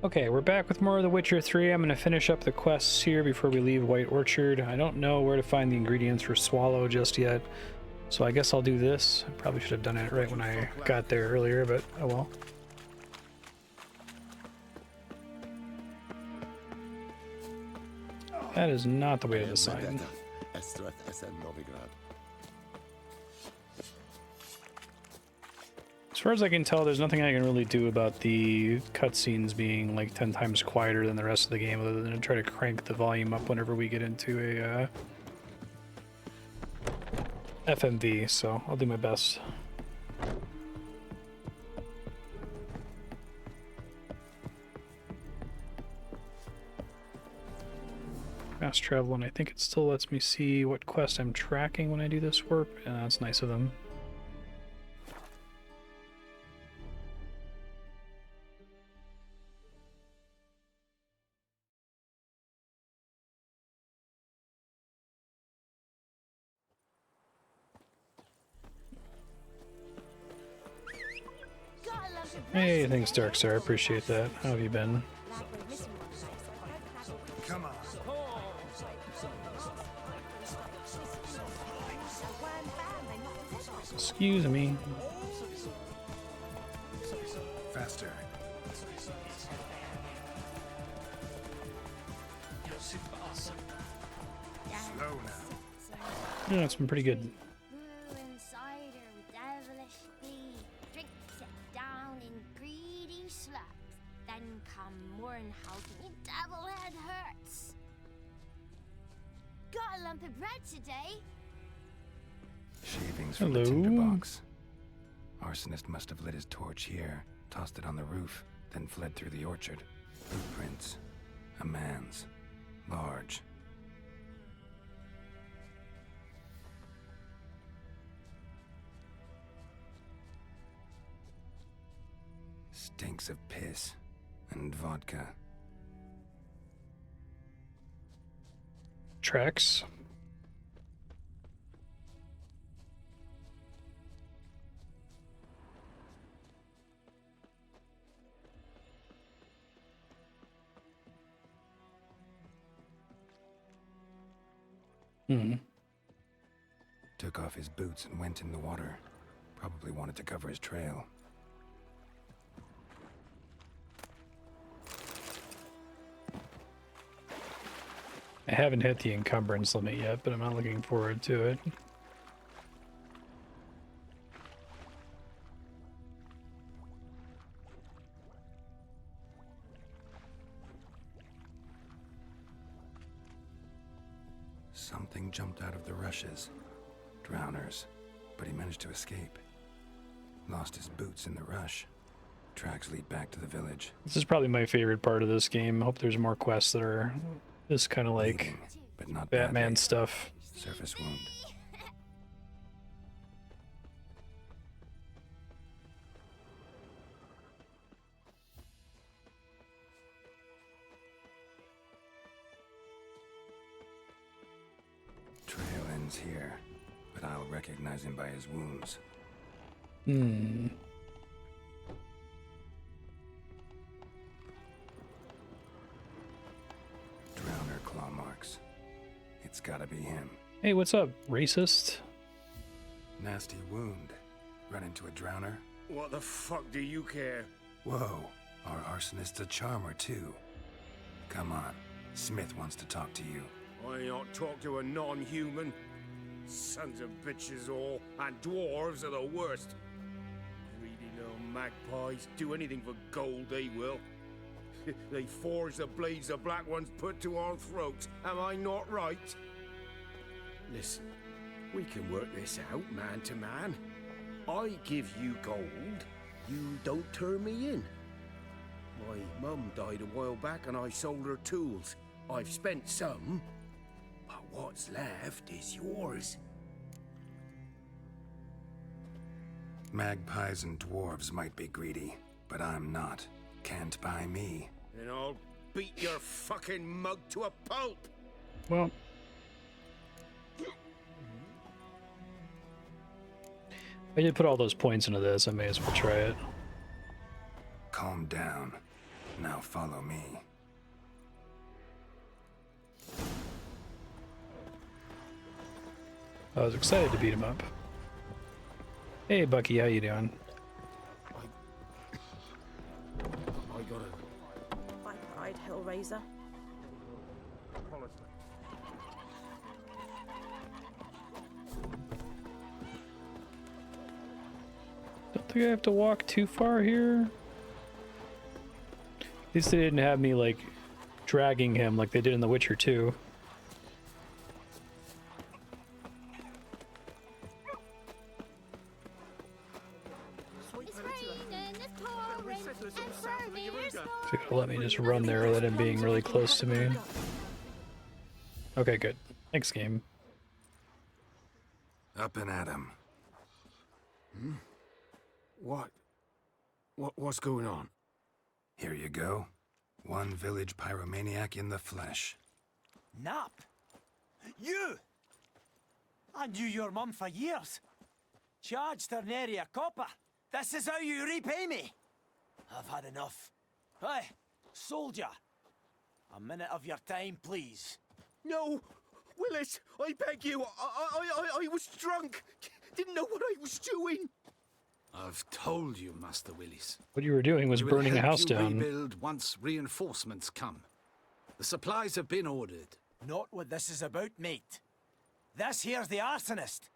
Okay, we're back with more of The Witcher 3. I'm going to finish up the quests here before we leave White Orchard. I don't know where to find the ingredients for Swallow just yet, so I guess I'll do this. I probably should have done it right when I got there earlier, but oh well. That is not the way to the sign. As far as I can tell, there's nothing I can really do about the cutscenes being like 10 times quieter than the rest of the game, other than to try to crank the volume up whenever we get into a FMV, so I'll do my best. Fast travel, and I think it still lets me see what quest I'm tracking when I do this work, and that's nice of them. Hey, thanks, Darkstar. I appreciate that. How have you been? Come on. Excuse me. Faster. Slow now. Yeah, it's been pretty good. Got a lump of bread today. Shavings from the tinderbox. Arsonist must have lit his torch here, tossed it on the roof, then fled through the orchard. Footprints. A man's. Large. Stinks of piss and vodka. Tracks. Took off his boots and went in the water. Probably wanted to cover his trail. I haven't hit the encumbrance limit yet, but I'm not looking forward to it. Something jumped out of the rushes. Drowners. But he managed to escape. Lost his boots in the rush. Tracks lead back to the village. This is probably my favorite part of this game. I hope there's more quests that are this kind of like Bleeding, but not Batman badly. stuff. Surface wound. Trail ends here, but I'll recognize him by his wounds. Drowner claw marks. It's gotta be him. Hey, what's up, racist? Nasty wound. Run into a drowner. What the fuck do you care? Whoa, our arsonist's a charmer too. Come on, Smith wants to talk to you. I ain't not talk to a non-human. Sons of bitches all, and dwarves are the worst. Greedy little magpies do anything for gold, they will. They forge the blades the black ones put to our throats. Am I not right? Listen, we can work this out man to man. I give you gold, you don't turn me in. My mum died a while back and I sold her tools. I've spent some, but what's left is yours. Magpies and dwarves might be greedy, but I'm not. Can't buy me. And I'll beat your fucking mug to a pulp. Well, I did put all those points into this. I may as well try it. Calm down. Now follow me. I was excited to beat him up. Hey, Bucky, how you doing? I gotta... Biped Hellraiser. Don't think I have to walk too far here. At least they didn't have me, like, dragging him like they did in The Witcher 2. It's raining, it's pouring, and Fermier's So you gotta let me just run there without him being really close to me. Okay, good. Thanks, game. Up and at 'em. What's going on? Here you go. One village pyromaniac in the flesh. Nap? You? I knew your mum for years. Charged her nary a copper. This is how you repay me. I've had enough. Hey, soldier. A minute of your time, please. No! Willis, I beg you, I was drunk. Didn't know what I was doing. I've told you, Master Willis. What you were doing was We will burning a help house you down. rebuild once reinforcements come. The supplies have been ordered. Not what this is about, mate. This here's the arsonist.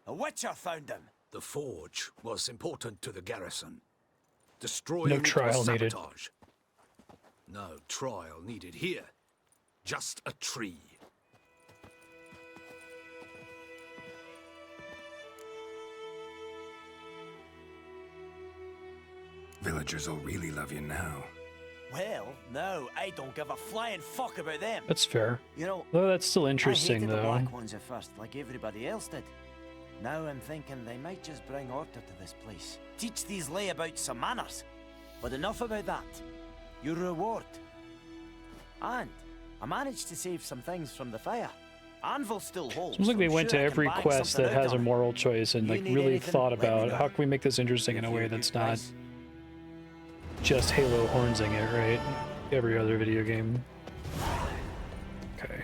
A witcher found him. The forge was important to the garrison. Destroying No it trial was needed. sabotage. No trial needed here. Just a tree. Villagers will really love you now. Well, no, I don't give a flying fuck about them. That's fair. You know, Though that's still I interesting, hated the though. black ones at first, like everybody else did. Now I'm thinking they might just bring order to this place. Teach these layabouts some manners. But enough about that. Your reward. And I managed to save some things from the fire. Anvil still holds. Seems like they so I'm went sure to I can every bang quest something that out has a on it. moral choice and You like need really anything, thought let me about know. how can we make this interesting in a Give way you a that's good not price. just Halo hornsing it, right? Every other video game. Okay.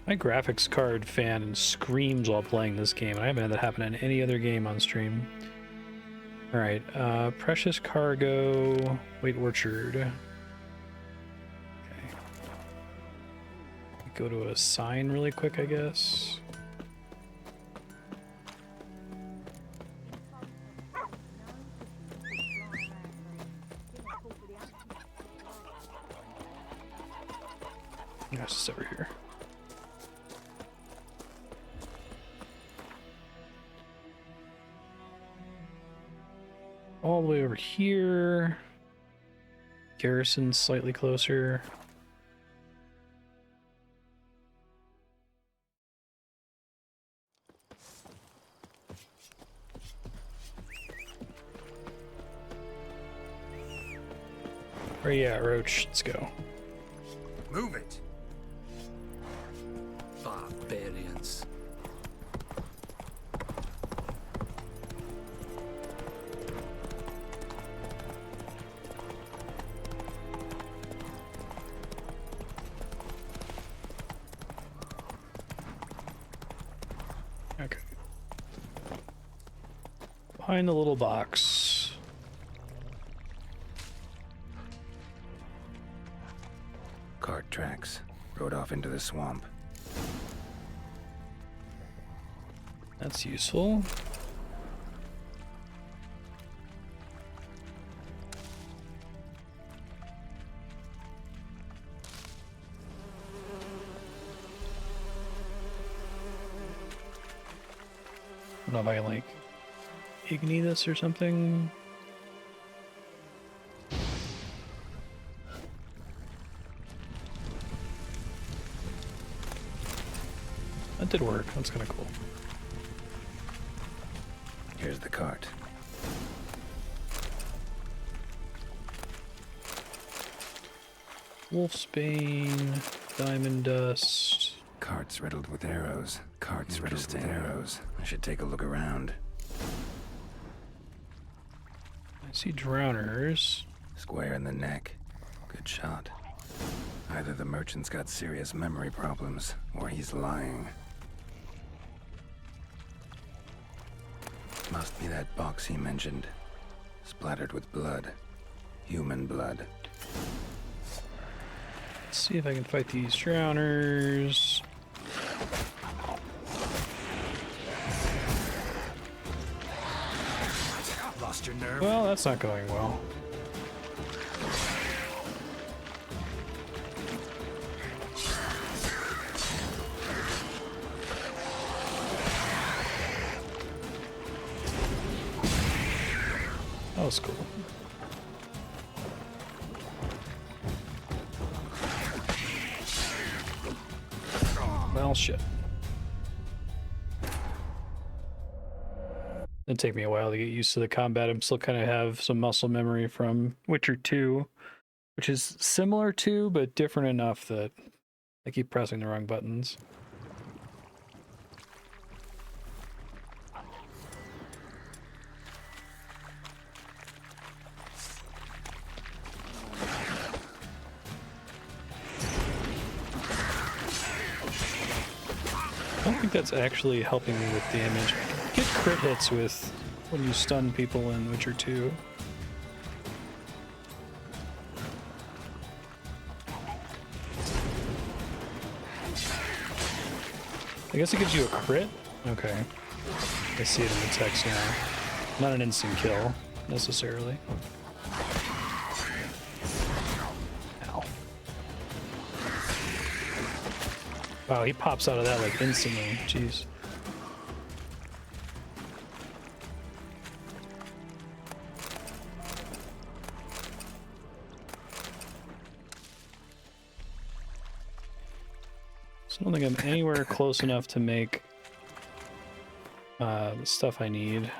My graphics card fan screams while playing this game, and I haven't had that happen in any other game on stream. Alright, Precious Cargo, Wait Orchard. Okay. Go to a sign really quick, I guess. Yes, it's over here. All the way over here. Garrison's slightly closer. Where you at, Roach? Let's go. Move it! Barbarians. Okay. Behind the little box. Cart tracks. Rode off into the swamp. That's useful. I don't know if I can, like, Igni this or something. That did work. That's kind of cool. Here's the cart. Wolfsbane, Diamond Dust. Carts riddled with arrows. Carts riddled with arrows. I should take a look around. I see drowners. Square in the neck. Good shot. Either the merchant's got serious memory problems, or he's lying. Must be that box he mentioned. Splattered with blood. Human blood. Let's see if I can fight these drowners. Lost your nerve? Well, that's not going well. That was cool. Well, shit. It'll take me a while to get used to the combat. I'm still kind of have some muscle memory from Witcher 2, which is similar to, but different enough that I keep pressing the wrong buttons. I don't think that's actually helping me with damage. I get crit hits with when you stun people in Witcher 2. I guess it gives you a crit? Okay. I see it in the text now. Not an instant kill, necessarily. Ow. Wow, he pops out of that like instantly. Jeez. So I don't think I'm anywhere close enough to make the stuff I need.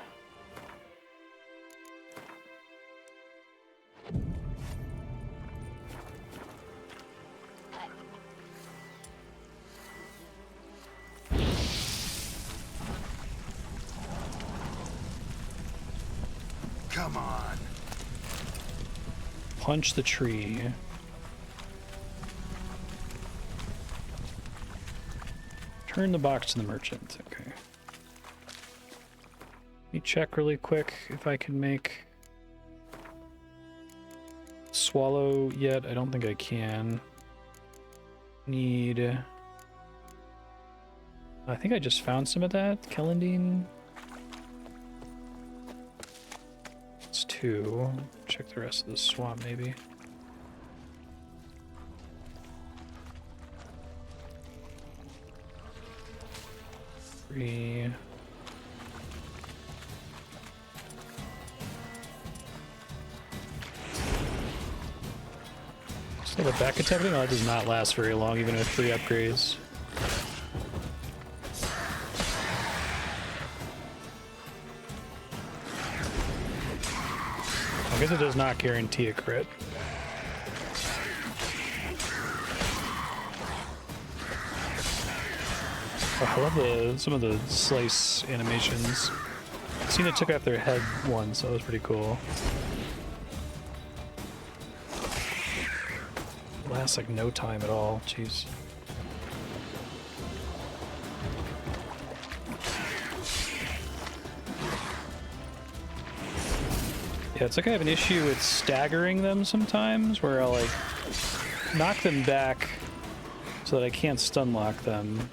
Come on. Punch the tree. Turn the box to the merchant. Okay. Let me check really quick if I can make swallow yet. I don't think I can. Need. I think I just found some of that. Kellandine. It's 2. Check the rest of the swamp maybe. Three. So the back attack thing, that does not last very long, even with 3 upgrades. I guess it does not guarantee a crit. Oh, I love some of the slice animations. I've seen it took out their head once, so that was pretty cool. It lasts like no time at all. Jeez. Yeah, it's like I have an issue with staggering them sometimes, where I'll like knock them back so that I can't stun lock them.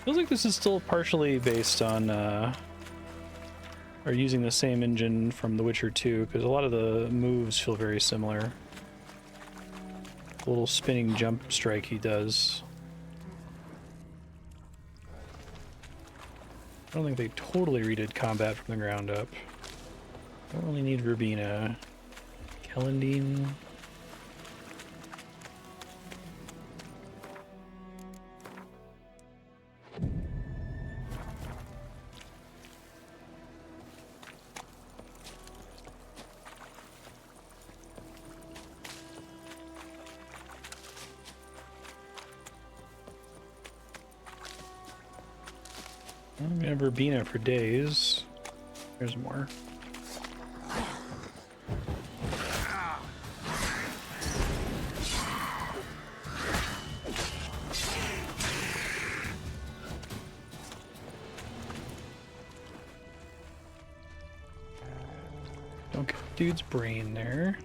Feels like this is still partially based on, or using the same engine from The Witcher 2, because a lot of the moves feel very similar. The little spinning jump strike he does. I don't think they totally redid combat from the ground up. Don't really need Verbena. Kellandine. I'm gonna have Verbena for days. There's more. Don't get the dude's brain there.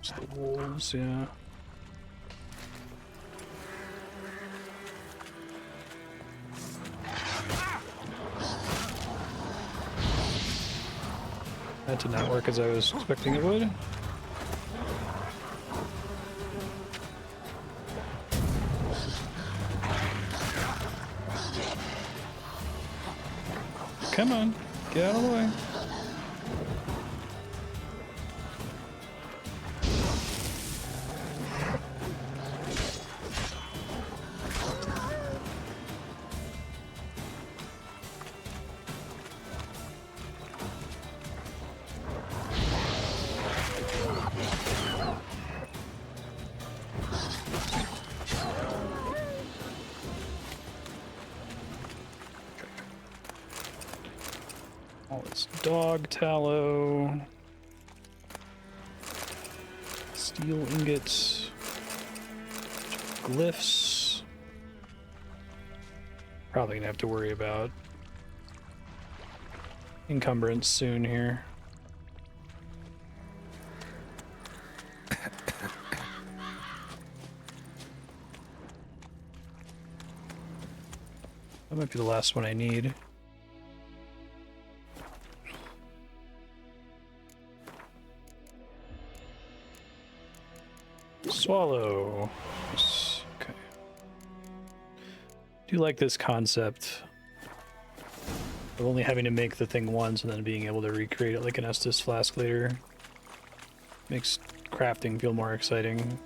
It's the wolves, yeah. That did not work as I was expecting it would. Come on, get out of the way. All this dog tallow, steel ingots, glyphs. Probably gonna have to worry about encumbrance soon here. That might be the last one I need. Swallow. Yes. Okay. Do like this concept of only having to make the thing once and then being able to recreate it like an Estus flask later. Makes crafting feel more exciting.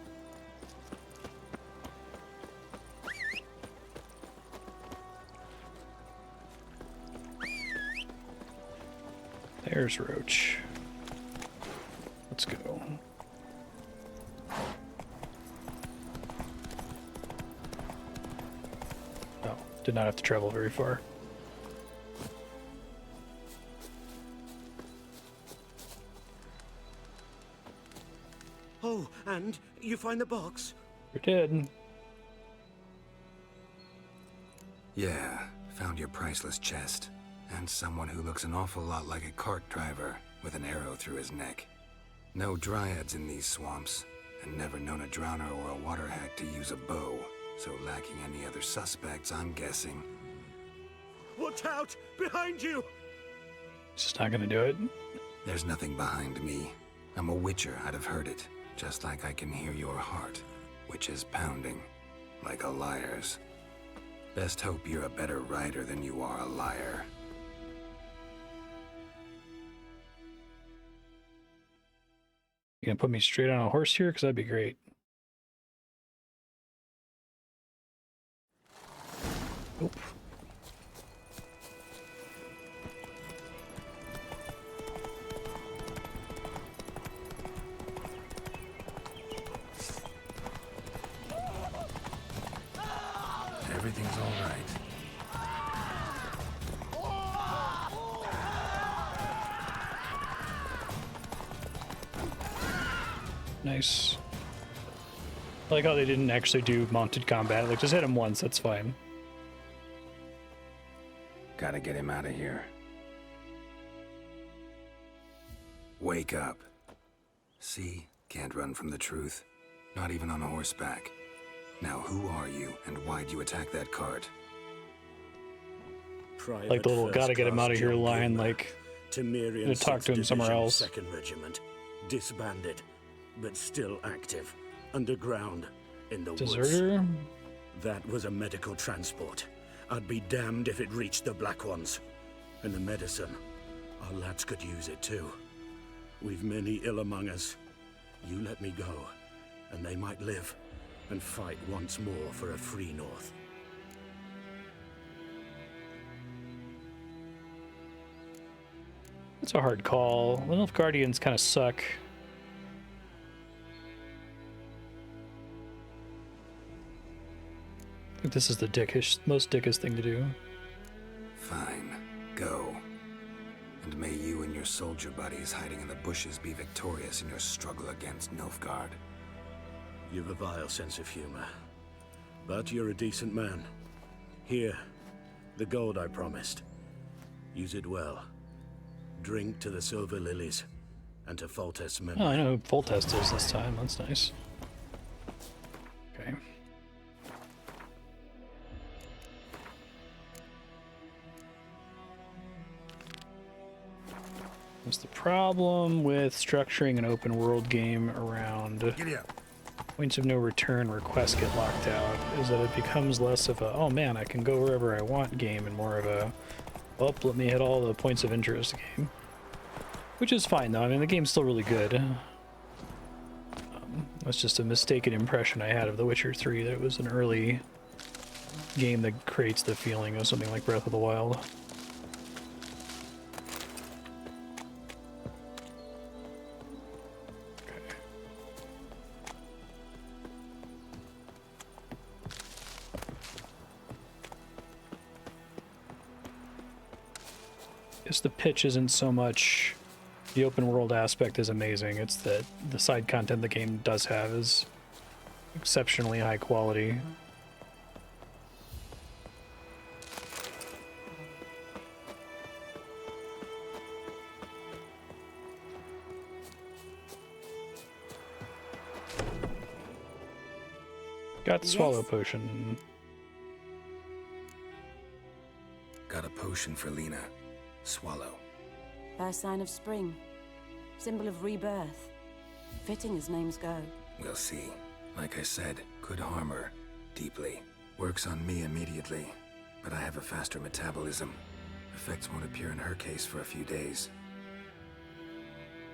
There's Roach. Let's go. Oh, did not have to travel very far. Oh, and you find the box? We did. Yeah, found your priceless chest. And someone who looks an awful lot like a cart driver with an arrow through his neck. No dryads in these swamps, and never known a drowner or a water hack to use a bow. So lacking any other suspects, I'm guessing. Watch out! Behind you! Just not gonna do it. There's nothing behind me. I'm a witcher, I'd have heard it. Just like I can hear your heart, which is pounding, like a liar's. Best hope you're a better rider than you are a liar. You gonna put me straight on a horse here? Because that'd be great. Nope. Everything's all right. Nice. I like how they didn't actually do mounted combat. Like, just hit him once, that's fine. Gotta get him out of here. Wake up. See? Can't run from the truth. Not even on horseback. Now who are you, and why'd you attack that cart? Like the little gotta get him out of here line, like, to talk to him somewhere else. 2nd Regiment. Disbanded, but still active. Underground, in the woods. Deserter? That was a medical transport. I'd be damned if it reached the Black Ones. And the medicine, our lads could use it too. We've many ill among us. You let me go, and they might live and fight once more for a free North. It's a hard call. The Elf Guardians kind of suck. I think this is the most dickish thing to do. Fine. Go. And may you and your soldier buddies hiding in the bushes be victorious in your struggle against Nilfgaard. You've a vile sense of humor. But you're a decent man. Here, the gold I promised. Use it well. Drink to the silver lilies, and to Foltest's memory. Oh, I know who Foltest is this time. That's nice. Okay. What's the problem with structuring an open world game around Giddy up. points of no return where quests get locked out is that it becomes less of a, oh man, I can go wherever I want game, and more of a, oh, let me hit all the points of interest game. Which is fine though, I mean the game's still really good. That's just a mistaken impression I had of The Witcher 3, that it was an early game that creates the feeling of something like Breath of the Wild. Guess the pitch isn't so much the open world aspect is amazing, it's that the side content the game does have is exceptionally high quality. Got the swallow potion. Got a potion for Lena. Swallow. First sign of spring. Symbol of rebirth. Fitting as names go. We'll see. Like I said, could harm her. Deeply. Works on me immediately. But I have a faster metabolism. Effects won't appear in her case for a few days.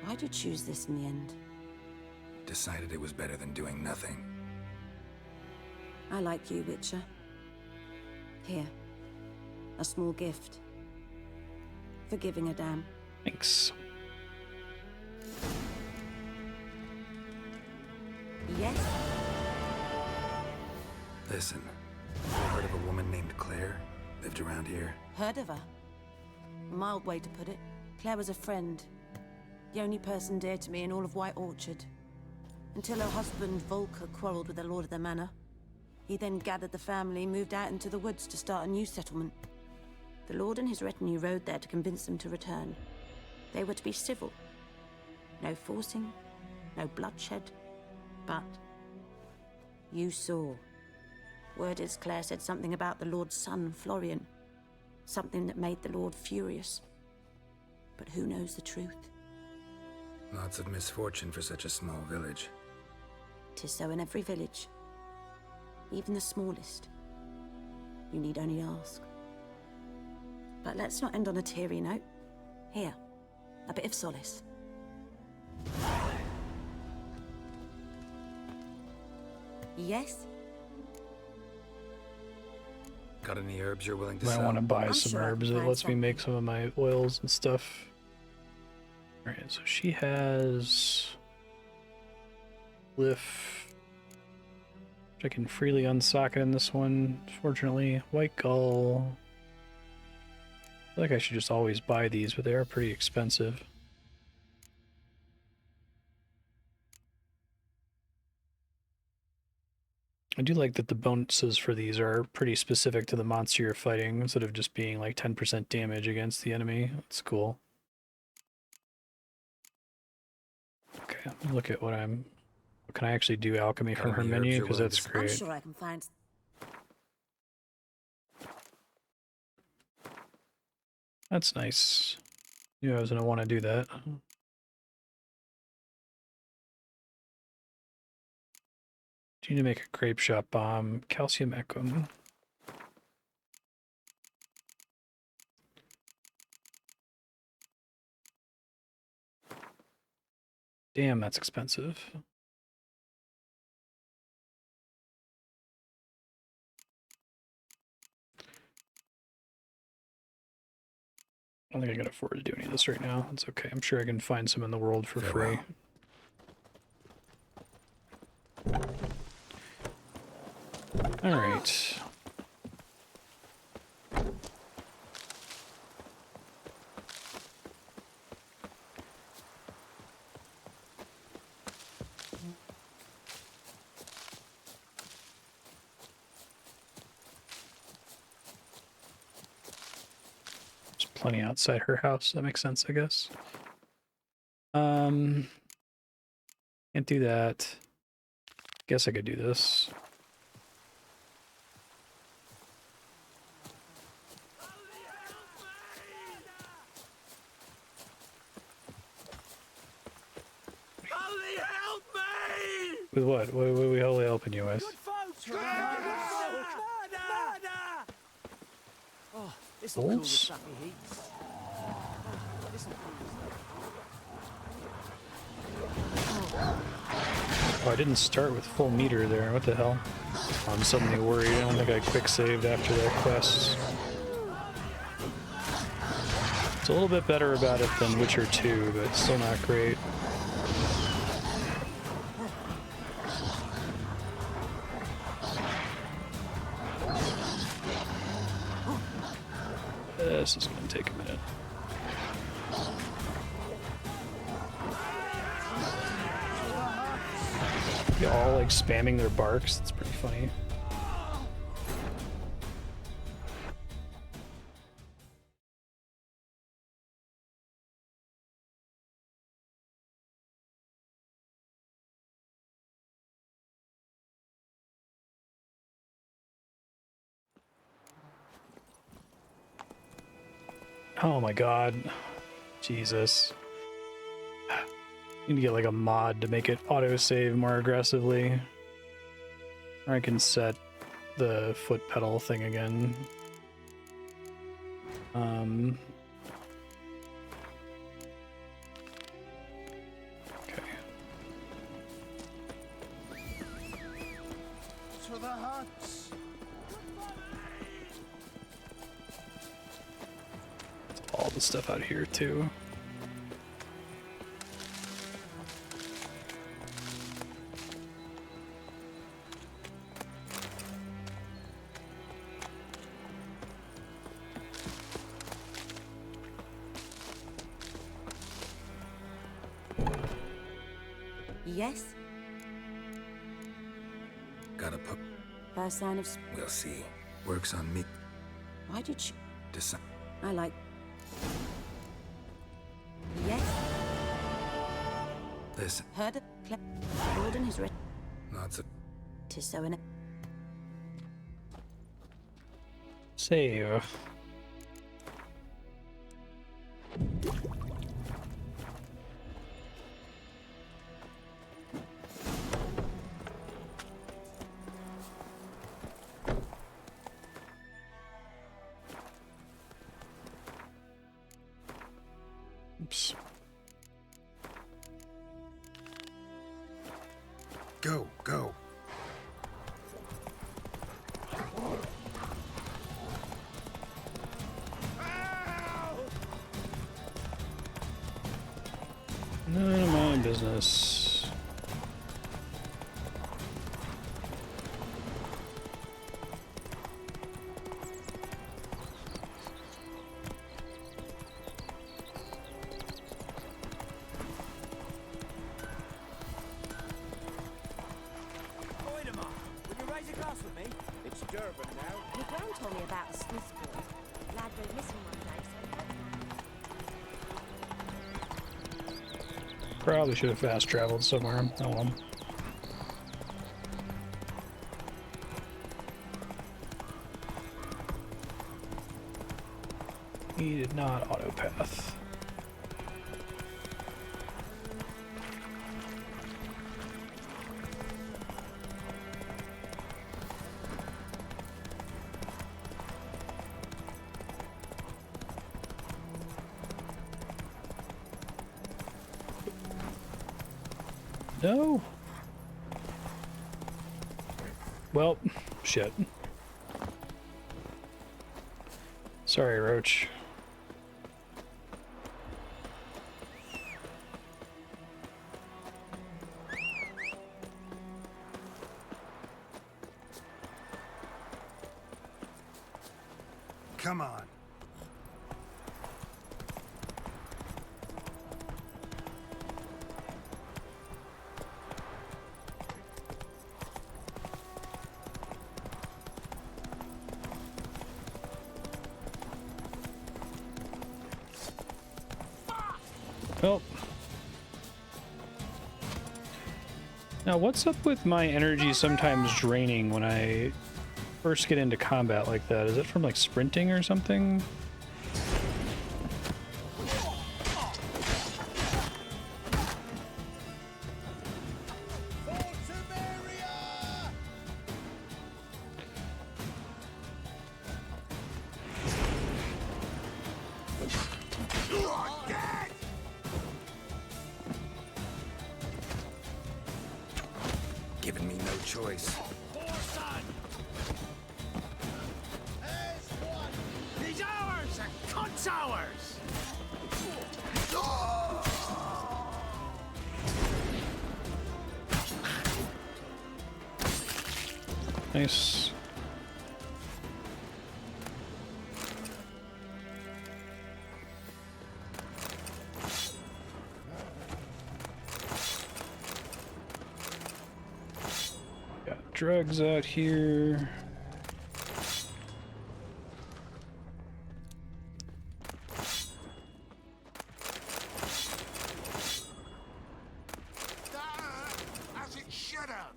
Why'd you choose this in the end? Decided it was better than doing nothing. I like you, Witcher. Here. A small gift. For giving a damn. Thanks. Yes? Listen, ever heard of a woman named Claire? Lived around here? Heard of her? A mild way to put it. Claire was a friend. The only person dear to me in all of White Orchard. Until her husband, Volker, quarreled with the lord of the manor. He then gathered the family, moved out into the woods to start a new settlement. The lord and his retinue rode there to convince them to return. They were to be civil. No forcing, no bloodshed. But you saw. Word is Claire said something about the lord's son, Florian. Something that made the lord furious. But who knows the truth? Lots of misfortune for such a small village. 'Tis so in every village. Even the smallest. You need only ask. But let's not end on a teary note. Here, a bit of solace. Yes? Got any herbs you're willing to Might sell? want to buy I'm some sure I can herbs that find lets me something. make some of my oils and stuff. Alright, so she has Glyph, which I can freely unsocket in this one, fortunately. White Gull. I feel like I should just always buy these, but they are pretty expensive. I do like that the bonuses for these are pretty specific to the monster you're fighting, instead of just being like 10% damage against the enemy. That's cool. Okay, look at what can I actually do alchemy Got from her any herbs menu? you're Because willing that's to- I'm great. sure I can find... That's nice. Knew I was gonna want to do that. Do you need to make a grape shot bomb? Calcium Equum. Damn, that's expensive. I don't think I can afford to do any of this right now. It's okay. I'm sure I can find some in the world for free. All right. plenty outside her house. That makes sense, I guess. Can't do that. Guess I could do this. With what? What are we wholly helping you with? Oh, this Bolts? Oh, I didn't start with full meter there. What the hell? I'm suddenly worried. I don't think I quick saved after that quest. It's a little bit better about it than Witcher 2, but still not great. This is going to take a minute. They're all like spamming their barks. It's pretty funny. Oh my god. Jesus. Need to get like a mod to make it auto-save more aggressively. Or I can set the foot pedal thing again. Okay. To the huts. All the stuff out here too. Yes? Gotta put. First sign of... We'll see. Works on me. Why did you... Decide. I like... Yes? Listen. Heard it? Gordon has written... Lots of. Tis so in it. Save. Oops. Go, go. None of my business. Oidemar, would you raise a glass with me? It's Durban now. Your gran told me about a Smith boy. Lad went missing one day, so... Probably should have fast traveled somewhere. Oh well. He did not autopath. No. Well, shit. Sorry, Roach. Come on. Now, what's up with my energy sometimes draining when I first get into combat like that? Is it from like sprinting or something? Giving me no choice. He's ours! A cunt's ours! Nice. Got drugs out here. As it should have.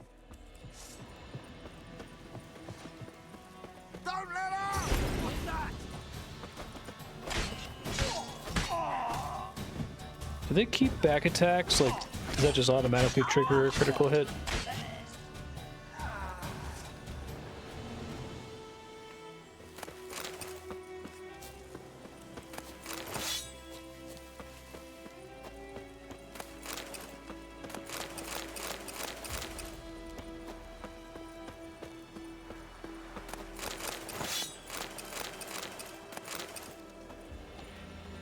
Don't let up! What's that? Do they keep back attacks? Like, does that just automatically trigger a critical hit?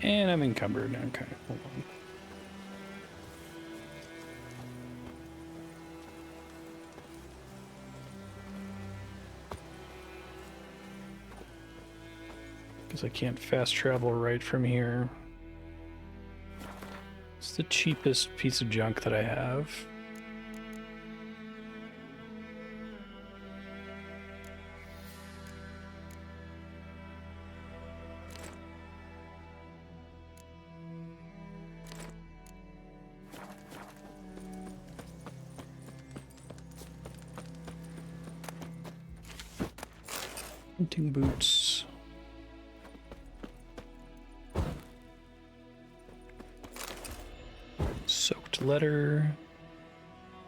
And I'm encumbered. Okay, hold on. Because I can't fast travel right from here. It's the cheapest piece of junk that I have. Hunting boots. Soaked letter.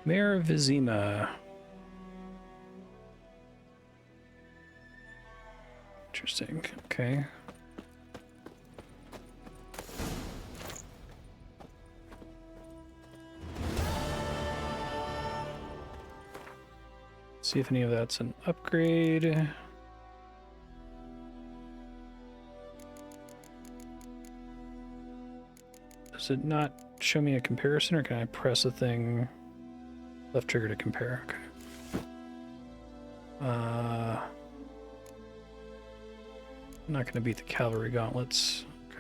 Mare of Vizima. Interesting. Okay. See if any of that's an upgrade. Does it not show me a comparison, or can I press a thing left trigger to compare? Okay. I'm not going to beat the cavalry gauntlets. Okay.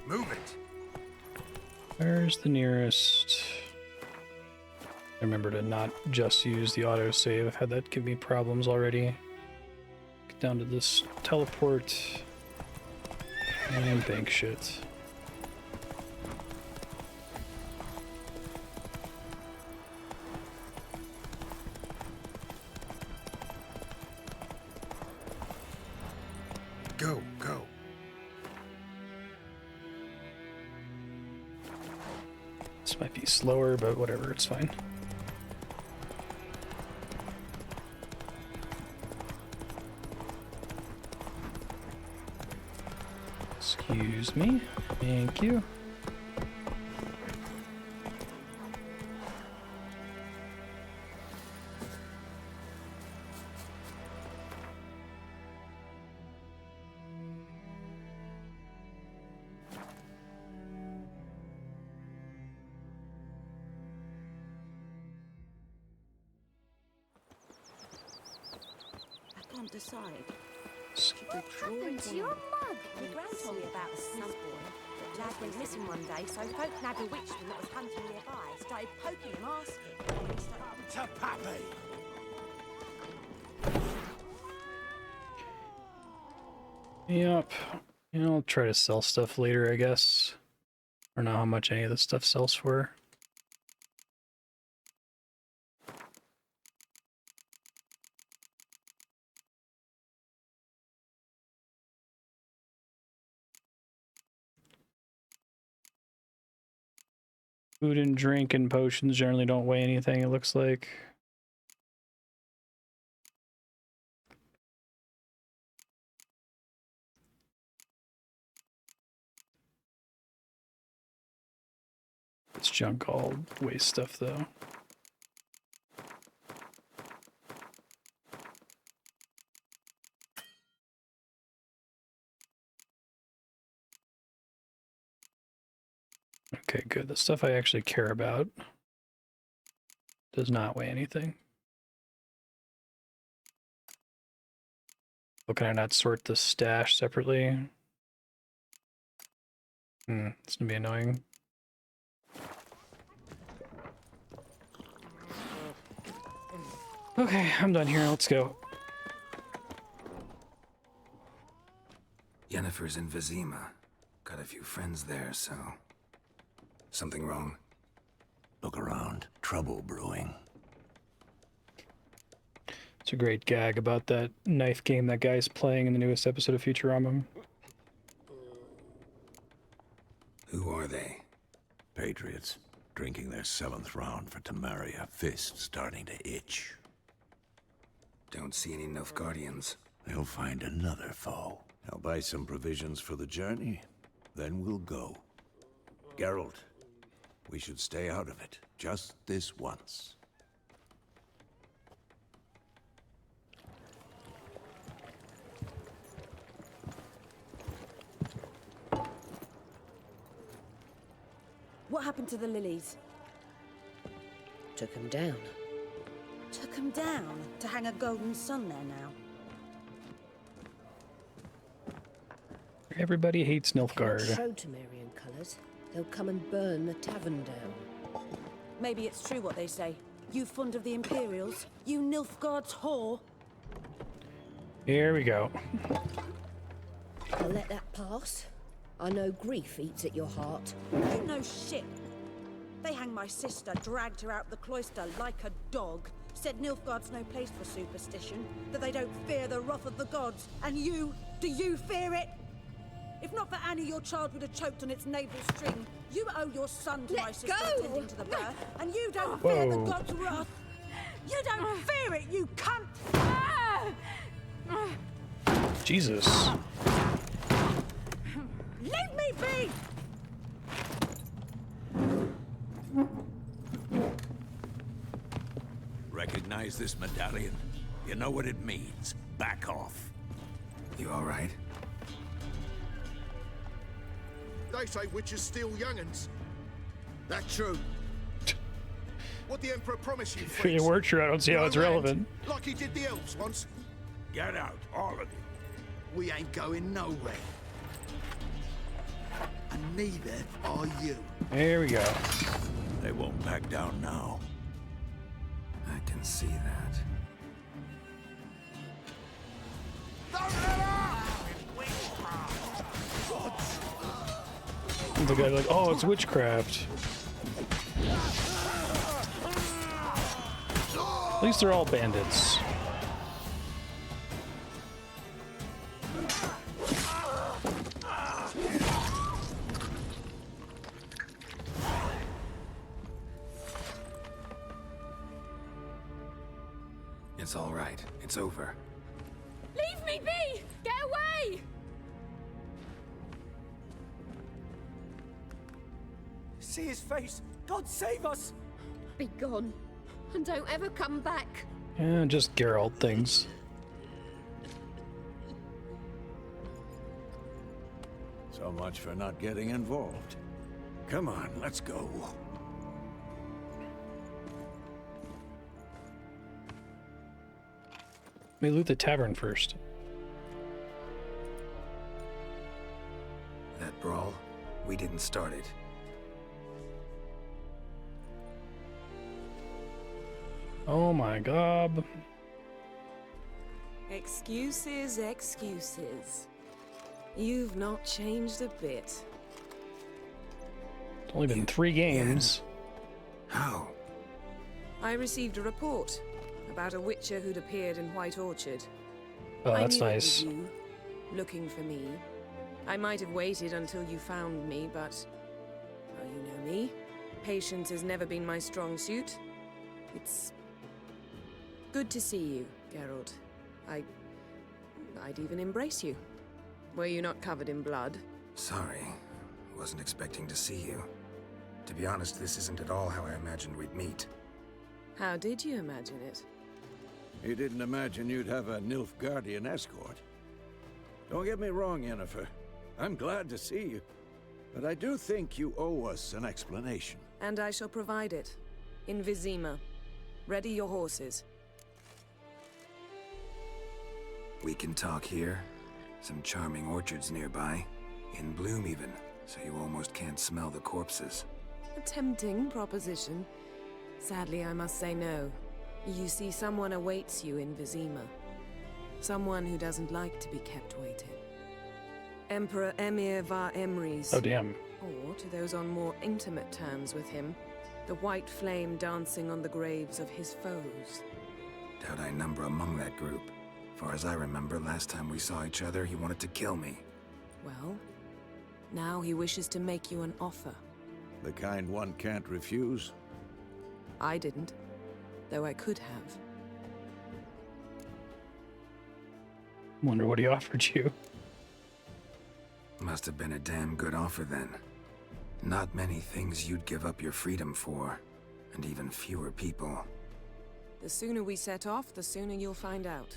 Move it. Where's the nearest? Remember to not just use the autosave. I've had that give me problems already. Get down to this teleport and bank shit. Go, go. This might be slower, but whatever, it's fine. Excuse me. Thank you. I can't decide. What happened to your mug? My gran told me about a Smith boy. The lad went missing one day, so folk nabbed a witchman that was hunting nearby. Started poking him, asking. To Pappy! Yep. You know, I'll try to sell stuff later, I guess. I don't know how much any of this stuff sells for. Food and drink and potions generally don't weigh anything, it looks like. This junk all waste stuff, though. Okay, good. The stuff I actually care about does not weigh anything. Oh, can I not sort the stash separately? It's gonna be annoying. Okay, I'm done here. Let's go. Yennefer's in Vizima. Got a few friends there, so... Something wrong? Look around. Trouble brewing. It's a great gag about that knife game that guy's playing in the newest episode of Futurama. Who are they? Patriots. Drinking their 7th round for Tamaria. Fist starting to itch. Don't see any Nilfgaardians. They'll find another foe. I'll buy some provisions for the journey. Then we'll go. Geralt, we should stay out of it. Just this once. What happened to the lilies? Took him down. Took them down to hang a golden sun there now. Everybody hates Can't Nilfgaard. show Temerian colours. They'll come and burn the tavern down. Maybe it's true what they say. You fond of the Imperials? You Nilfgaard's whore? Here we go. I'll let that pass. I know grief eats at your heart. You know shit. They hanged my sister, dragged her out the cloister like a dog. Said Nilfgaard's no place for superstition, that they don't fear the wrath of the gods. And you, do you fear it? If not for Annie, your child would have choked on its navel string. You owe your son to my sister attending to the birth, and you don't fear the gods' wrath. You don't fear it, you cunt! Jesus. Leave me be! Recognize this medallion? You know what it means. Back off. You all right? They say witches steal young'uns. That true? What the Emperor promised you, If it weren't true, I don't see how it's relevant. Like he did the elves once. Get out, all of you. We ain't going nowhere. And neither are you. There we go. They won't back down now. I can see that. The guy's like, oh, it's witchcraft. At least they're all bandits. It's all right. It's over. Leave me be! Get away! See his face! God save us! Be gone. And don't ever come back. Yeah, just Geralt things. So much for not getting involved. Come on, let's go. Let me loot the tavern first. That brawl, we didn't start it. Oh my god. Excuses, excuses. You've not changed a bit. It's only been 3 games. How? I received a report about a witcher who'd appeared in White Orchard. Oh, I that's knew nice. it was you, looking for me. I might have waited until you found me, but... well, you know me. Patience has never been my strong suit. It's... good to see you, Geralt. I'd even embrace you. Were you not covered in blood? Sorry. Wasn't expecting to see you. To be honest, this isn't at all how I imagined we'd meet. How did you imagine it? You didn't imagine you'd have a Nilfgaardian escort. Don't get me wrong, Yennefer. I'm glad to see you. But I do think you owe us an explanation. And I shall provide it. In Vizima. Ready your horses. We can talk here. Some charming orchards nearby. In bloom even, so you almost can't smell the corpses. A tempting proposition. Sadly, I must say no. You see, someone awaits you in Vizima. Someone who doesn't like to be kept waiting. Emperor Emir var Emrys. Oh, damn. Or, to those on more intimate terms with him, the white flame dancing on the graves of his foes. Doubt I number among that group. Far as I remember, last time we saw each other, he wanted to kill me. Well, now he wishes to make you an offer. The kind one can't refuse. I didn't, though I could have. Wonder what he offered you. Must have been a damn good offer then. Not many things you'd give up your freedom for, and even fewer people. The sooner we set off, the sooner you'll find out.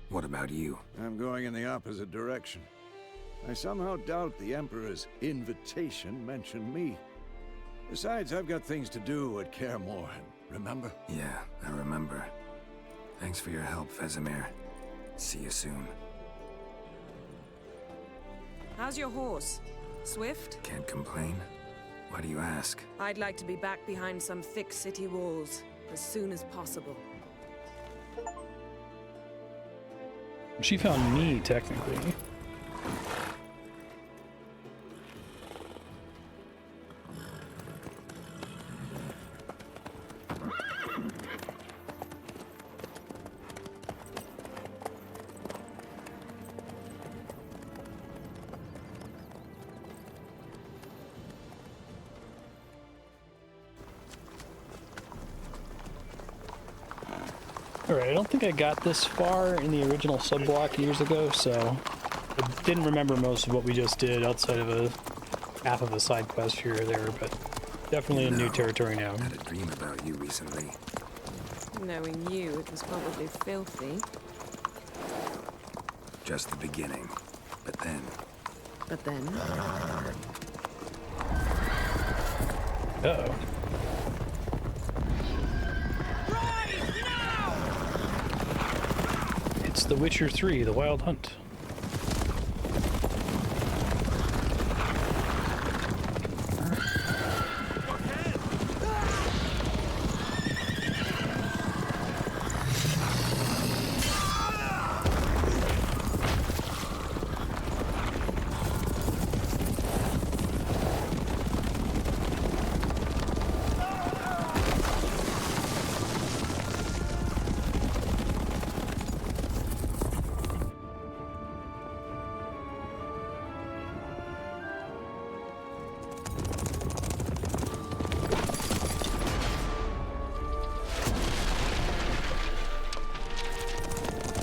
What about you? I'm going in the opposite direction. I somehow doubt the Emperor's invitation mentioned me. Besides, I've got things to do at Kaer Morhen, remember? Yeah, I remember. Thanks for your help, Vesemir. See you soon. How's your horse? Swift? Can't complain. Why do you ask? I'd like to be back behind some thick city walls as soon as possible. She found me, technically. Alright, I don't think I got this far in the original subblock years ago, so I didn't remember most of what we just did outside of half of a side quest here or there, but definitely in new territory now. I had a dream about you recently. Knowing you, it was probably filthy. Just the beginning. But then... But then... Uh-oh. It's The Witcher 3, The Wild Hunt.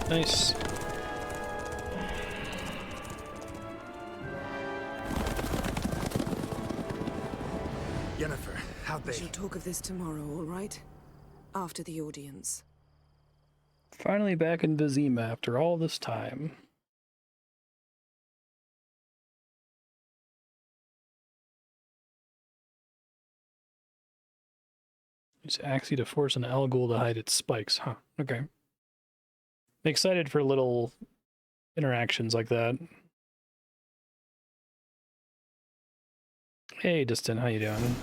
Nice. Yennefer, how'd We they... shall talk of this tomorrow, all right? After the audience. Finally back in Vizima after all this time. Use Axii to force an Elgul to hide its spikes, huh? Okay. I'm excited for little interactions like that. Hey, Distant, how you doing?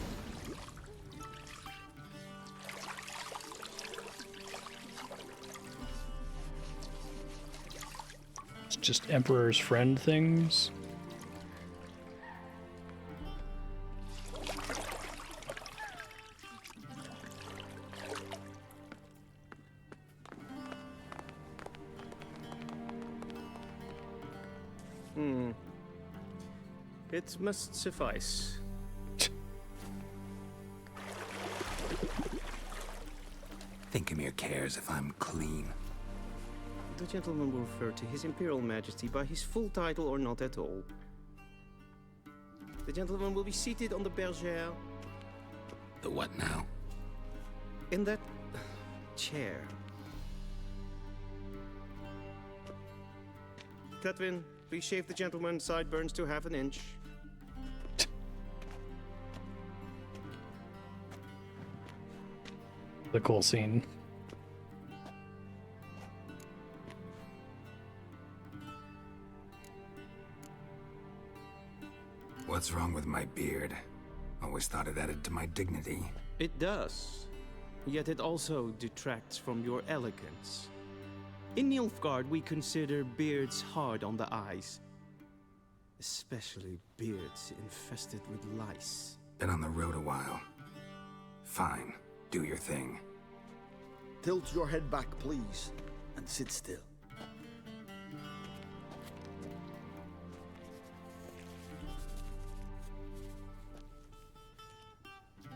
It's just Emperor's Friend things. It must suffice. Thinkamere cares if I'm clean. The gentleman will refer to His Imperial Majesty by his full title or not at all. The gentleman will be seated on the bergère. The what now? In that chair. Catwin, please shave the gentleman's sideburns to half an inch. The cool scene. What's wrong with my beard? Always thought it added to my dignity. It does. Yet it also detracts from your elegance. In Nilfgaard, we consider beards hard on the eyes. Especially beards infested with lice. Been on the road a while. Fine, do your thing. Tilt your head back, please, and sit still.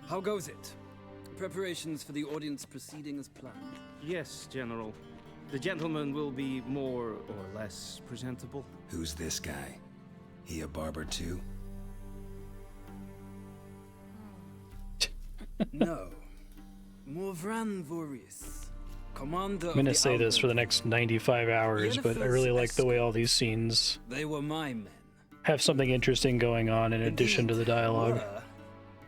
How goes it? Preparations for the audience proceeding as planned? Yes, General. The gentleman will be more or less presentable. Who's this guy? He a barber too? No. Morvran Voris, commander I'm gonna say this for the next 95 hours, but I really like the way all these scenes They were my men. have something interesting going on in addition to the dialogue. Were,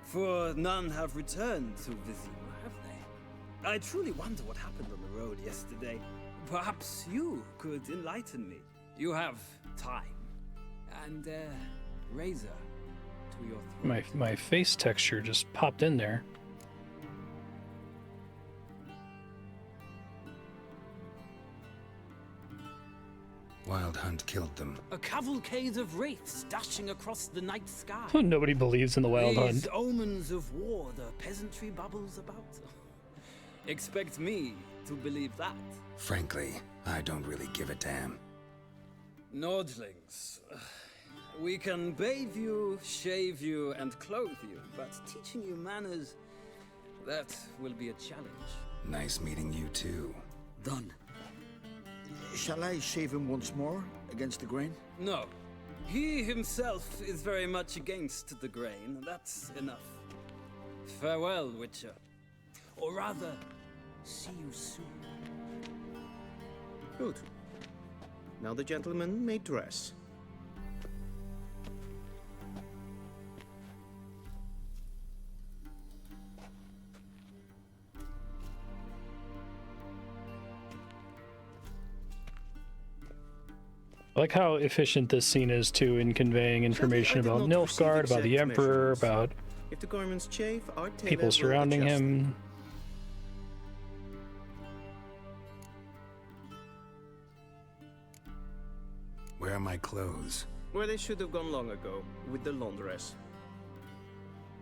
for none have returned to Vizima, have they? I truly wonder what happened on the road yesterday. Perhaps you could enlighten me. You have time. And, razor to your throat. My face texture just popped in there. Wild Hunt killed them. A cavalcade of wraiths dashing across the night sky. Nobody believes in the Wild These Hunt. omens of war the peasantry bubbles about. Expect me to believe that. Frankly, I don't really give a damn. Nordlings. We can bathe you, shave you, and clothe you, but teaching you manners, that will be a challenge. Nice meeting you too. Done. Shall I shave him once more, against the grain? No. He himself is very much against the grain. That's enough. Farewell, Witcher. Or rather, see you soon. Good. Now the gentleman may dress. I like how efficient this scene is too in conveying information about Nilfgaard, about the Emperor, about If the garments chafe, our tailor people will surrounding adjust them. him. Where are my clothes? Where they should have gone long ago, with the laundress.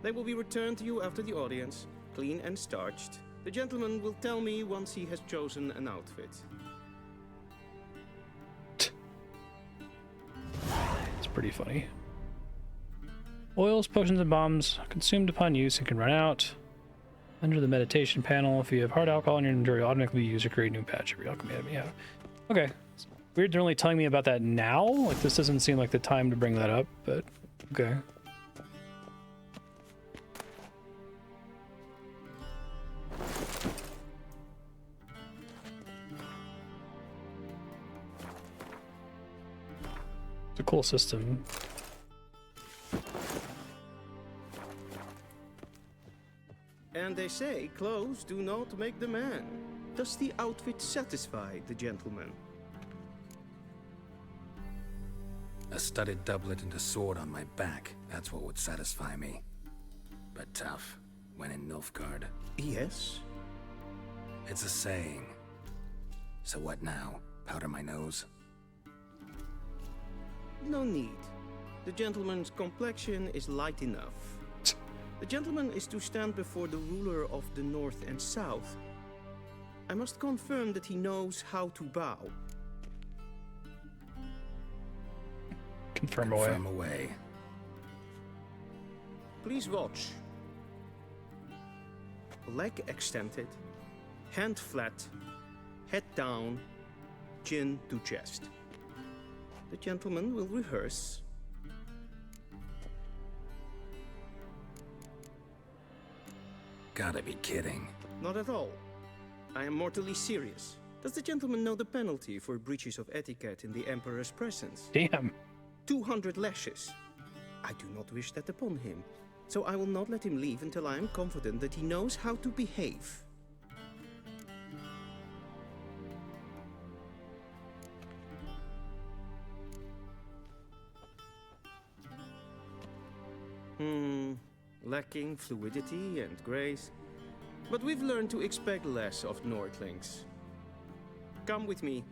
They will be returned to you after the audience, clean and starched. The gentleman will tell me once he has chosen an outfit. It's pretty funny. Oils, potions, and bombs consumed upon use and can run out. Under the meditation panel, if you have hard alcohol in your inventory, automatically use or create a new patch every alchemy item. Yeah. Okay. It's weird they're only telling me about that now. Like, this doesn't seem like the time to bring that up, but okay. It's a cool system. And they say clothes do not make the man. Does the outfit satisfy the gentleman? A studded doublet and a sword on my back, that's what would satisfy me. But tough, when in Nilfgaard. Yes? It's a saying. So what now? Powder my nose? No need. The gentleman's complexion is light enough. The gentleman is to stand before the ruler of the North and South. I must confirm that he knows how to bow. Confirm away. Please watch. Leg extended, hand flat, head down, chin to chest. The gentleman will rehearse. Gotta be kidding. Not at all. I am mortally serious. Does the gentleman know the penalty for breaches of etiquette in the Emperor's presence? Damn. 200 lashes. I do not wish that upon him, so I will not let him leave until I am confident that he knows how to behave. Lacking fluidity and grace. But we've learned to expect less of Nordlings. Come with me.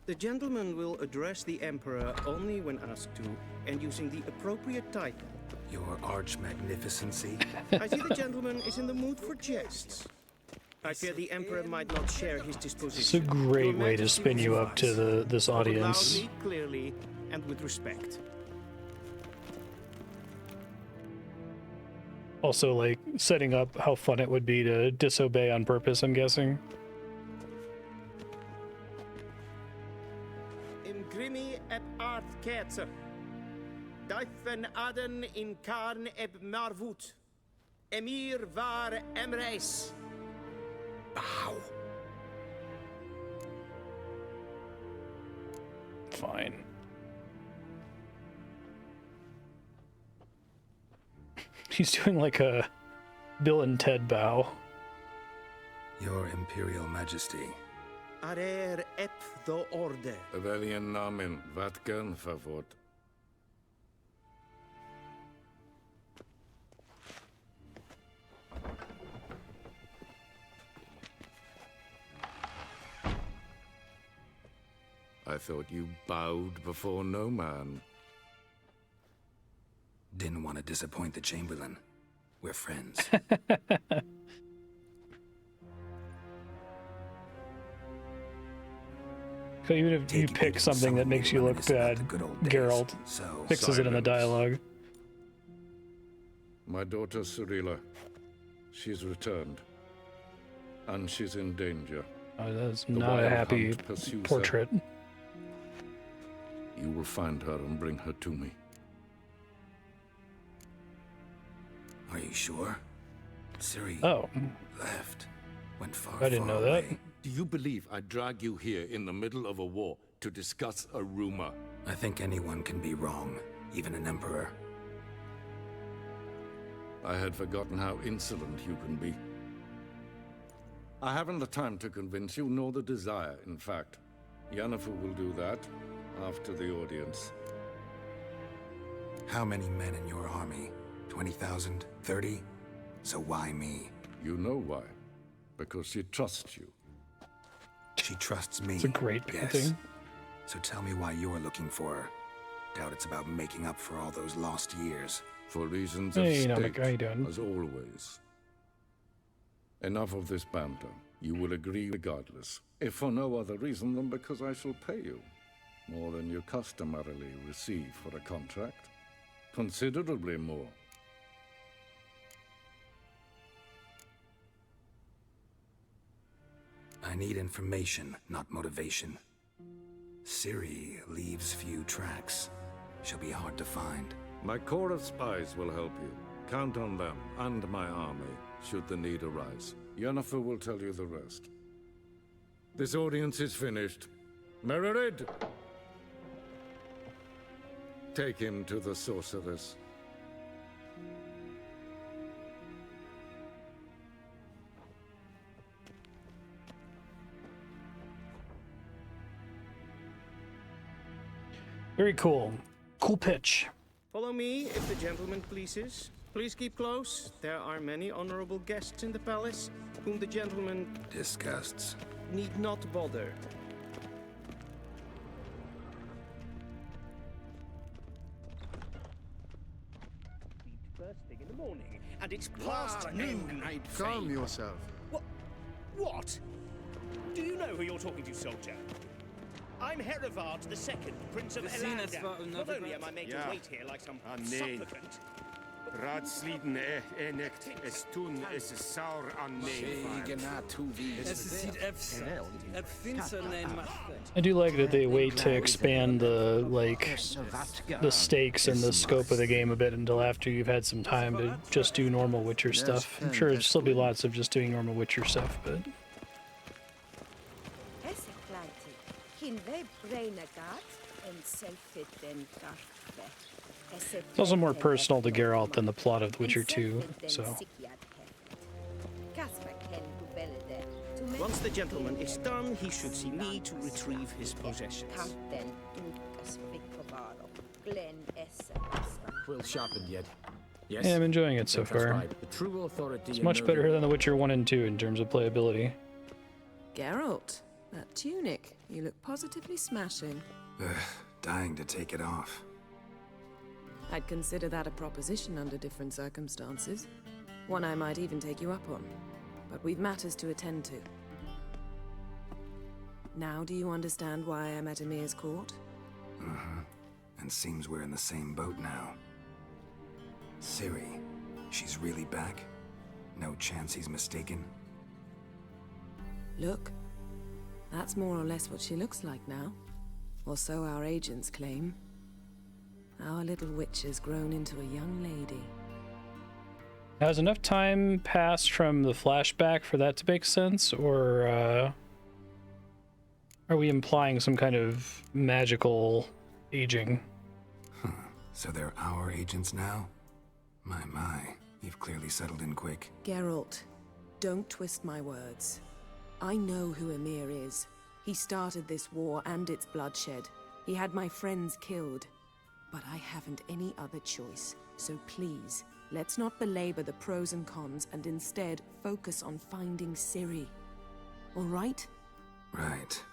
The gentleman will address the Emperor only when asked to, and using the appropriate title. Your Arch-Magnificency? I see the gentleman is in the mood for jests. I fear the Emperor might not share his disposition. It's a great way to spin you up to this audience. Loudly, clearly, and with respect. Also, like, setting up how fun it would be to disobey on purpose, I'm guessing. Im grimi eb art ketzer. Duifen aden in karn eb marvut. Emir var emreis. Bow. Fine. He's doing like a Bill and Ted bow. Your Imperial Majesty. Arer ep the orde. Welchen Namen, wat gern favort? I thought you bowed before no man. Didn't want to disappoint the Chamberlain. We're friends. So even if you pick something that makes you look bad, Geralt fixes it in the dialogue. My daughter Cyrilla, she's returned. And she's in danger. Oh, that's The not a Wild happy Hunt pursues portrait. her. You will find her and bring her to me. Are you sure? Ciri left. Went far, I didn't far know that. away. Do you believe I drag you here in the middle of a war to discuss a rumor? I think anyone can be wrong, even an emperor. I had forgotten how insolent you can be. I haven't the time to convince you, nor the desire, in fact. Yennefer will do that after the audience. How many men in your army? 20,000? 30? So why me? You know why. Because she trusts you. She trusts me. It's a great painting. Yes. So tell me why you're looking for her. Doubt it's about making up for all those lost years. For reasons Hey, of Namek, how you doing? as always. Enough of this banter. You will agree regardless, if for no other reason than because I shall pay you more than you customarily receive for a contract. Considerably more. I need information, not motivation. Ciri leaves few tracks. She'll be hard to find. My corps of spies will help you. Count on them and my army, should the need arise. Yennefer will tell you the rest. This audience is finished. Mererid! Take him to the sorceress. Very cool. Cool pitch. Follow me, if the gentleman pleases. Please keep close. There are many honorable guests in the palace, whom the gentleman Disgusts. need not bother. First thing in the morning, and it's past noon. Calm yourself. What? Do you know who you're talking to, soldier? I'm Herivard II, Prince of Elanda. Not only am I made to wait here like some supplicant... Raadsliden echt es tun es saur an I do like that they wait to expand the the stakes and the scope of the game a bit until after you've had some time to just do normal Witcher stuff. I'm sure there'll still be lots of just doing normal Witcher stuff, but it's also more personal to Geralt than the plot of The Witcher 2, so. Once the gentleman is done, he should see me to retrieve his possessions. Quill sharpened yet? Yes. Yeah, I'm enjoying it so far. It's much better than The Witcher 1 and 2 in terms of playability. Geralt, that tunic, you look positively smashing. Ugh, dying to take it off. I'd consider that a proposition under different circumstances. One I might even take you up on. But we've matters to attend to. Now do you understand why I'm at Emir's court? Mm-hmm. And seems we're in the same boat now. Ciri, she's really back? No chance he's mistaken? Look, that's more or less what she looks like now. Or so our agents claim. Our little witch has grown into a young lady. Has enough time passed from the flashback for that to make sense, or are we implying some kind of magical aging? So they're our agents now? My, you've clearly settled in quick. Geralt, don't twist my words. I know who Emir is. He started this war and its bloodshed. He had my friends killed. But I haven't any other choice, so please, let's not belabor the pros and cons and instead focus on finding Ciri. All right? Right.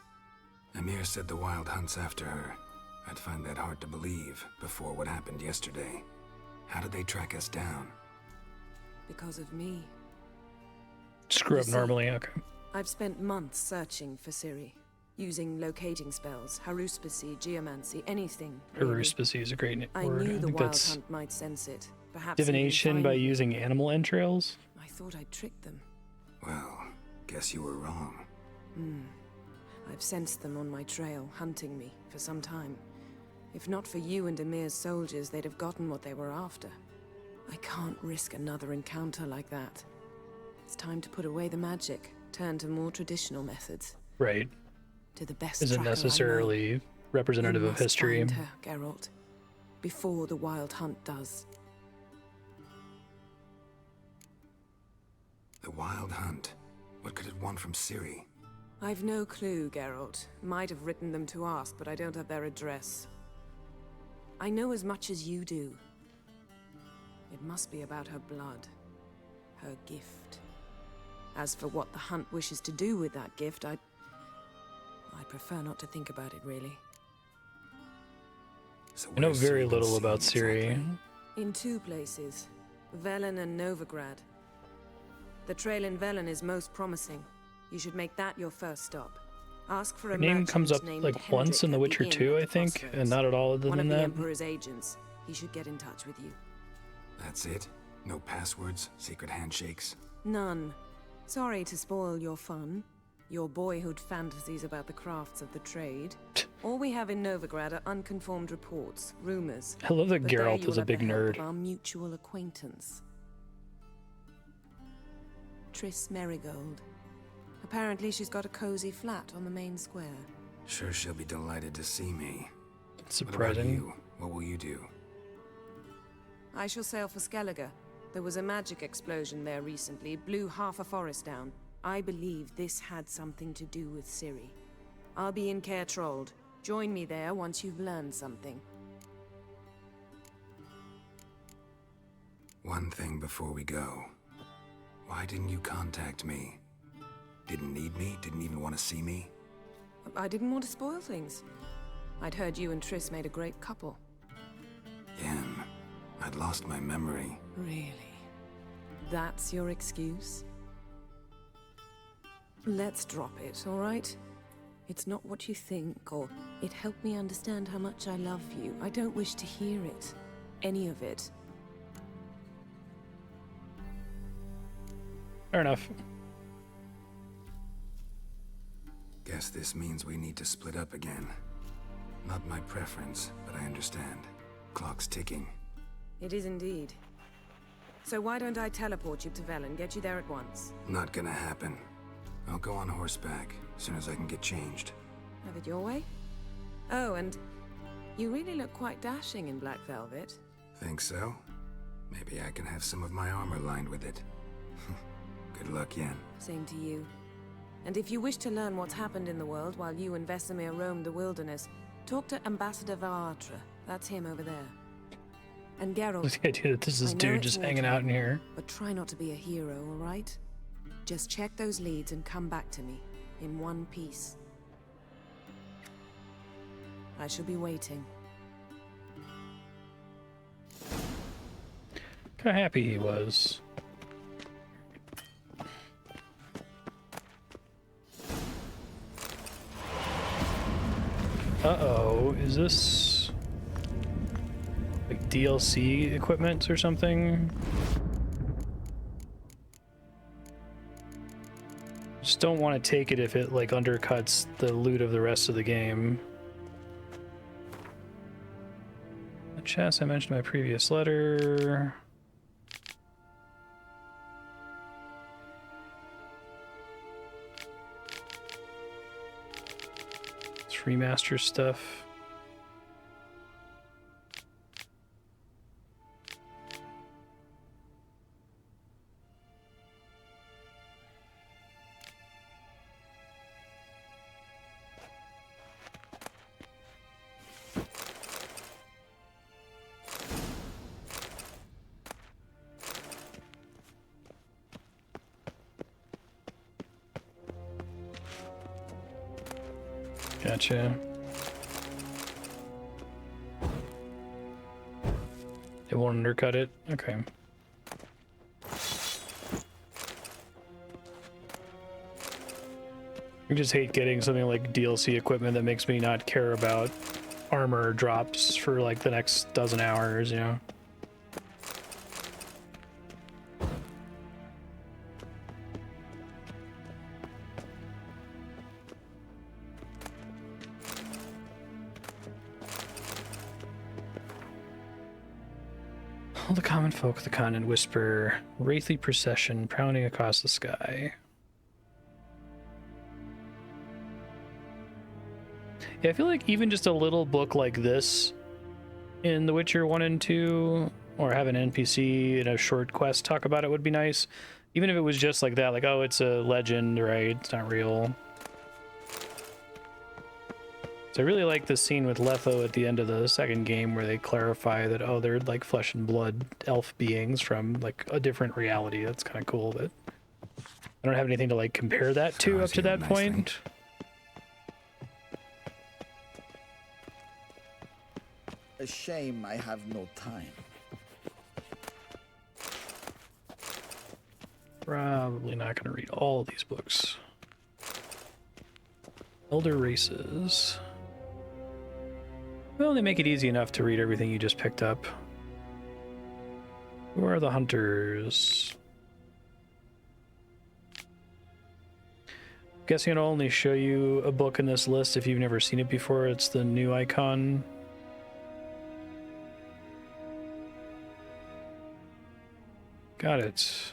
Emir said the Wild Hunt's after her. I'd find that hard to believe before what happened yesterday. How did they track us down? Because of me. Screw up normally, okay. I've spent months searching for Ciri. Using locating spells, haruspicy, geomancy, anything. Really. Haruspicy is a great word. I knew the Wild Hunt might sense it. Perhaps divination by using animal entrails? I thought I'd tricked them. Well, guess you were wrong. I've sensed them on my trail, hunting me, for some time. If not for you and Emir's soldiers, they'd have gotten what they were after. I can't risk another encounter like that. It's time to put away the magic, turn to more traditional methods. Right. To the best isn't necessarily representative of history. Find her, Geralt, before the Wild Hunt does. The Wild Hunt? What could it want from Ciri? I've no clue, Geralt. Might have written them to ask, but I don't have their address. I know as much as you do. It must be about her blood. Her gift. As for what the Hunt wishes to do with that gift, I'd prefer not to think about it, really. So I know very little about Ciri. In two places. Velen and Novigrad. The trail in Velen is most promising. You should make that your first stop. Ask for a Her name comes up named like once in The Witcher 2, I think, and not at all other One than of the that. Emperor's agents. He should get in touch with you. That's it? No passwords? Secret handshakes? None. Sorry to spoil your fun. Your boyhood fantasies about the crafts of the trade. All we have in Novigrad are unconformed reports, rumors. I love that But there Geralt you is will a have big the help nerd. of our mutual acquaintance. Triss Merigold. Apparently she's got a cozy flat on the main square. Sure she'll be delighted to see me. Surprising. What about you? What will you do? I shall sail for Skellige. There was a magic explosion there recently, blew half a forest down. I believe this had something to do with Ciri. I'll be in Caer Trold. Join me there once you've learned something. One thing before we go. Why didn't you contact me? Didn't need me? Didn't even want to see me? I didn't want to spoil things. I'd heard you and Triss made a great couple. Yen, I'd lost my memory. Really? That's your excuse? Let's drop it, all right? It's not what you think, or it helped me understand how much I love you. I don't wish to hear it. Any of it. Fair enough. Guess this means we need to split up again. Not my preference, but I understand. Clock's ticking. It is indeed. So why don't I teleport you to Vel and get you there at once? Not gonna happen. I'll go on horseback, as soon as I can get changed. Have it your way? Oh, and you really look quite dashing in black velvet. Think so? Maybe I can have some of my armor lined with it. Good luck, Yen. Same to you. And if you wish to learn what's happened in the world while you and Vesemir roamed the wilderness, talk to Ambassador Varatra. That's him over there. And Geralt, The idea that this is dude just hanging out in here. but try not to be a hero, all right? Just check those leads and come back to me, in one piece. I shall be waiting. Look how happy he was. Uh-oh, is this like DLC equipment or something? Just don't want to take it if it like undercuts the loot of the rest of the game. The chest I mentioned in my previous letter. Remaster stuff. Gotcha. It won't undercut it? Okay. I just hate getting something like DLC equipment that makes me not care about armor drops for like the next dozen hours, you know? All the common folk of the continent whisper, wraithly procession prowling across the sky. Yeah, I feel like even just a little book like this in The Witcher 1 and 2, or have an NPC in a short quest talk about it would be nice. Even if it was just like that, like, oh, it's a legend, right? It's not real. So I really like this scene with Letho at the end of the second game where they clarify that, oh, they're like flesh and blood elf beings from like a different reality. That's kind of cool, but I don't have anything to like compare that to up to that point. A shame I have no time. Probably not going to read all of these books. Elder Races. Well, they make it easy enough to read everything you just picked up. Who are the hunters? I'm guessing it'll only show you a book in this list if you've never seen it before. It's the new icon. Got it.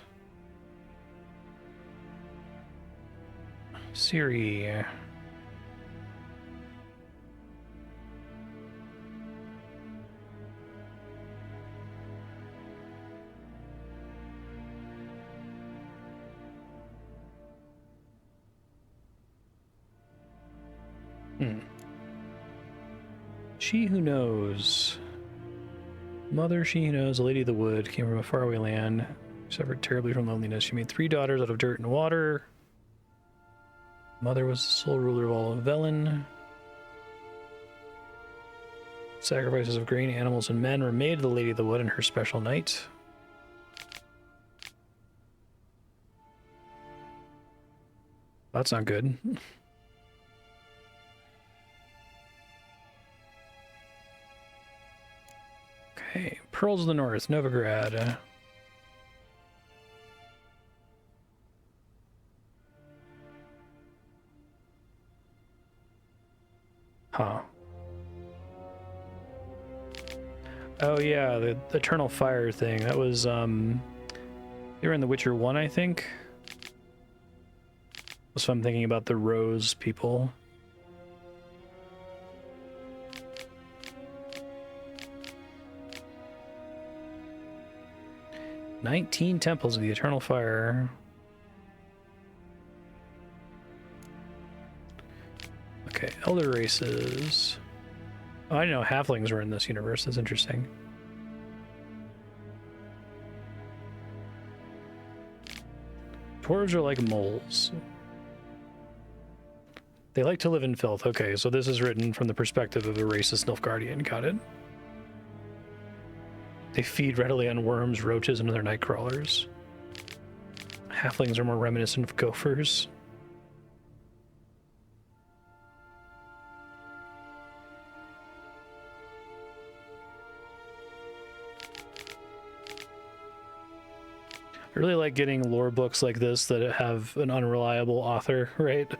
Siri. She who knows. Mother, she who knows, a lady of the wood, came from a faraway land, suffered terribly from loneliness. She made 3 daughters out of dirt and water. Mother was the sole ruler of all of Velen. Sacrifices of grain, animals, and men were made to the Lady of the Wood in her special night. That's not good. Okay, Pearls of the North, Novigrad. Huh. Oh yeah, the Eternal Fire thing. That was, they were in The Witcher 1, I think. So I'm thinking about the Rose people. "19 temples of the Eternal Fire." Okay, Elder races. Oh, I didn't know halflings were in this universe. That's interesting. Dwarves are like moles. They like to live in filth. Okay, so this is written from the perspective of a racist Nilfgaardian. Got it. They feed readily on worms, roaches, and other night crawlers. Halflings are more reminiscent of gophers. I really like getting lore books like this that have an unreliable author, right?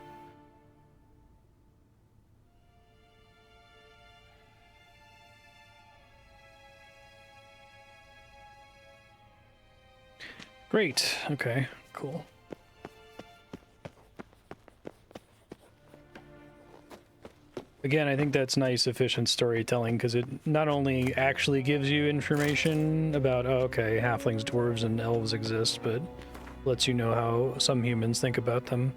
Great. Okay, cool. Again, I think that's nice, efficient storytelling, because it not only actually gives you information about, oh, okay, halflings, dwarves, and elves exist, but lets you know how some humans think about them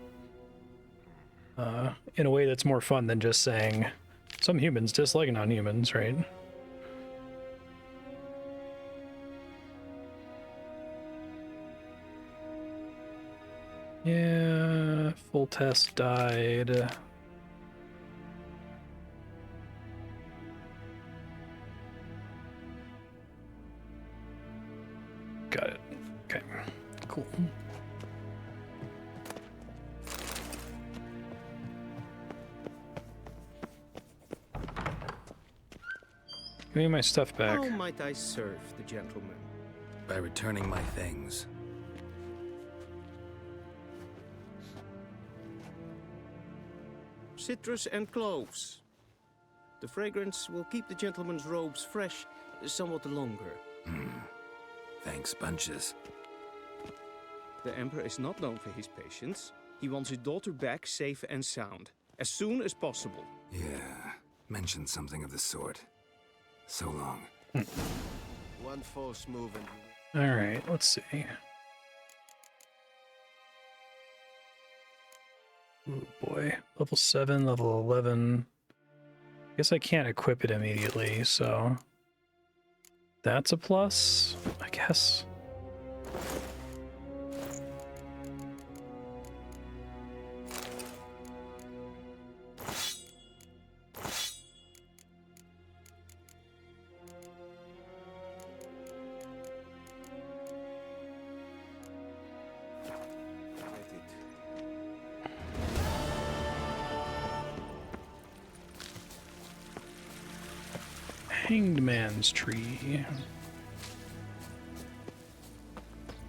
in a way that's more fun than just saying some humans dislike non-humans, right? Yeah, full test died. Got it. Okay, cool. Give me my stuff back. How might I serve the gentleman? By returning my things. Citrus and cloves. The fragrance will keep the gentleman's robes fresh somewhat longer. Thanks, bunches. The Emperor is not known for his patience. He wants his daughter back safe and sound, as soon as possible. Yeah, mentioned something of the sort. So long. One false move and... Alright, let's see. Oh boy. Level 7, level 11. Guess I can't equip it immediately, so... That's a plus, I guess. Hanged Man's Tree.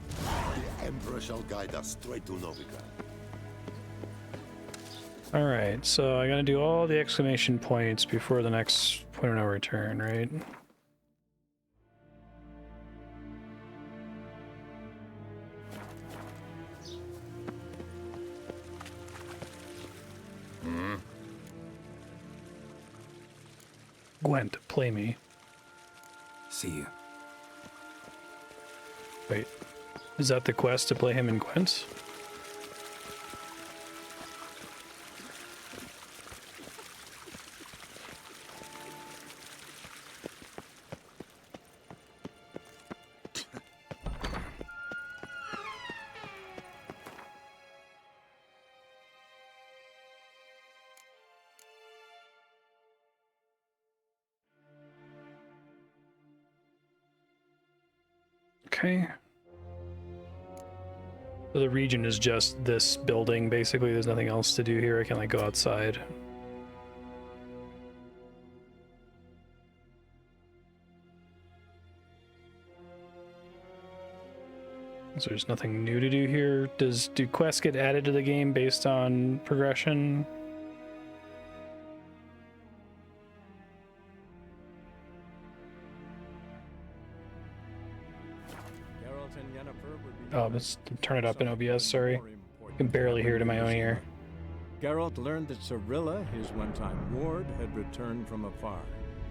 The Emperor shall guide us straight to Novigrad. Alright, so I gotta do all the exclamation points before the next point of no return, right? Gwent, play me. See you. Wait, is that the quest to play him in Gwent? Okay. So the region is just this building, basically. There's nothing else to do here. I can, like, go outside. So there's nothing new to do here. Do quests get added to the game based on progression? Oh, let's turn it up in OBS, sorry. I can barely hear it in my own ear. Geralt learned that Cirilla, his one-time ward, had returned from afar,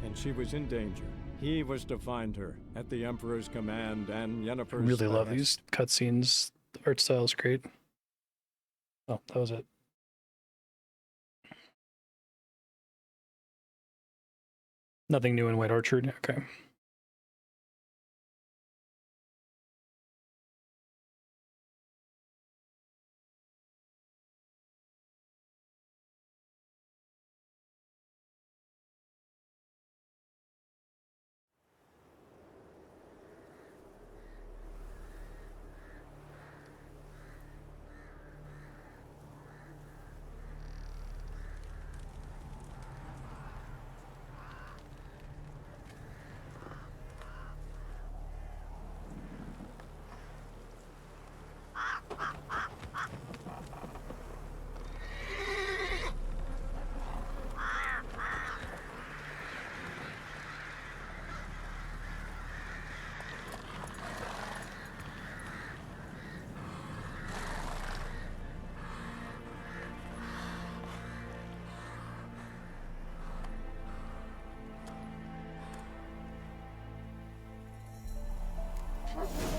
and she was in danger. He was to find her at the Emperor's command and Yennefer's I really love arrest. these cutscenes. The art style is great. Oh, that was it. Nothing new in White Orchard? Okay.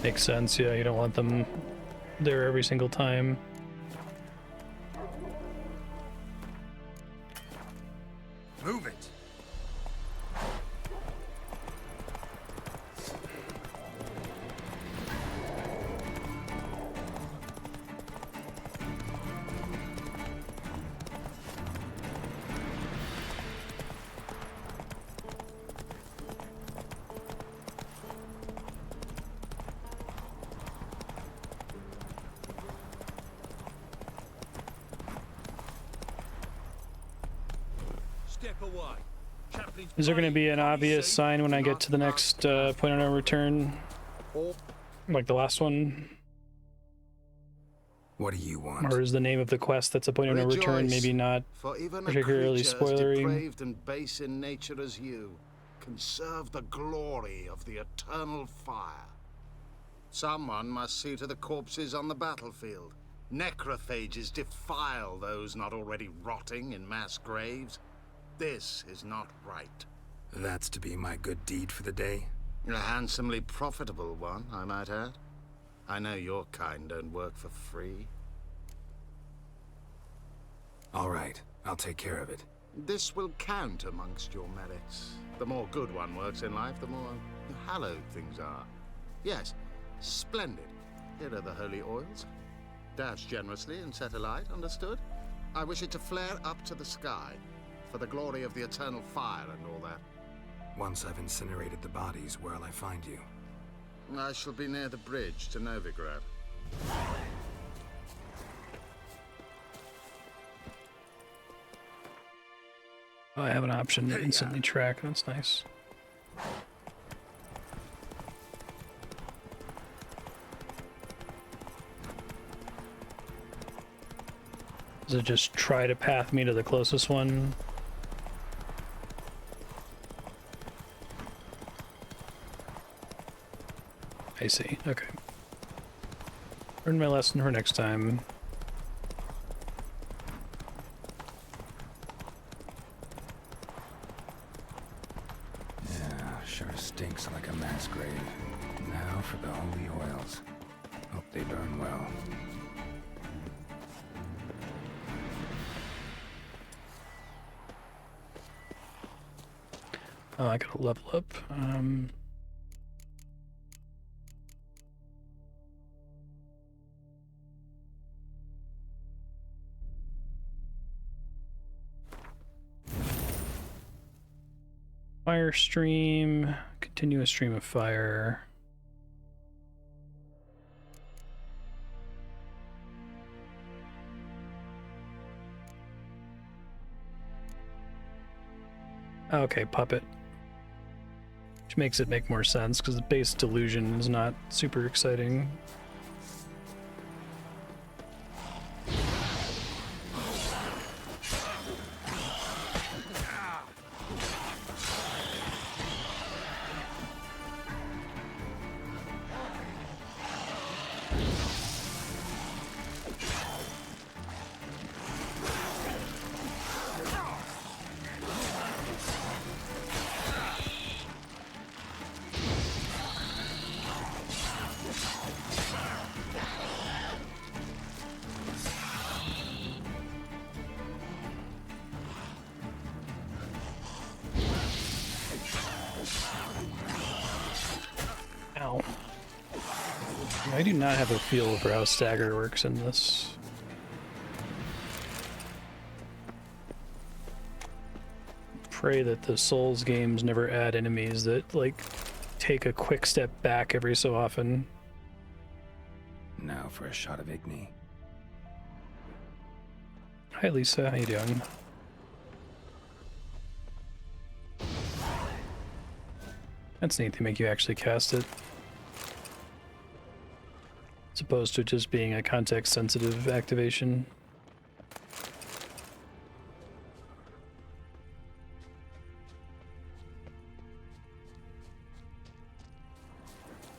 Makes sense, yeah, you don't want them there every single time. Move it. Is there going to be an obvious sign when I get to the next point of no return? Like the last one? What do you want? Or is the name of the quest that's a point of no return maybe not For even particularly a creature spoilery? as depraved and base in nature as you can serve the glory of the eternal fire. Someone must see to the corpses on the battlefield. Necrophages defile those not already rotting in mass graves. This is not right. That's to be my good deed for the day? A handsomely profitable one, I might add. I know your kind don't work for free. All right, I'll take care of it. This will count amongst your merits. The more good one works in life, the more hallowed things are. Yes, splendid. Here are the holy oils. Dash generously and set alight, understood? I wish it to flare up to the sky, for the glory of the eternal fire and all that. Once I've incinerated the bodies, where'll I find you? I shall be near the bridge to Novigrad. Oh, I have an option to instantly track. That's nice. Does it just try to path me to the closest one? I see. Okay. Learn my lesson for next time. Yeah, sure stinks like a mass grave. Now for the holy oils. Hope they burn well. Oh, I gotta level up. Fire stream, continuous stream of fire. Okay, puppet. Which makes it make more sense, because the base delusion is not super exciting. Ow. I do not have a feel for how stagger works in this. Pray that the Souls games never add enemies that, like, take a quick step back every so often. Now for a shot of Igni. Hi Lisa, how you doing? That's neat to make you actually cast it. As opposed to just being a context-sensitive activation.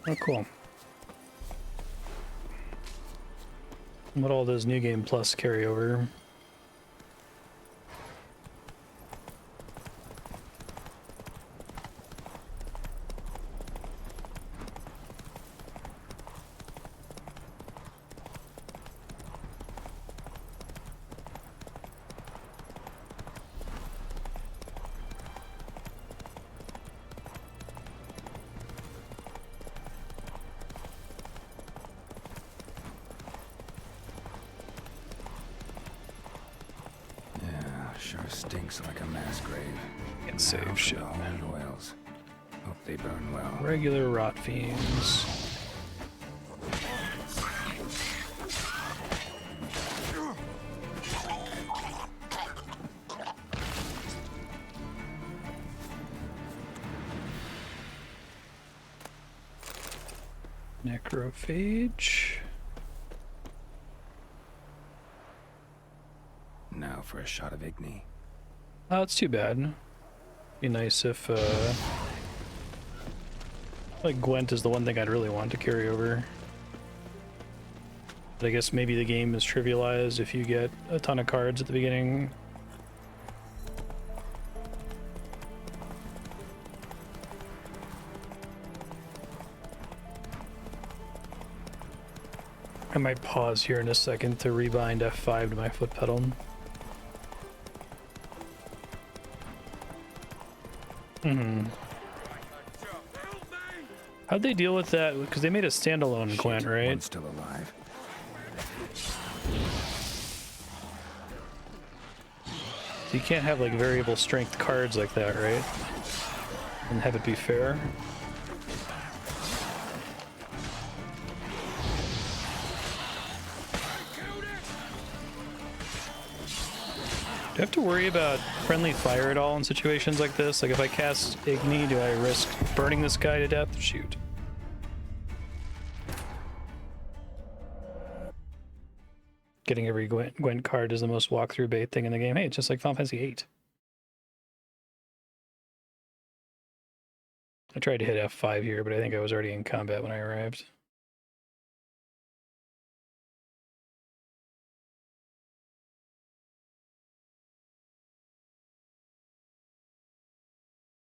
Oh, cool. What all does New Game Plus carry over? Sure stinks like a mass grave. Can't save shit. Oils. Hope they burn well. Regular rot fiends. Necrophage. Now for a shot of Igni. Oh, it's too bad. Be nice if, like, Gwent is the one thing I'd really want to carry over. But I guess maybe the game is trivialized if you get a ton of cards at the beginning. I might pause here in a second to rebind F5 to my foot pedal. How'd they deal with that? Because they made a standalone Gwent, right? One's still alive. So you can't have like variable strength cards like that, right? And have it be fair. Do I have to worry about friendly fire at all in situations like this? Like if I cast Igni, do I risk burning this guy to death? Shoot. Getting every Gwent card is the most walkthrough bait thing in the game. Hey, it's just like Final Fantasy VIII. I tried to hit F5 here, but I think I was already in combat when I arrived.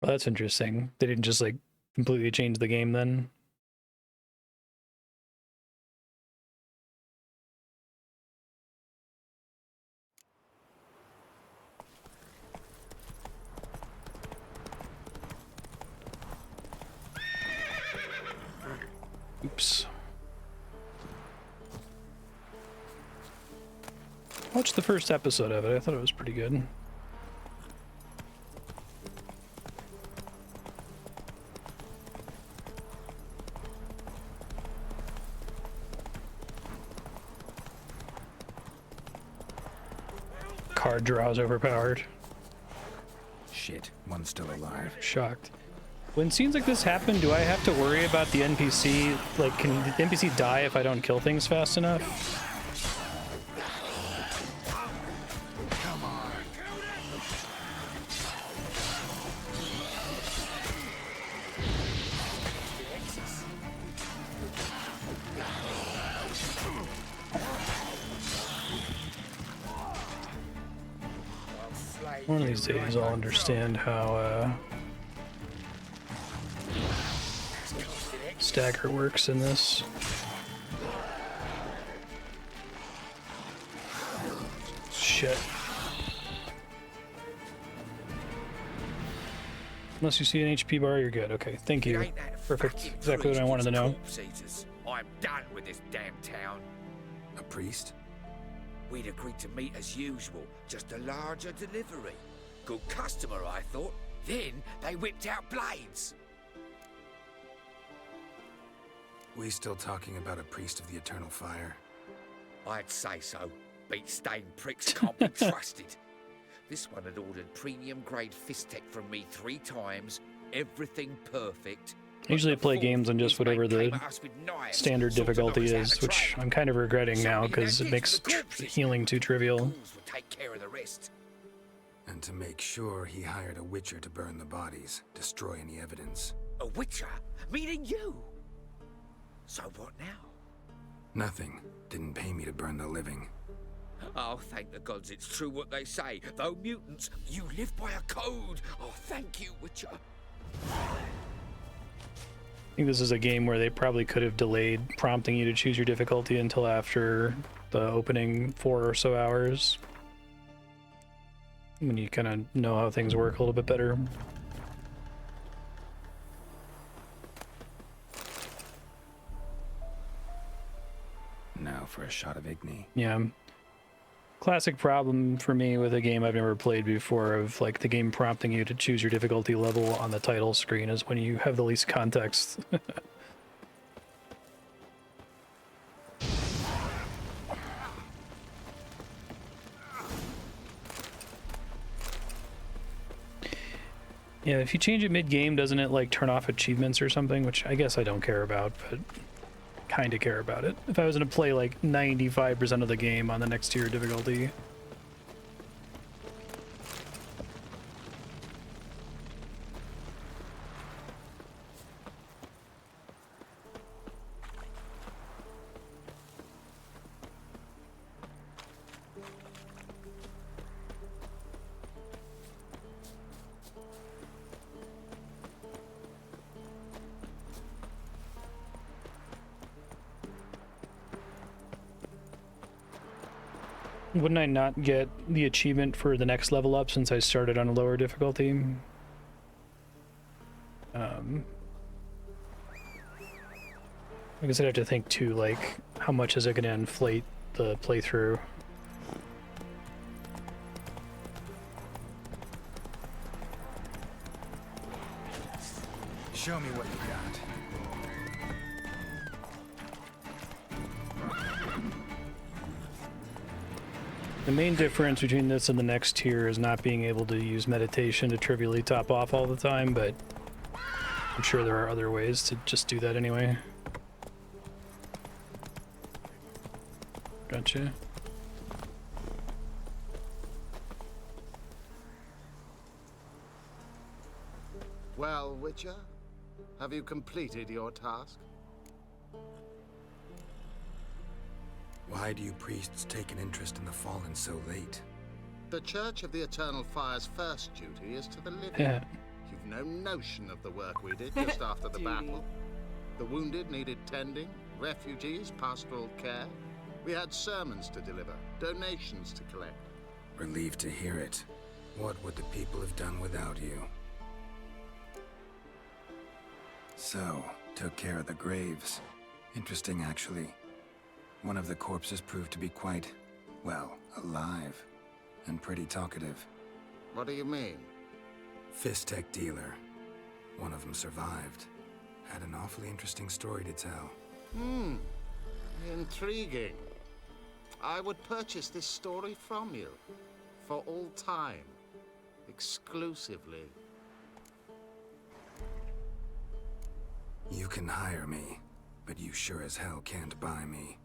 Well, that's interesting. They didn't just like completely change the game then. Oops. Watched the first episode of it. I thought it was pretty good. Card draw is overpowered. Shit, one's still alive. Shocked. When scenes like this happen, do I have to worry about the NPC? Like, can the NPC die if I don't kill things fast enough? One of these days I'll understand how stagger works in this. Shit. Unless you see an HP bar, you're good. Okay, thank you. Perfect. Exactly what I wanted to know. I'm done with this damn town. A priest? We'd agreed to meet as usual, just a larger delivery. Good customer, I thought. Then they whipped out blades. We still talking about a priest of the eternal fire? I'd say so. Beat-stained pricks can't be trusted. This one had ordered premium-grade fist tech from me 3 times. Everything perfect. Usually I play games on just whatever the standard difficulty is, which I'm kind of regretting now because it makes healing too trivial. Take care of the rest. And to make sure, he hired a witcher to burn the bodies, destroy any evidence. A witcher? Meaning you? So what now? Nothing. Didn't pay me to burn the living. Oh, thank the gods it's true what they say. Though mutants, you live by a code. Oh, thank you, Witcher. I think this is a game where they probably could have delayed prompting you to choose your difficulty until after the opening 4 or so hours, when you kind of know how things work a little bit better. Now for a shot of Igni. Yeah. Classic problem for me with a game I've never played before of like the game prompting you to choose your difficulty level on the title screen is when you have the least context. Yeah, if you change it mid-game, doesn't it like turn off achievements or something? Which I guess I don't care about, but kind of care about it. If I was going to play like 95% of the game on the next tier difficulty. Wouldn't I not get the achievement for the next level up since I started on a lower difficulty? I guess I'd have to think too, like, how much is it going to inflate the playthrough? Show me what you got. The main difference between this and the next tier is not being able to use meditation to trivially top off all the time, but I'm sure there are other ways to just do that anyway. Gotcha. Well, Witcher, have you completed your task? Why do you priests take an interest in the fallen so late? The Church of the Eternal Fire's first duty is to the living. Yeah. You've no notion of the work we did just after the battle. The wounded needed tending, refugees, pastoral care. We had sermons to deliver, donations to collect. Relieved to hear it. What would the people have done without you? So, took care of the graves. Interesting, actually. One of the corpses proved to be quite, well, alive. And pretty talkative. What do you mean? Fist tech dealer. One of them survived. Had an awfully interesting story to tell. Intriguing. I would purchase this story from you. For all time. Exclusively. You can hire me, but you sure as hell can't buy me.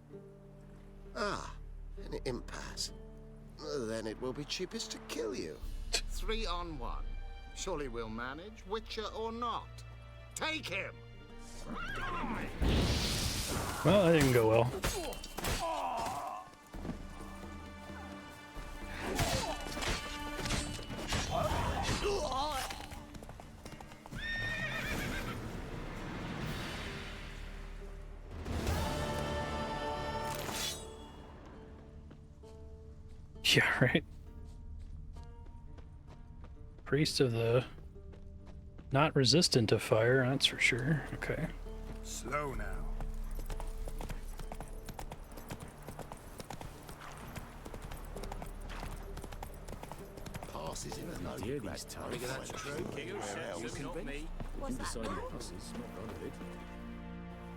Ah, an impasse. Then it will be cheapest to kill you. 3 on 1. Surely we'll manage, Witcher or not. Take him! Well, that didn't go well. Yeah, right. Priest of the not resistant to fire, that's for sure. Okay. Slow now. Passes in a no These times. that's true. What's that now?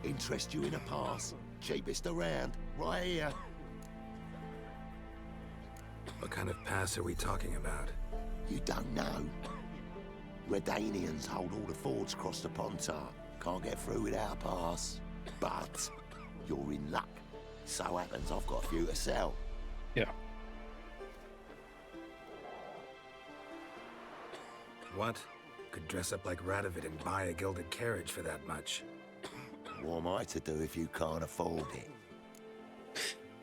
Interest you in a pass? Cheapest around, right here. What kind of pass are we talking about? You don't know. Redanians hold all the fords across the Pontar. Can't get through without a pass. But you're in luck. So happens I've got a few to sell. Yeah. What? Could dress up like Radovid and buy a gilded carriage for that much. What am I to do if you can't afford it?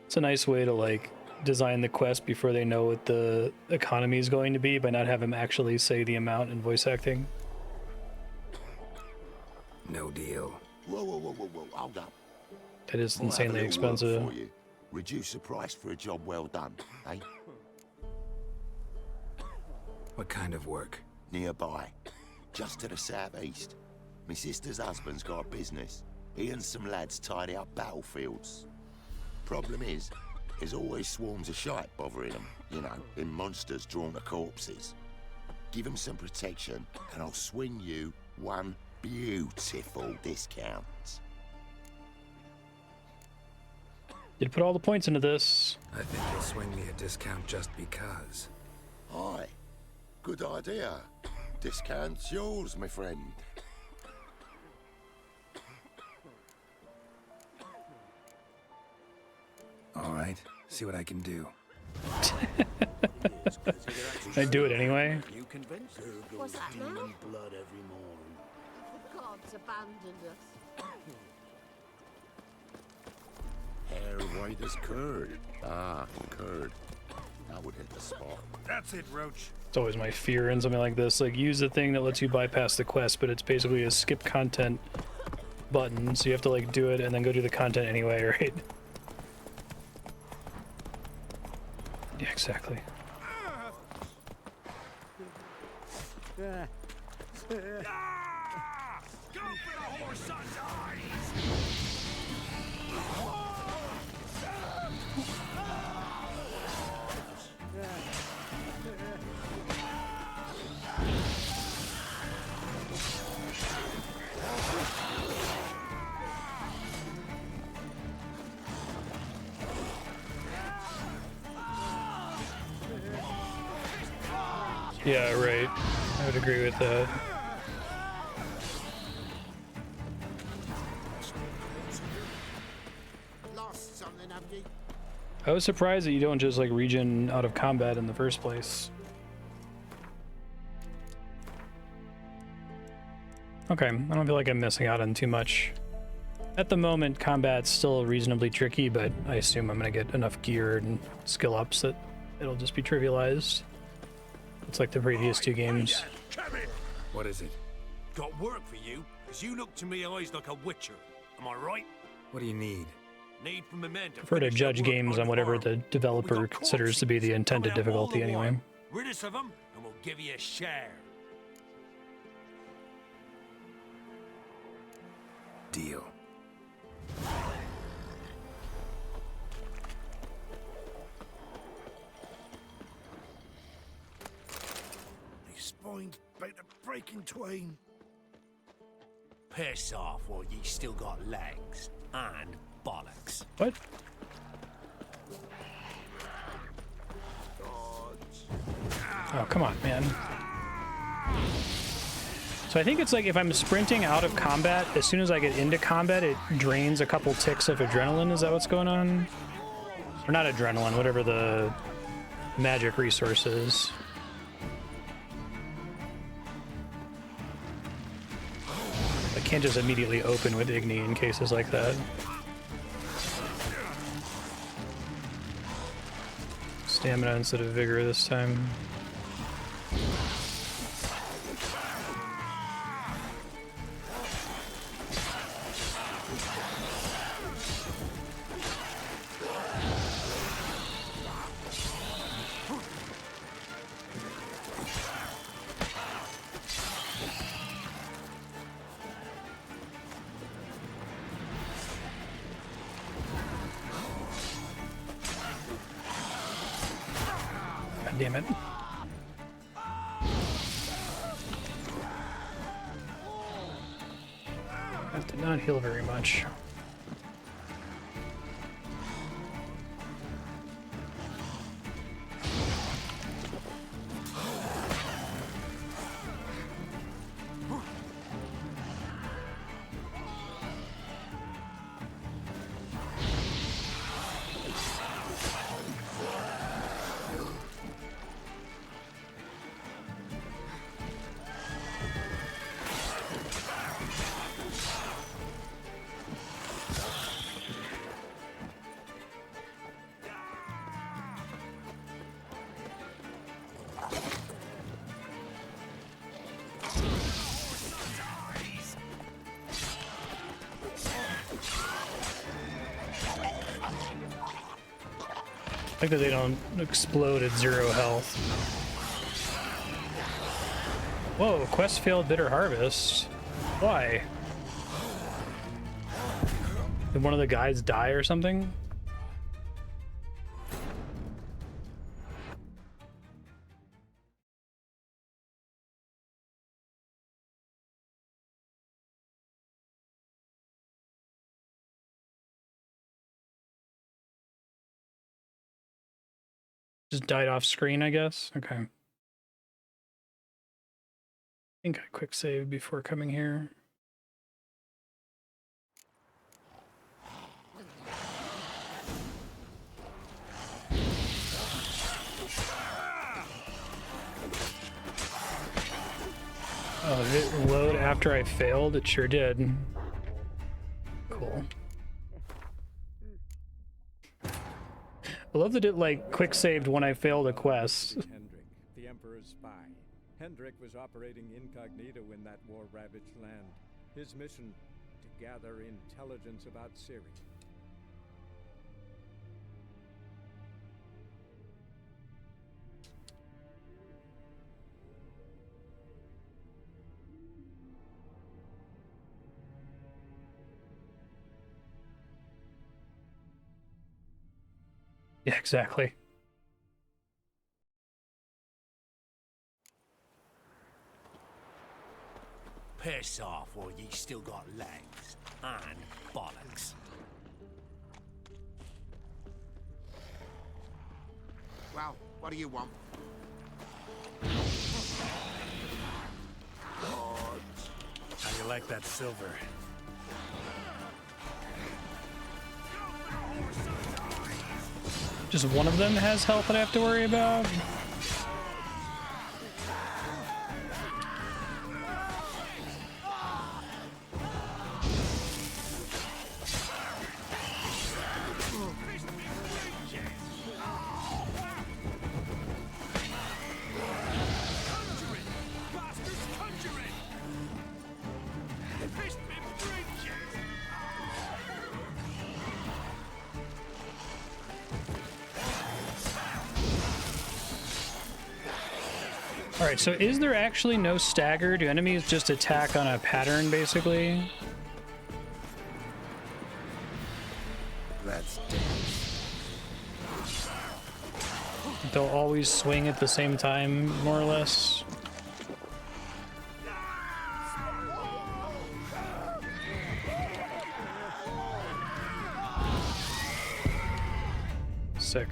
It's a nice way to like design the quest before they know what the economy is going to be by not have him actually say the amount in voice acting. No deal. Whoa, hold up. That is I'll have a insanely little work expensive. for you. Reduce the price for a job well done, eh? What kind of work? Nearby, just to the southeast. My sister's husband's got a business. He and some lads tidy up battlefields. Problem is, there's always swarms of shite bothering them, you know, in monsters drawn to corpses. Give them some protection, and I'll swing you one beautiful discount. You'd put all the points into this. I think you'll swing me a discount just because. Aye, good idea. Discount's yours, my friend. All right, see what I can do. I do it anyway. What's that now? Blood every morn. The gods abandoned us. Hair white as curd. Ah, curd. That would hit the spot. That's it, Roach. It's always my fear in something like this. Like, use the thing that lets you bypass the quest, but it's basically a skip content button, so you have to like do it and then go do the content anyway, right? Yeah, exactly. Go for the horse son's eyes! Yeah, right. I would agree with that. Lost something, have you? I was surprised that you don't just like regen out of combat in the first place. Okay, I don't feel like I'm missing out on too much. At the moment, combat's still reasonably tricky, but I assume I'm gonna get enough gear and skill ups that it'll just be trivialized. It's like the previous two games. What is it? Got work for you, because you look to me eyes like a witcher. Am I right? What do you need? Need from the men to Prefer to finish judge their work games on on whatever farm. the developer considers to be the intended Coming out all difficulty the anyway. while. Rid us of them, and we'll give you a share. Deal. My spine's about to break in twain. Piss off while ye still got legs and bollocks. What? Oh, come on, man. So I think it's like if I'm sprinting out of combat, as soon as I get into combat, it drains a couple ticks of adrenaline. Is that what's going on? Or not adrenaline, whatever the magic resource is. I can't just immediately open with Igni in cases like that. Stamina instead of vigor this time. Damn it. That did not heal very much. I like that they don't explode at 0 health. Whoa, quest failed bitter harvest. Why? Did one of the guys die or something? Just died off screen, I guess. Okay. I think I quick saved before coming here. Oh, did it load after I failed? It sure did. Cool. I love that it, like, quick saved when I failed a quest. Hendrik, the Emperor's spy. Hendrik was operating incognito in that war-ravaged land. His mission, to gather intelligence about Ciri. Yeah, exactly. Piss off, or ye still got legs and bollocks. Well, what do you want? How you like that silver? Just one of them has health that I have to worry about? Alright, so is there actually no stagger? Do enemies just attack on a pattern, basically? That's They'll always swing at the same time, more or less? Sick.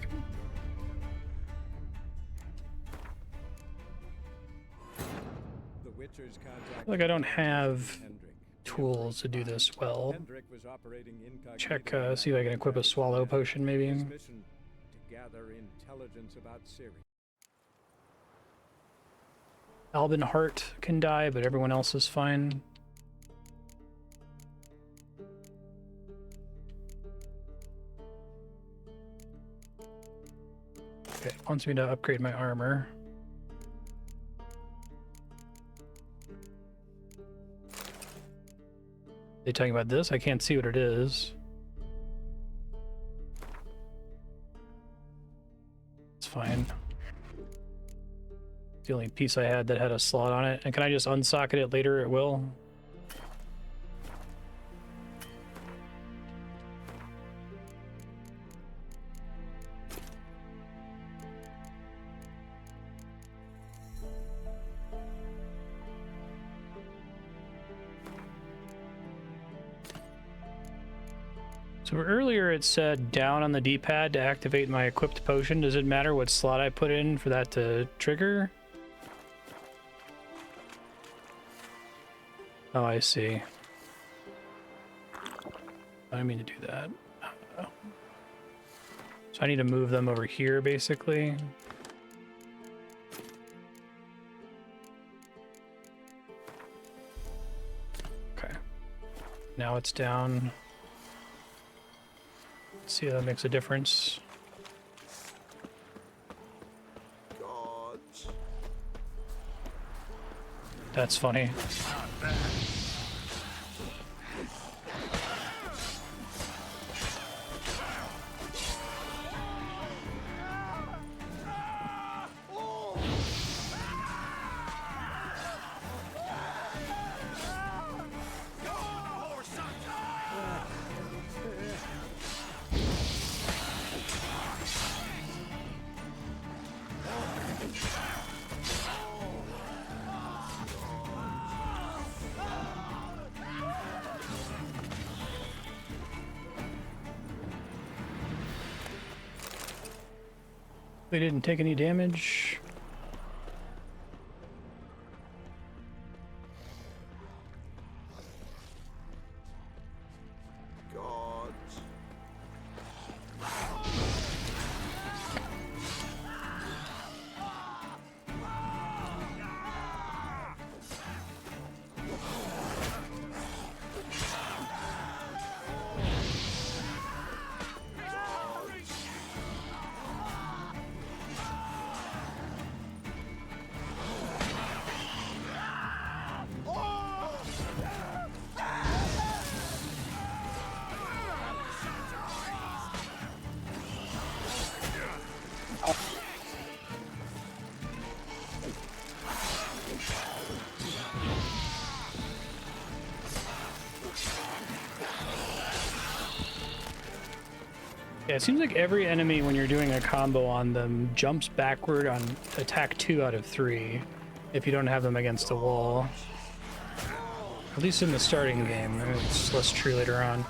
The Witcher's I contact feel like I don't have tools to do this well. Hendrik was operating incognito Check, in that see if I can equip a savage swallow land. potion, maybe. His mission to gather intelligence about Ciri. Albin Hart can die, but everyone else is fine. Okay, wants me to upgrade my armor. They talking about this? I can't see what it is. It's fine. The only piece I had that had a slot on it. And can I just unsocket it later? It will. So earlier it said down on the D-pad to activate my equipped potion. Does it matter what slot I put in for that to trigger? Oh, I see. I didn't mean to do that. So I need to move them over here, basically. Okay. Now it's down. Let's see if that makes a difference. God. That's funny. They didn't take any damage. God. Yeah, it seems like every enemy, when you're doing a combo on them, jumps backward on attack 2 out of 3 if you don't have them against a wall. At least in the starting game. It's less true later on.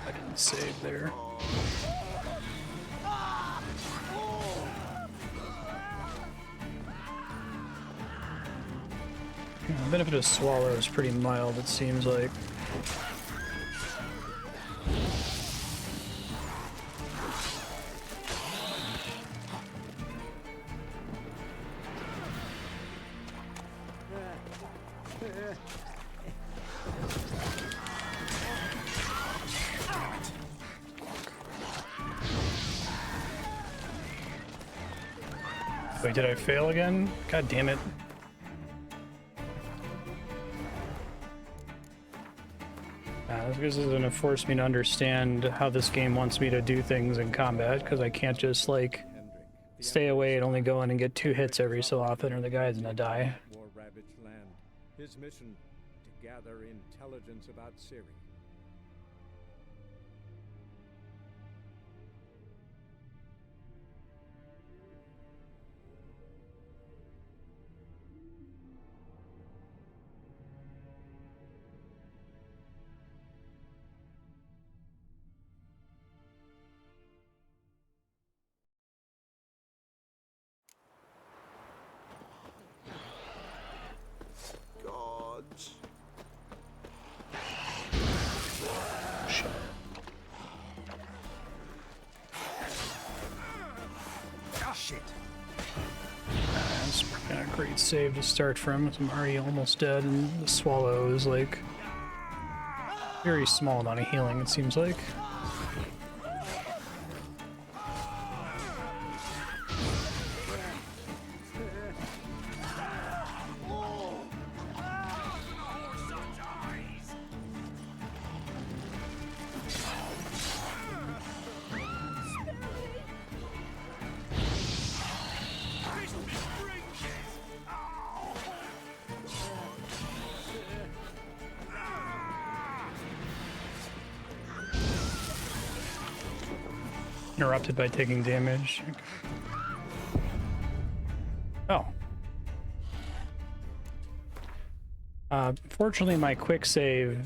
I didn't save there. The benefit of Swallow is pretty mild, it seems like. Wait, did I fail again? God damn it. This is going to force me to understand how this game wants me to do things in combat, because I can't just, like, stay away and only go in and get 2 hits every so often, or the guy's going to die. More ravaged land. His mission to gather intelligence about Ciri. great save to start from. I'm already almost dead, and the swallow is like very small amount of healing, it seems like. Interrupted by taking damage. Oh. Fortunately, my quick save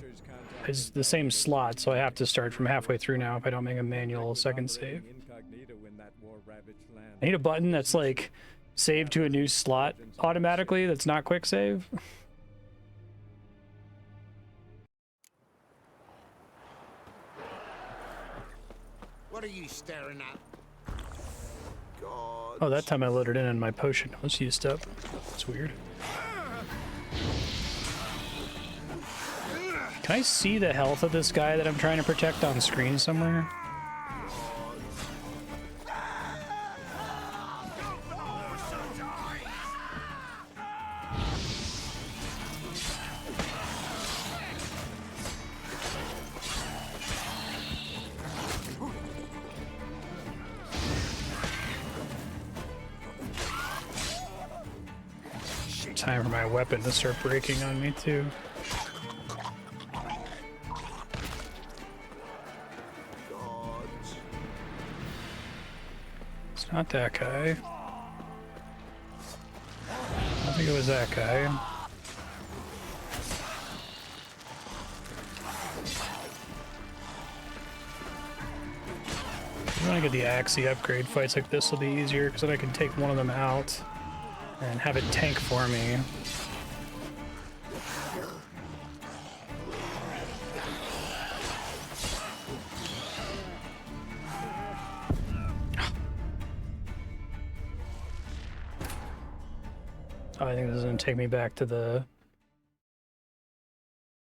is the same slot, so I have to start from halfway through now if I don't make a manual second save. I need a button that's like save to a new slot automatically that's not quick save. What are you staring at? God. Oh, that time I loaded in and my potion was used up. That's weird. Can I see the health of this guy that I'm trying to protect on screen somewhere? Time for my weapon to start breaking on me too. It's not that guy. I think it was that guy. When I get the Axie upgrade, fights like this will be easier because then I can take one of them out and have it tank for me. Oh, I think this is going to take me back to the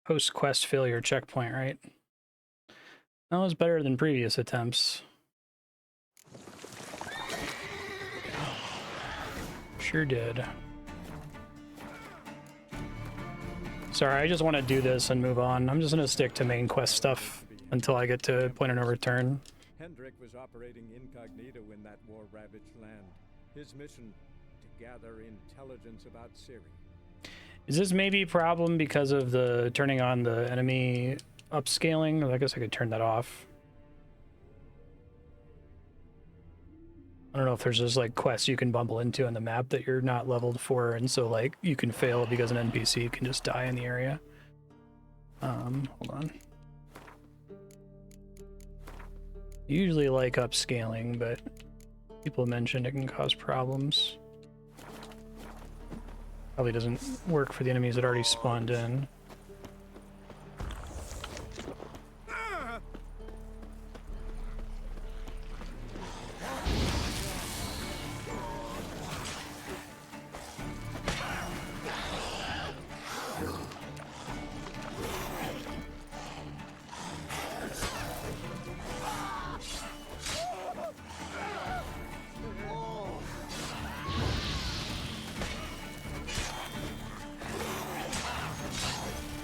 post-quest failure checkpoint, right? That was better than previous attempts. Sure did. Sorry, I just want to do this and move on. I'm just going to stick to main quest stuff until I get to point of no return. Hendrik was operating incognito in that war-ravaged land. His mission, to gather intelligence about Ciri. Is this maybe a problem because of the turning on the enemy upscaling? I guess I could turn that off. I don't know if there's just like quests you can bumble into on the map that you're not leveled for, and so like you can fail because an NPC can just die in the area. Hold on. Usually like upscaling, but people mentioned it can cause problems. Probably doesn't work for the enemies that already spawned in.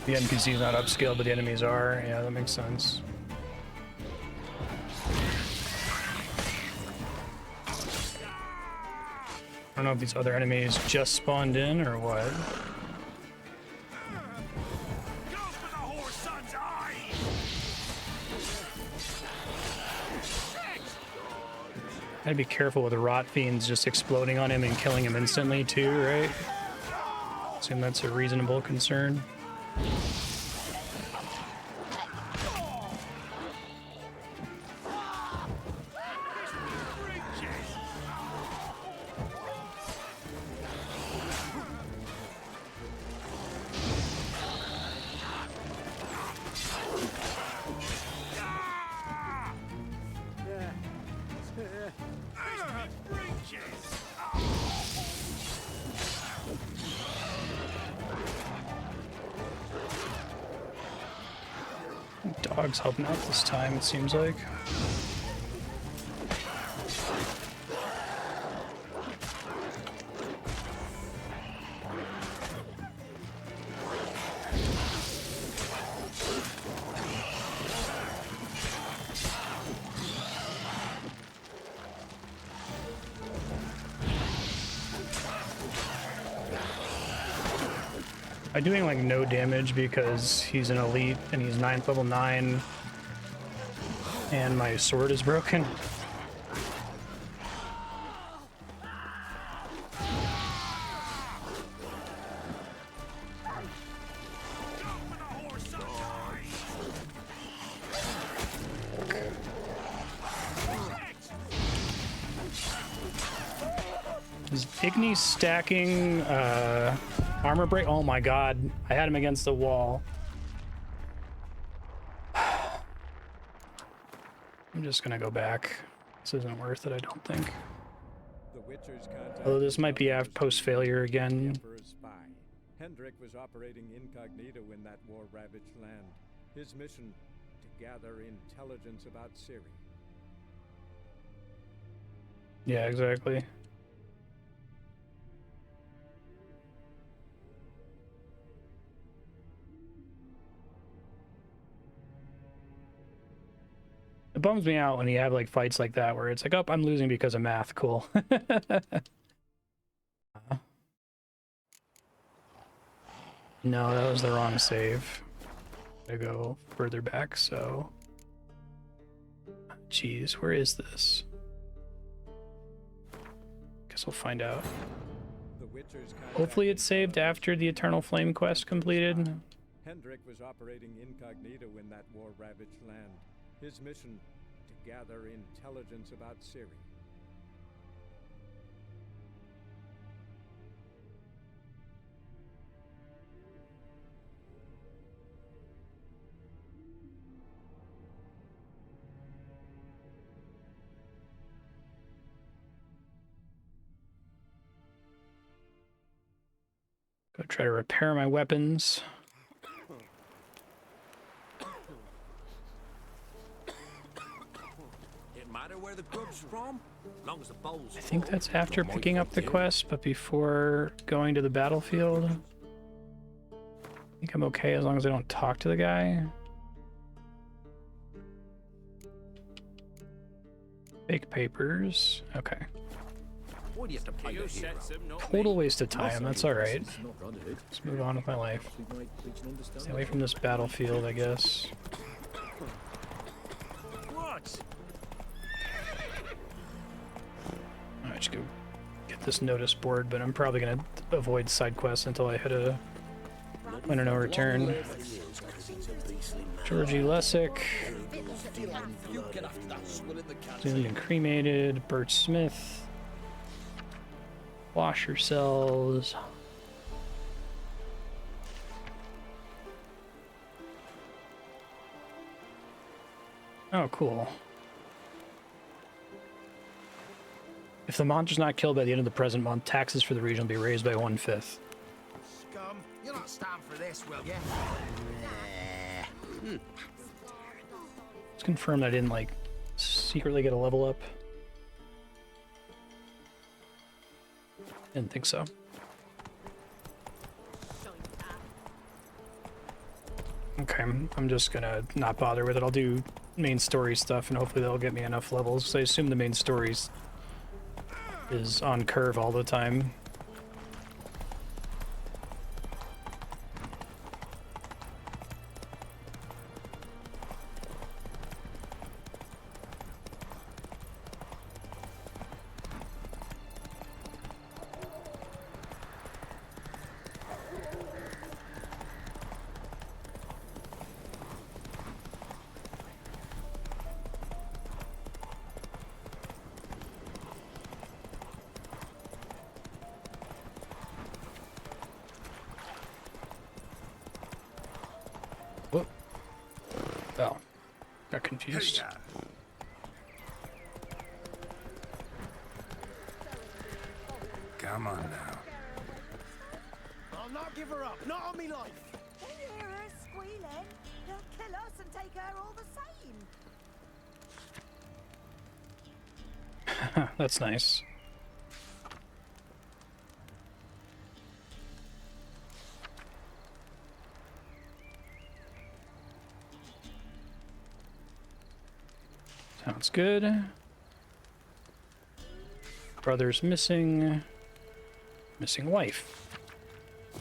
The NPC is not upscaled, but the enemies are. Yeah, that makes sense. I don't know if these other enemies just spawned in or what. I'd be careful with the rot fiends just exploding on him and killing him instantly too, right? Assume that's a reasonable concern. Dog's helping out this time, it seems like. I'm doing like no damage because he's an elite and he's level 9 and my sword is broken. Is Igni stacking armor break? Oh my god, I had him against the wall. I'm just gonna go back. This isn't worth it, I don't think. Although this might be post-failure again. Hendrik was operating incognito in that war-ravaged land. His mission, to gather intelligence about Ciri. Yeah, exactly. It bums me out when you have like fights like that where it's like, oh, I'm losing because of math. Cool. No, that was the wrong save. I go further back, so. Jeez, where is this? Guess we'll find out. Hopefully it's saved after the Eternal Flame quest completed. Hendrik was operating incognito in that war-ravaged land. His mission, to gather intelligence about Ciri. Go try to repair my weapons. Where the grub's from, long as the bowl's I think that's after picking up the quest, but before going to the battlefield. I think I'm okay as long as I don't talk to the guy. Fake papers. Okay. Why do you have to play the hero? Total waste of time. That's alright. Let's move on with my life. Stay away from this battlefield, I guess. What? I should go get this notice board, but I'm probably going to avoid side quests until I hit a win or no return. Georgie Lessick. Zillion cremated. Bert Smith. Wash yourselves. Oh, cool. If the monster's not killed by the end of the present month, taxes for the region will be raised by 1/5. Scum, you'll not stand for this, will you? Let's confirm that I didn't, like, secretly get a level up. Didn't think so. Okay, I'm just gonna not bother with it. I'll do main story stuff, and hopefully that'll get me enough levels. So I assume the main stories is on curve all the time. Oh, got confused. Come on now. I'll not give her up, not on me life. Can you hear her squealing? They'll kill us and take like her all the same. That's nice. Sounds good. Brother's missing. Missing wife. I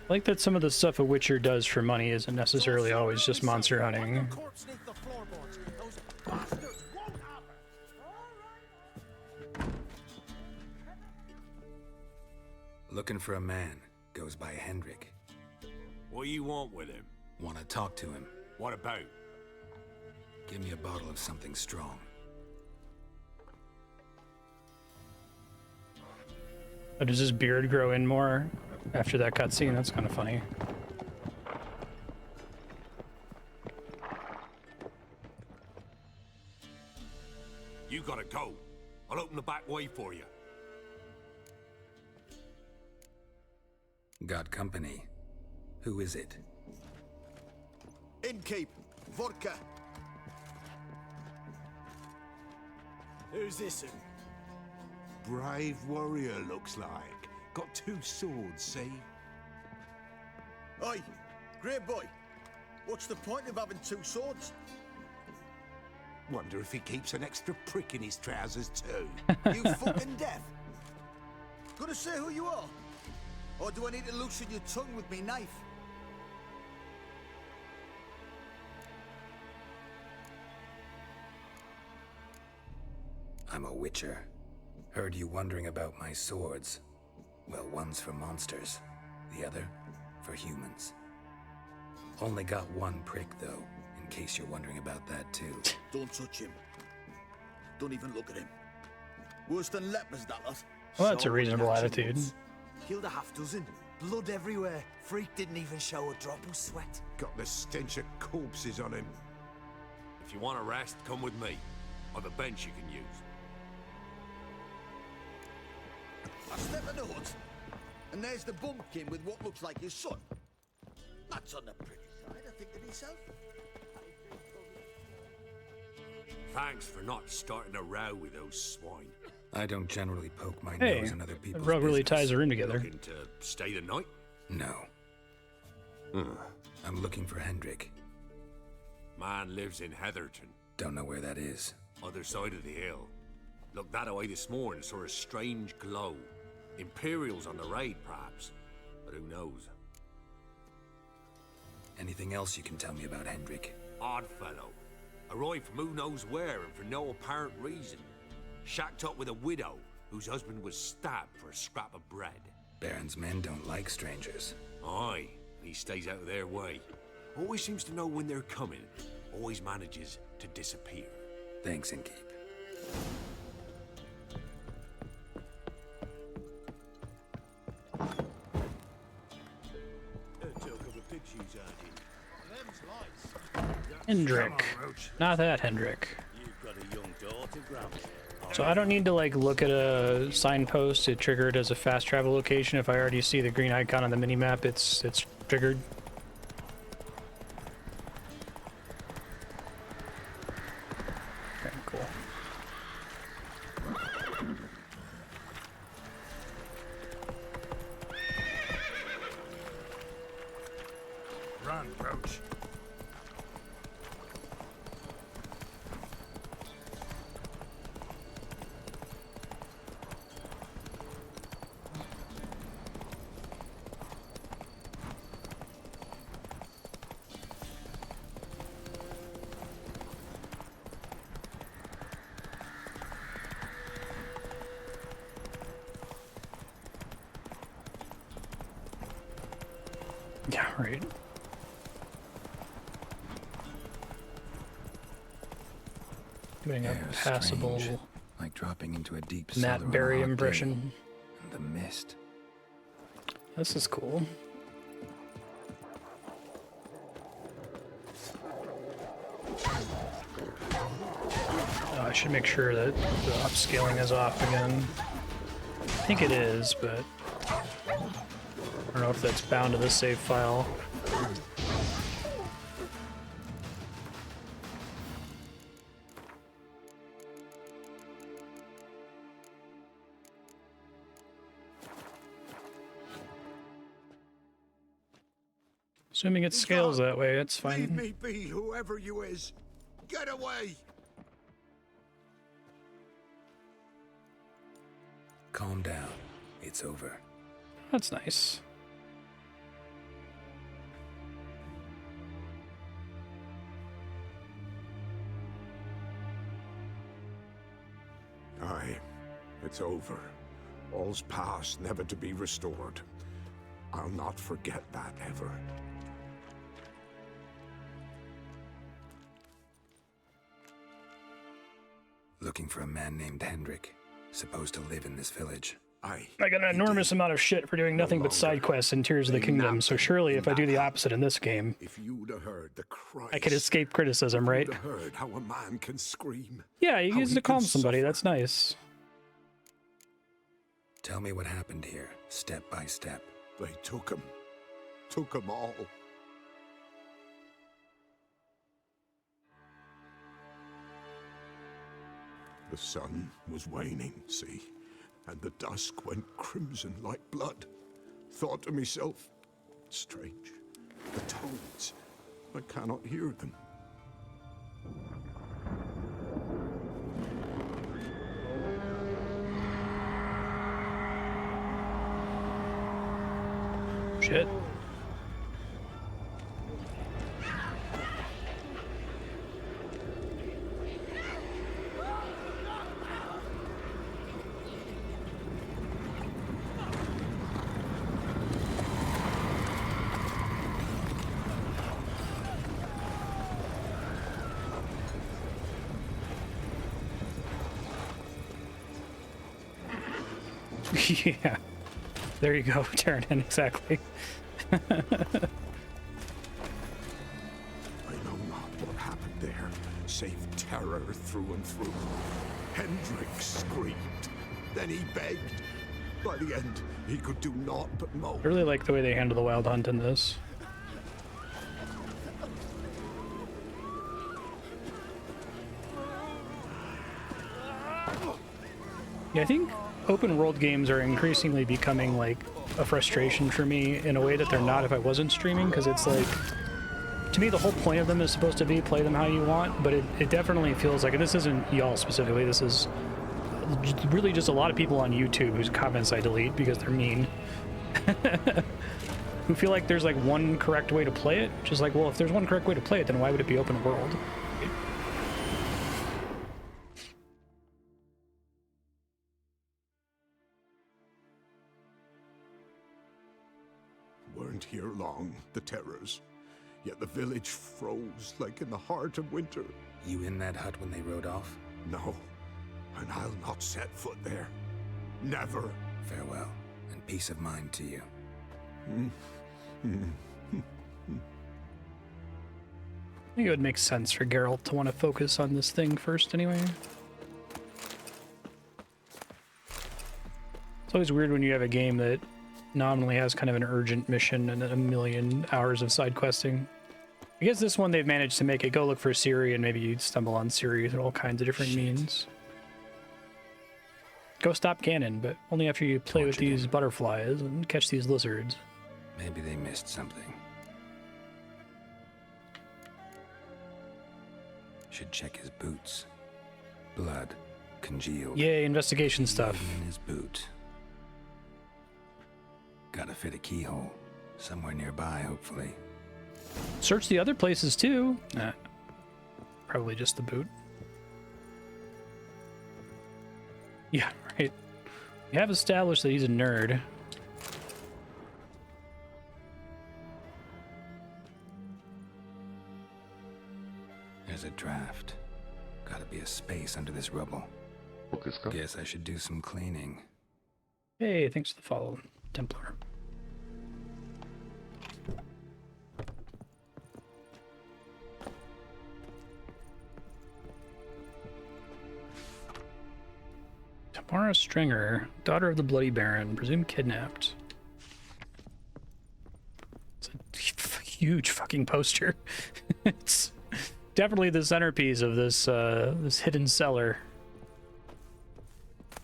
like that some of the stuff a Witcher does for money isn't necessarily always just monster hunting. Looking for a man. Goes by Hendrik. What do you want with him? Want to talk to him. What about? Give me a bottle of something strong. Oh, does his beard grow in more after that cutscene? That's kind of funny. You gotta go. I'll open the back way for you. Got company. Who is it? Innkeep, vodka. Who's this? Brave warrior, looks like. Got 2 swords, see? Oi, great boy. What's the point of having 2 swords? Wonder if he keeps an extra prick in his trousers too. You fucking deaf. Gonna say who you are? Or do I need to loosen your tongue with me knife? I'm a Witcher. Heard you wondering about my swords. Well, one's for monsters, the other for humans. Only got 1 prick, though, in case you're wondering about that, too. Don't touch him. Don't even look at him. Worse than lepers, that lot. Well, that's a reasonable attitude. Killed a half dozen. Blood everywhere. Freak didn't even show a drop of sweat. Got the stench of corpses on him. If you want a rest, come with me. I've a bench you can use. I step in the hut, and there's the bumpkin with what looks like his son. That's on the pretty side, I think to myself. Thanks for not starting a row with those swine. I don't generally poke my Hey, nose in other people's the rug really business. ties the room together. Looking to stay the night? No. I'm looking for Hendrik. Man lives in Heatherton. Don't know where that is. Other side of the hill. Looked that away this morning, saw a strange glow. Imperials on the raid, perhaps. But who knows? Anything else you can tell me about Hendrik? Odd fellow. Arrived from who knows where and for no apparent reason. Shacked up with a widow whose husband was stabbed for a scrap of bread. Baron's men don't like strangers. Aye, he stays out of their way. Always seems to know when they're coming. Always manages to disappear. Thanks, Innkeep. Hendrik. Not that Hendrik. So I don't need to like look at a signpost to trigger it as a fast travel location. If I already see the green icon on the minimap, it's triggered. Okay, cool. Run, Roach. Yeah, right. Doing a passable Strange. Like dropping into a deep Matt cellar on a Berry hot impression. day. And the mist. This is cool. Oh, I should make sure that the upscaling is off again. I think it is, but I don't know if that's bound to the save file. Assuming it scales that way, it's Leave fine. me be, whoever you is. Get away! Calm down. It's over. That's nice. Aye, it's over. All's past, never to be restored. I'll not forget that ever. Looking for a man named Hendrik, supposed to live in this village. I got an enormous amount of shit for doing nothing but side quests in Tears of the Kingdom, so surely if I do the opposite in this game, If you'd have heard the cries, I could escape criticism, right? You'd have heard how a man can scream. Yeah, you how use he to calm can somebody, suffer. that's nice. Tell me what happened here, step by step. They took him. Took him all. The sun was waning, see, and the dusk went crimson like blood. Thought to myself, strange, the toads, I cannot hear them. Shit. Yeah. There you go, Tyrannin, exactly. I know not what happened there, save terror through and through. Hendrik screamed, then he begged. By the end, he could do naught but moan. I really like the way they handle the wild hunt in this. Yeah, I think open world games are increasingly becoming like a frustration for me in a way that they're not if I wasn't streaming, because it's like, to me the whole point of them is supposed to be play them how you want, but it definitely feels like, and this isn't y'all specifically, this is really just a lot of people on YouTube whose comments I delete because they're mean, who feel like there's like one correct way to play it. Just like, well, if there's one correct way to play it, then why would it be open world? Weren't here long, the terrors. Yet the village froze like in the heart of winter. You in that hut when they rode off? No, and I'll not set foot there. Never. Farewell, and peace of mind to you. I think it would make sense for Geralt to want to focus on this thing first anyway. It's always weird when you have a game that nominally has kind of an urgent mission and then a million hours of side questing. I guess this one they've managed to make it go look for Ciri, and maybe you'd stumble on Ciri through all kinds of different means. Go stop Ganon, but only after you play with these butterflies and catch these lizards. Maybe they missed something. Should check his boots. Blood congealed. Yay, investigation stuff. In his boot. Gotta fit a keyhole. Somewhere nearby, hopefully. Search the other places too. Nah, probably just the boot. Yeah, right. We have established that he's a nerd. There's a draft. Gotta be a space under this rubble. Guess I should do some cleaning. Hey, thanks for the follow, Templar. Tamara Stringer, daughter of the Bloody Baron, presumed kidnapped. It's a huge fucking poster. It's definitely the centerpiece of this this hidden cellar.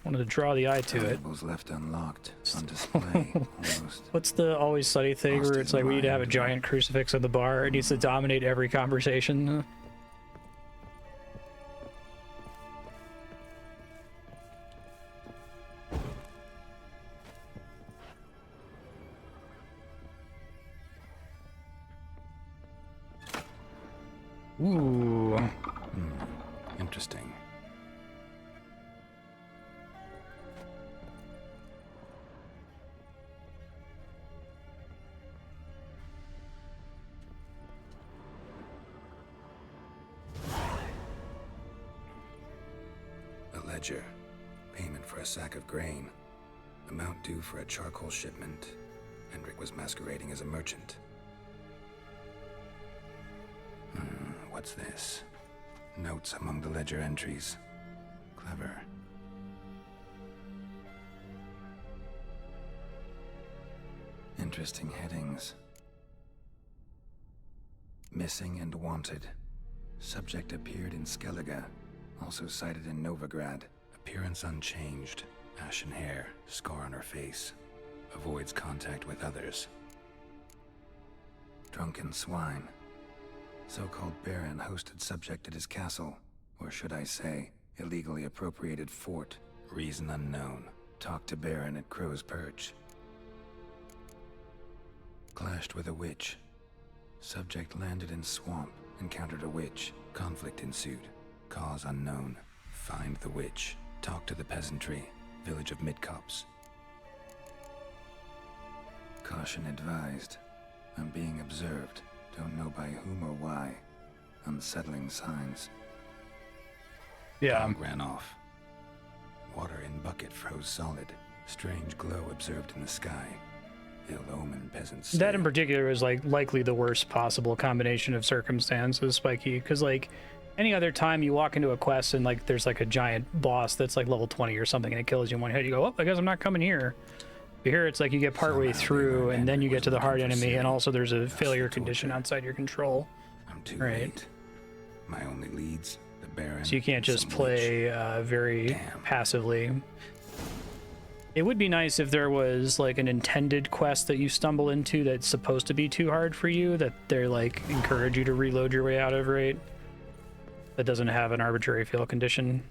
Wanted to draw the eye to it. Valuables left unlocked, on display, almost. What's the Always Sunny thing where it's like we need to have a giant crucifix on the bar? It needs to dominate every conversation. Ooh. Interesting. A ledger. Payment for a sack of grain. Amount due for a charcoal shipment. Hendrik was masquerading as a merchant. What's this? Notes among the ledger entries. Clever. Interesting headings. Missing and wanted. Subject appeared in Skellige. Also sighted in Novigrad. Appearance unchanged. Ashen hair. Scar on her face. Avoids contact with others. Drunken swine. So-called Baron hosted subject at his castle, or should I say, illegally appropriated fort. Reason unknown. Talked to Baron at Crow's Perch. Clashed with a witch. Subject landed in swamp, encountered a witch. Conflict ensued. Cause unknown. Find the witch. Talk to the peasantry. Village of Midcopse. Caution advised. I'm being observed. Don't know by whom or why. Unsettling signs. Yeah. Dog ran off. Water in bucket froze solid. Strange glow observed in the sky. Ill omen peasants. That in particular is like likely the worst possible combination of circumstances, Spiky, because like any other time you walk into a quest and like there's like a giant boss that's like level 20 or something and it kills you in one hit, you go, oh, I guess I'm not coming here. But here it's like you get partway through and then you get to the hard enemy and also there's a failure condition outside your control. I'm too late. My only leads, the Baron. So you can't just play very passively. It would be nice if there was like an intended quest that you stumble into that's supposed to be too hard for you, that they're like encourage you to reload your way out of, right? That doesn't have an arbitrary fail condition.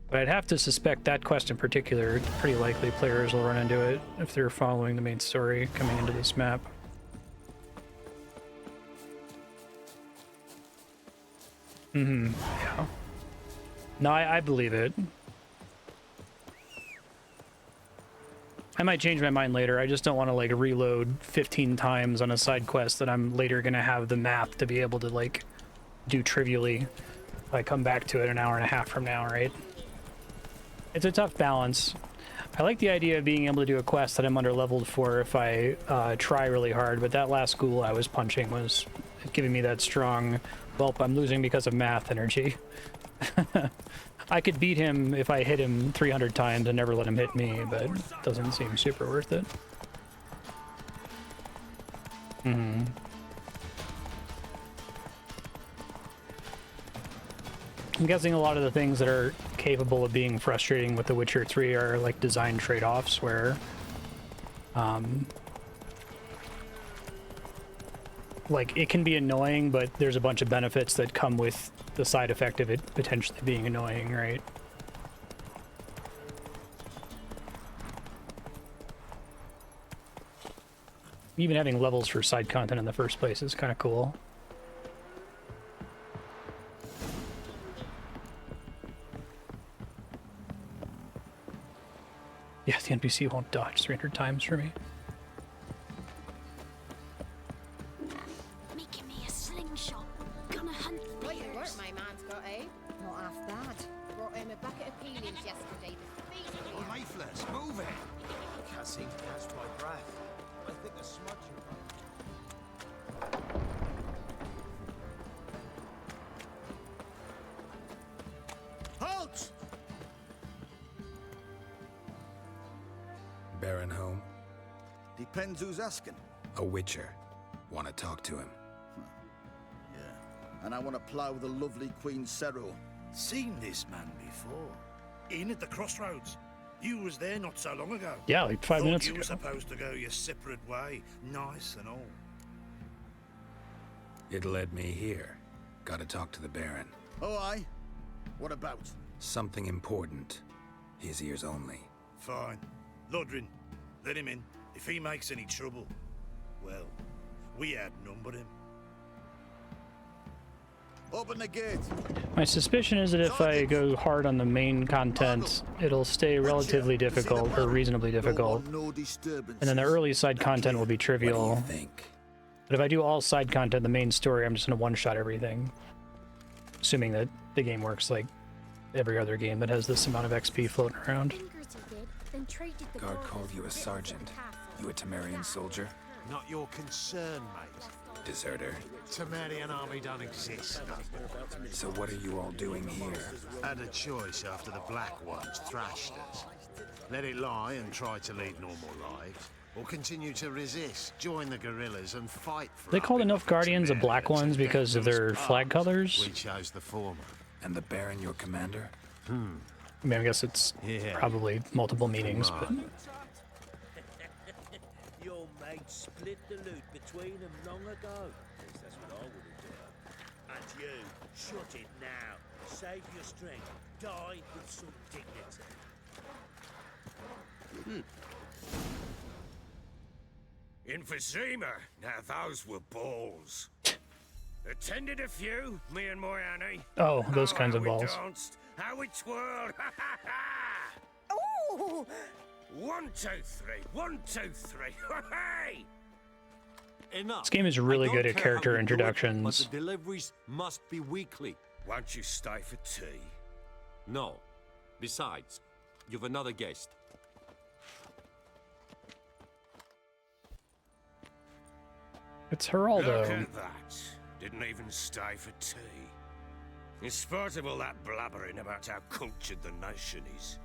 But I'd have to suspect that quest in particular, pretty likely players will run into it if they're following the main story coming into this map. Yeah. No, I believe it. I might change my mind later. I just don't want to like reload 15 times on a side quest that I'm later going to have the map to be able to like do trivially if I come back to it an hour and a half from now, right? It's a tough balance. I like the idea of being able to do a quest that I'm under-leveled for if I try really hard, but that last ghoul I was punching was giving me that strong, welp, I'm losing because of math energy. I could beat him if I hit him 300 times and never let him hit me, but it doesn't seem super worth it. I'm guessing a lot of the things that are capable of being frustrating with The Witcher 3 are like design trade-offs where like it can be annoying, but there's a bunch of benefits that come with the side effect of it potentially being annoying, right? Even having levels for side content in the first place is kind of cool. Yeah, the NPC won't dodge 300 times for me. Making me a slingshot. Gonna hunt the Quite the work bears. my man's got, eh? Not half bad. Brought him a bucket of peelings yesterday. Lifeless, move it! Can't seem to catch my breath. I think the smudge Halt! Baron home? Depends who's asking. A witcher. Want to talk to him. Yeah. And I want to plow the lovely Queen Cero. seen this man before. In at the crossroads. You was there not so long ago. Yeah, like 5 Thought minutes you ago. were supposed to go your separate way, nice and all. It led me here. Gotta talk to the Baron. Oh, aye? What about? Something important. His ears only. Fine. Lodrin, let him in. If he makes any trouble, well, we outnumber him. Open the gate. My suspicion is that if I go hard on the main content, it'll stay relatively difficult or reasonably difficult. And then the early side content will be trivial. What do you think? But if I do all side content, the main story, I'm just gonna one-shot everything. Assuming that the game works like every other game that has this amount of XP floating around. Guard called you a sergeant. You a Temerian soldier? Not your concern, mate. Deserter. Temerian army don't exist. So what are you all doing here? Had a choice after the Black Ones thrashed us. Let it lie and try to lead normal lives, or continue to resist, join the guerrillas and fight for. They called enough Guardians of Black Ones because of their flag colors. We chose the former. And the Baron your commander? I mean, I guess it's probably multiple meanings, but... Your mate split the loot between them long ago. At least that's what I would have done. And you, shut it now. Save your strength. Die with some dignity. In Vizima, now those were balls. Attended a few, me and my Annie. Oh, those kinds of how we balls. Danced, how we twirled. Ooh! 1, 2, 3. 1, 2, 3. Hey! Enough. This game is really I don't good at care character how you do it, introductions. but the deliveries must be weekly. Won't you stay for tea? No. Besides, you've another guest. It's Look Geraldo. at that. Didn't even stay for tea. In spite of all that blabbering about how cultured the nation is.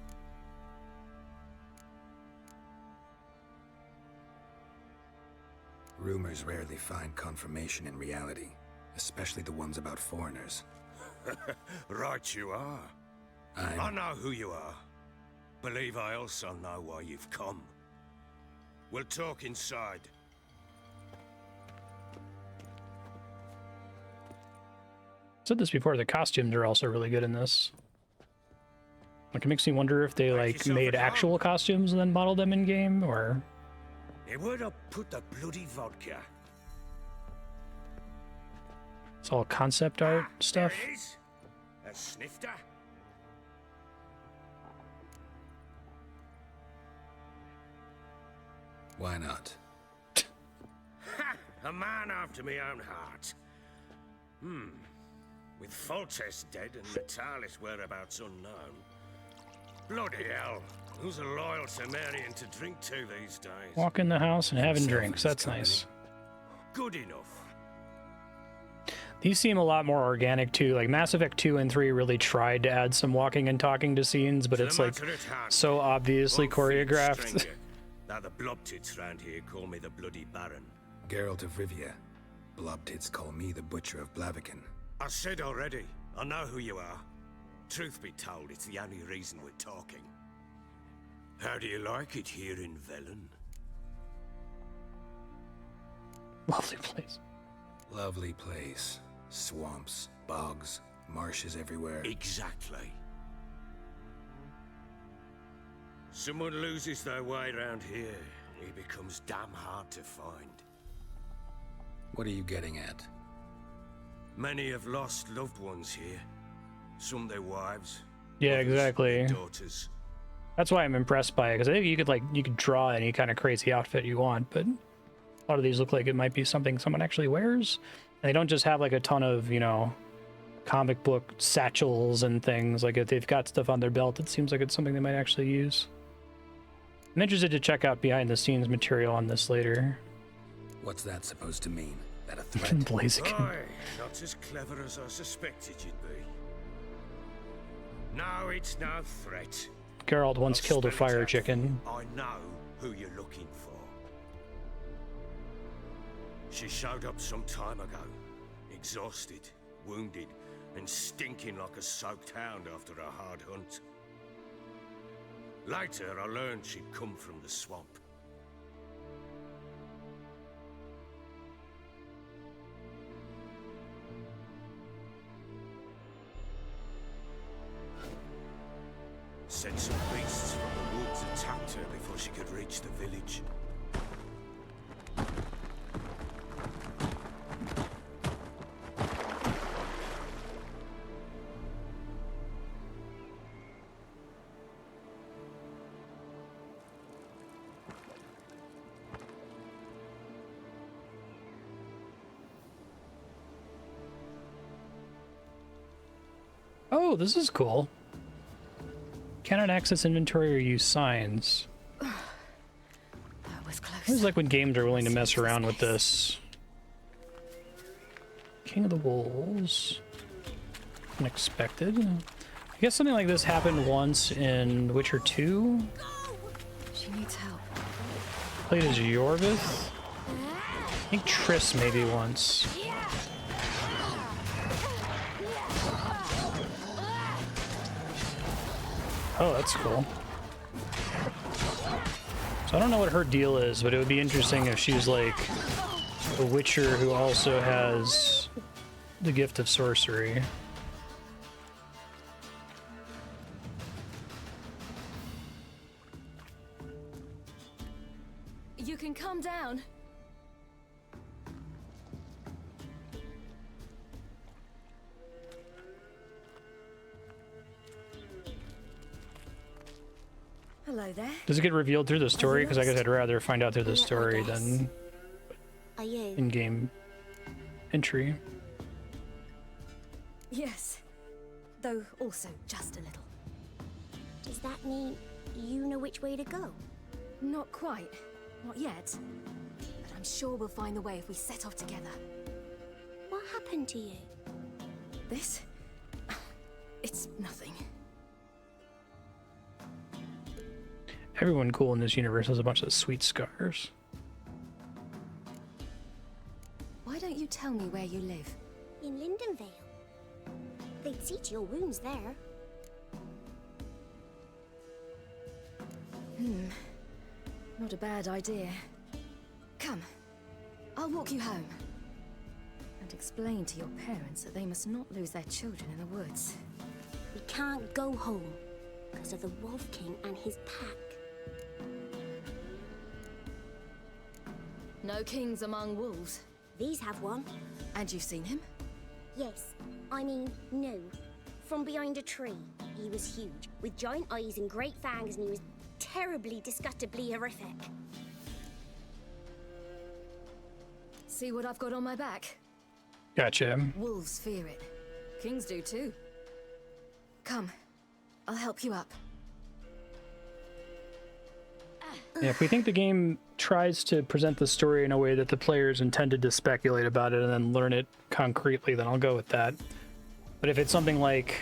Rumors rarely find confirmation in reality, especially the ones about foreigners. Right you are. I know who you are. Believe I also know why you've come. We'll talk inside. Said this before, the costumes are also really good in this. Like, it makes me wonder if they like made actual costumes and then modeled them in game, or Where'd I put the bloody vodka? it's all concept art stuff. There it is. A snifter. Why not? Ha! A man after my own heart. With Foltest dead and Natalis whereabouts unknown. Bloody hell. Who's a loyal Temerian to drink to these days? Walk in the house and having drinks. That's nice. Good enough. These seem a lot more organic too. Like Mass Effect 2 and 3 really tried to add some walking and talking to scenes, but it's like so obviously choreographed. Now the blobtits round here call me the Bloody Baron. Geralt of Rivia. Blobtits call me the Butcher of Blaviken. I said already, I know who you are. Truth be told, it's the only reason we're talking. How do you like it here in Velen? Lovely place. Lovely place. Swamps, bogs, marshes everywhere. Exactly. Someone loses their way around here, he becomes damn hard to find. What are you getting at? Many have lost loved ones here. Some their wives. Yeah, others exactly. their daughters. That's why I'm impressed by it, because I think you could draw any kind of crazy outfit you want, but a lot of these look like it might be something someone actually wears. And they don't just have like a ton of, you know, comic book satchels and things. Like if they've got stuff on their belt, it seems like it's something they might actually use. I'm interested to check out behind the scenes material on this later. What's that supposed to mean? That a threat? Blaziken. Aye, not as clever as I suspected you'd be. No, it's no threat. Geralt once killed a fire chicken. I know who you're looking for. She showed up some time ago. Exhausted, wounded, and stinking like a soaked hound after a hard hunt. Later, I learned she'd come from the swamp. Said some beasts from the woods attacked her before she could reach the village. Oh, this is cool. Cannot access inventory or use signs. That was close. It was like when games are willing to mess around with this. King of the Wolves. Unexpected. I guess something like this happened once in Witcher 2. She needs help. Played as Yorvith. I think Triss maybe once. Oh, that's cool. So I don't know what her deal is, but it would be interesting if she's like a witcher who also has the gift of sorcery. You can calm down. Hello there. Does it get revealed through the story? Because I guess I'd rather find out through the story than Are you? in-game entry. Yes. Though also just a little. Does that mean you know which way to go? Not quite. Not yet. But I'm sure we'll find the way if we set off together. What happened to you? This? It's nothing. Everyone cool in this universe has a bunch of sweet scars. Why don't you tell me where you live? In Lindenvale. They'd see to your wounds there. Not a bad idea. Come, I'll walk you home. And explain to your parents that they must not lose their children in the woods. We can't go home because of the Wolf King and his pack. No kings among wolves. These have one. And you've seen him? Yes. I mean, no. From behind a tree. He was huge, with giant eyes and great fangs, and he was terribly, disgustingly horrific. See what I've got on my back? Gotcha. Wolves fear it. Kings do too. Come, I'll help you up. Yeah, if we think the game tries to present the story in a way that the players intended to speculate about it and then learn it concretely, then I'll go with that. But if it's something like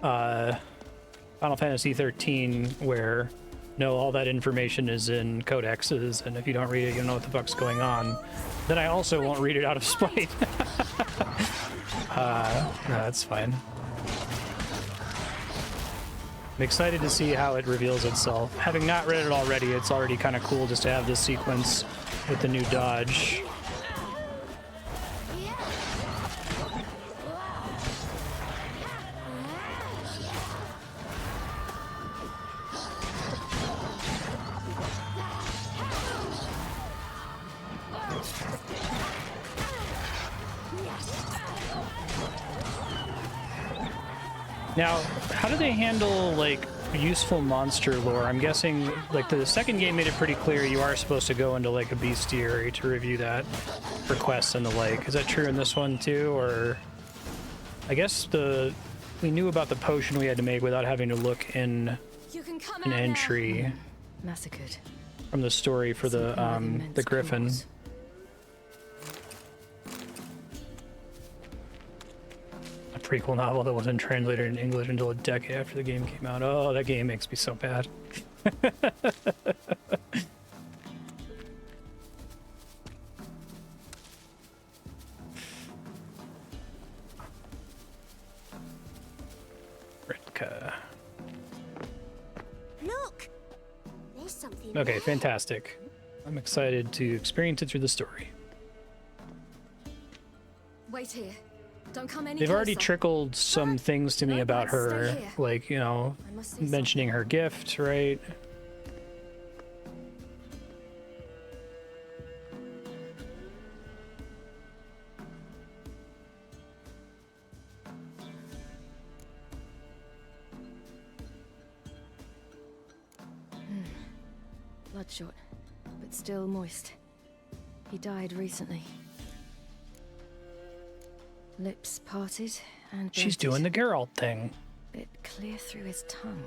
Final Fantasy 13, where no, all that information is in codexes, and if you don't read it, you don't know what the fuck's going on, then I also won't read it out of spite. No, that's fine. I'm excited to see how it reveals itself. Having not read it already, it's already kind of cool just to have this sequence with the new dodge. Now, how do they handle, like, useful monster lore? I'm guessing, like, the second game made it pretty clear you are supposed to go into, like, a bestiary to review that for quests and the like. Is that true in this one, too? Or... I guess we knew about the potion we had to make without having to look in an entry. Massacred. From the story for the Griffin. A prequel novel that wasn't translated in English until a decade after the game came out. Oh, that game makes me so bad. anything. Okay, fantastic. I'm excited to experience it through the story. Wait here. Don't come any They've already closer. trickled some things to me about her, stay here. like, you know, I must see mentioning her gift, right? Bloodshot, but still moist. He died recently. Lips parted and She's bloated. doing the Geralt thing. Bit clear through his tongue.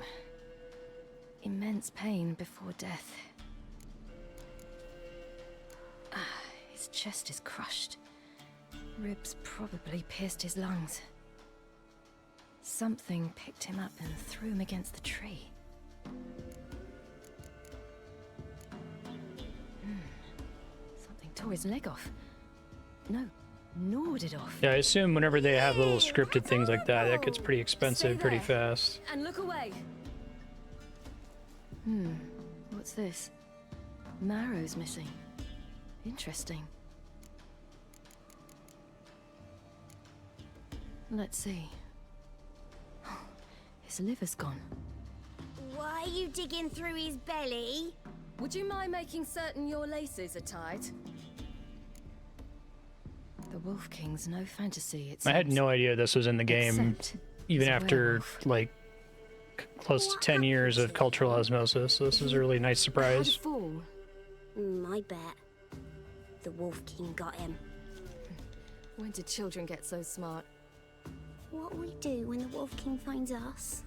Immense pain before death. His chest is crushed. Ribs probably pierced his lungs. Something picked him up and threw him against the tree. Something tore his leg off. No, gnawed it off. Yeah, I assume whenever they have little scripted things like that, that gets pretty expensive pretty fast. And look away. What's this? Marrow's missing. Interesting. Let's see. His liver's gone. Why are you digging through his belly? Would you mind making certain your laces are tied? The Wolf King's no fantasy, it I had seems. no idea this was in the game, Except even he's a after, werewolf. like, close to 10 years of cultural osmosis, so this is a really nice surprise. I bet. The Wolf King got him. When did children get so smart? What'll we do when the Wolf King finds us?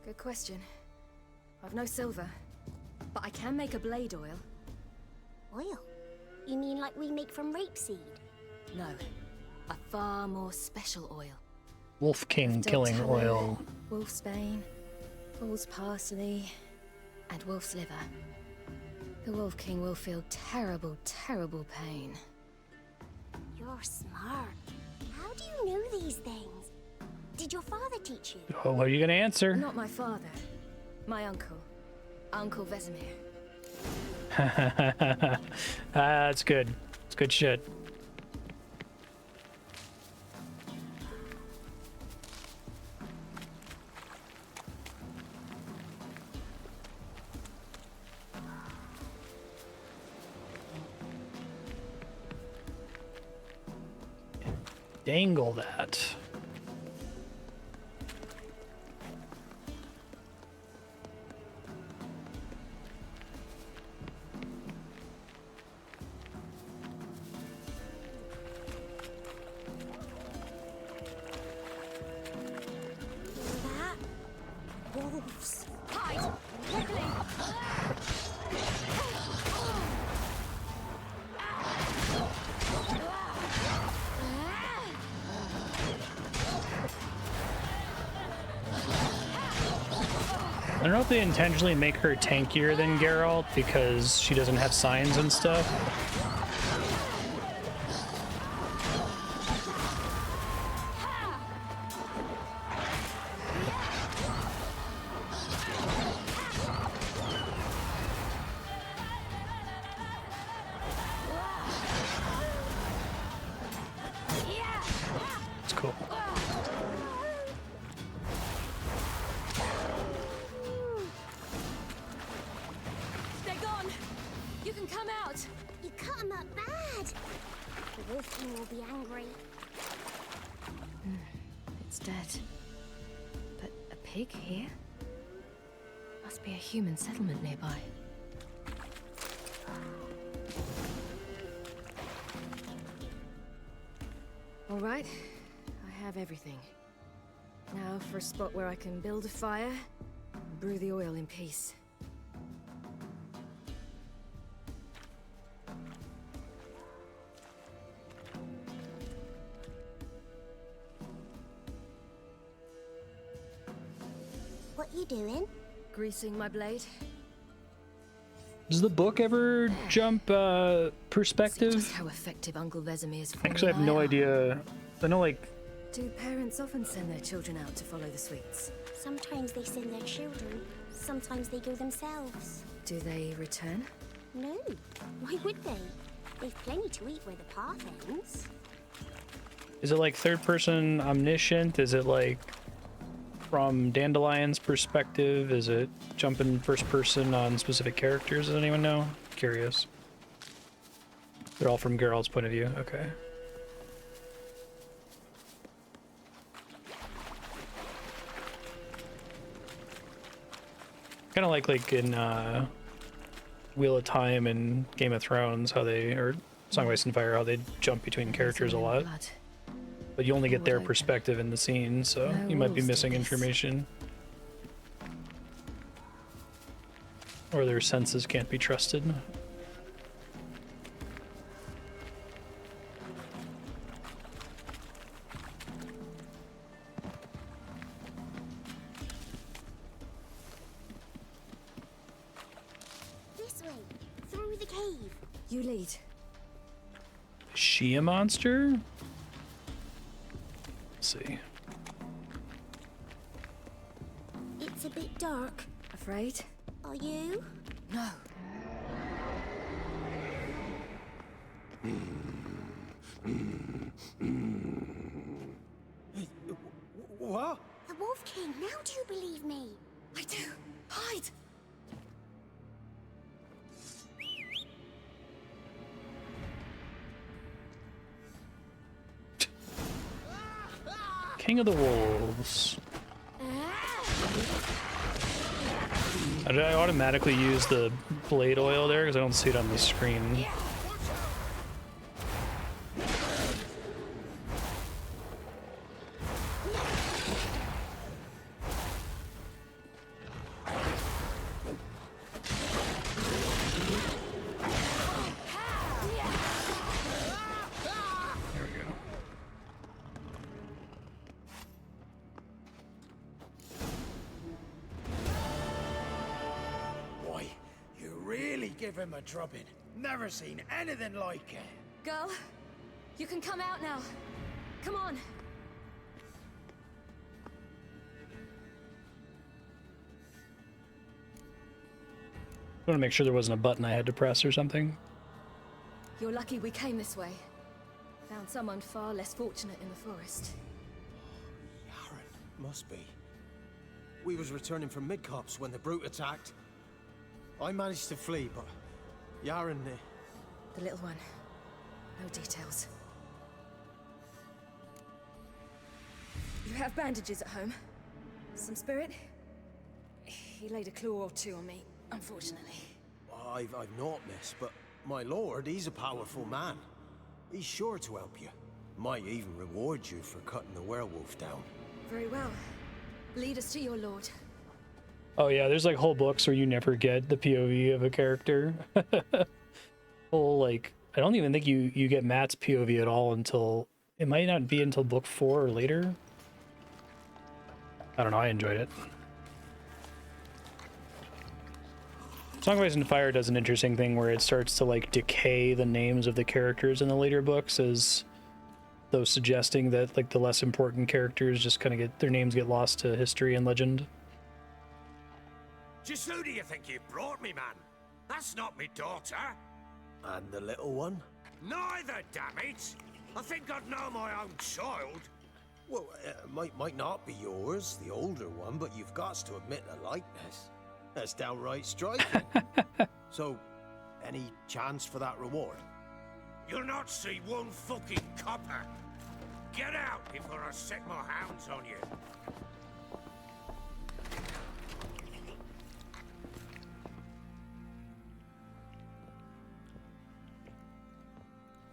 Good question. I've no silver, but I can make a blade oil. Oil? You mean like we make from rapeseed? No, a far more special oil. Wolf King killing Dog oil. tallow, wolf's bane, bull's parsley, and wolf's liver. The Wolf King will feel terrible, terrible pain. You're smart. How do you know these things? Did your father teach you? Oh, what are you gonna answer? Not my father, my uncle, Uncle Vesemir. That's good. It's good shit. Dangle that. That? Wolves. Hide! Quickly! I don't know if they intentionally make her tankier than Geralt because she doesn't have signs and stuff. It's cool. They're gone! You can come out! You cut him up bad! The Wolf King will be angry. It's dead. But a pig here? Must be a human settlement nearby. All right, I have everything. Now for a spot where I can build a fire, and brew the oil in peace. What you doing? Greasing my blade. Does the book ever jump perspective? Just how effective Uncle Vesemir's Actually, I have no idea. I know, like, Do parents often send their children out to follow the sweets? Sometimes they send their children, sometimes they go themselves. Do they return? No. Why would they? They've plenty to eat where the path ends. Is it like third person omniscient? Is it like from Dandelion's perspective? Is it jumping first person on specific characters? Does anyone know? Curious. They're all from Geralt's point of view. Okay. Kind of like in Wheel of Time and Game of Thrones, how they, or Song of Ice and Fire, how they jump between characters a lot. But you only get their perspective in the scene, so you might be missing information. Or their senses can't be trusted. This way, through the cave. You lead. Is she a monster? Let's see. It's a bit dark. Afraid? Are you? No. What? The Wolf King, now do you believe me? I do. Hide! King of the Wolves. Did I automatically use the blade oil there? Because I don't see it on the screen. Why, you really give him a drubbing. Never seen anything like it. Girl, you can come out now. Come on. I want to make sure there wasn't a button I had to press or something. You're lucky we came this way. Found someone far less fortunate in the forest. Must be. We was returning from Midcops when the brute attacked. I managed to flee, but Yaren... The little one. No details. You have bandages at home? Some spirit? He laid a claw or two on me, unfortunately. I've not, miss, but my lord, he's a powerful man. He's sure to help you. Might even reward you for cutting the werewolf down. Very well. Lead us to your lord. Oh yeah, there's like whole books where you never get the POV of a character. Whole like, I don't even think you get Matt's POV at all until, it might not be until book 4 or later. I don't know, I enjoyed it. Song of Ice and Fire does an interesting thing where it starts to like decay the names of the characters in the later books, as though suggesting that like the less important characters just kind of get their names get lost to history and legend. Just who do you think you brought me, man? That's not me daughter. And the little one? Neither, damn it! I think I'd know my own child. Well, might not be yours, the older one, but you've got to admit the likeness. That's downright striking. So, any chance for that reward? You'll not see one fucking copper. Get out before I set my hounds on you.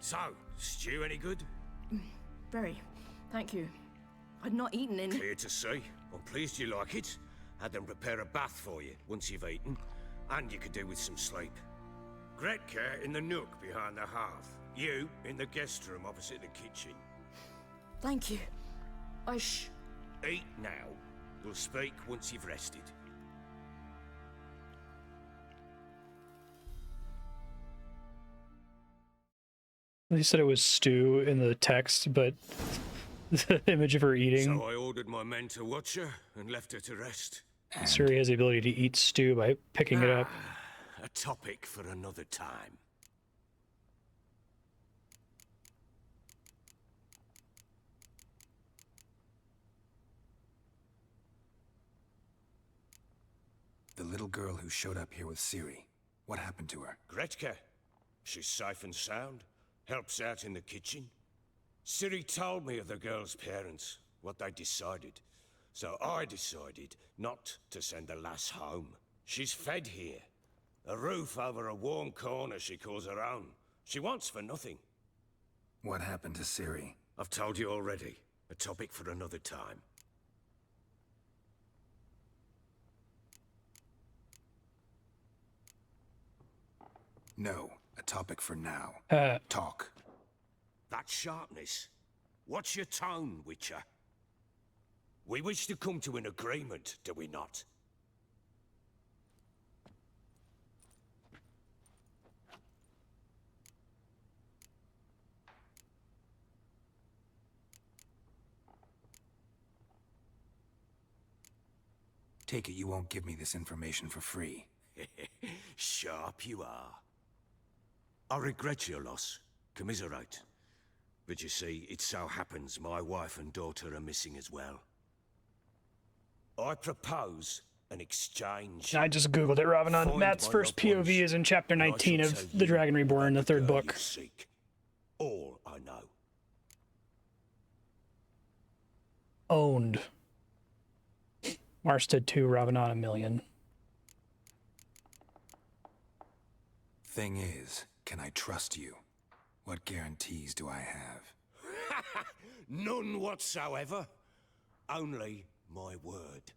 So, stew any good? Very. Thank you. I'd not eaten in... Clear to see. I'm pleased you like it. Had them prepare a bath for you once you've eaten, and you could do with some sleep. Gretka in the nook behind the hearth. You in the guest room opposite the kitchen. Thank you. Eat now. We'll speak once you've rested. They said it was stew in the text, but the image of her eating. So I ordered my men to watch her and left her to rest. Suri has the ability to eat stew by picking it up. a topic for another time. The little girl who showed up here with Ciri. What happened to her? Gretka. She's safe and sound. Helps out in the kitchen. Ciri told me of the girl's parents, what they decided. So I decided not to send the lass home. She's fed here. A roof over a warm corner she calls her own. She wants for nothing. What happened to Ciri? I've told you already. A topic for another time. No, a topic for now. Talk. That sharpness. What's your tone, Witcher? We wish to come to an agreement, do we not? Take it you won't give me this information for free. Sharp you are. I regret your loss. Commiserate. But you see, it so happens my wife and daughter are missing as well. I propose an exchange. I just googled it, Ravanon. Matt's first POV is in chapter 19 of The Dragon Reborn, the third book. All I know. Owned. Marstead 2, Ravanon 1,000,000. Thing is, can I trust you? What guarantees do I have? None whatsoever. Only my word.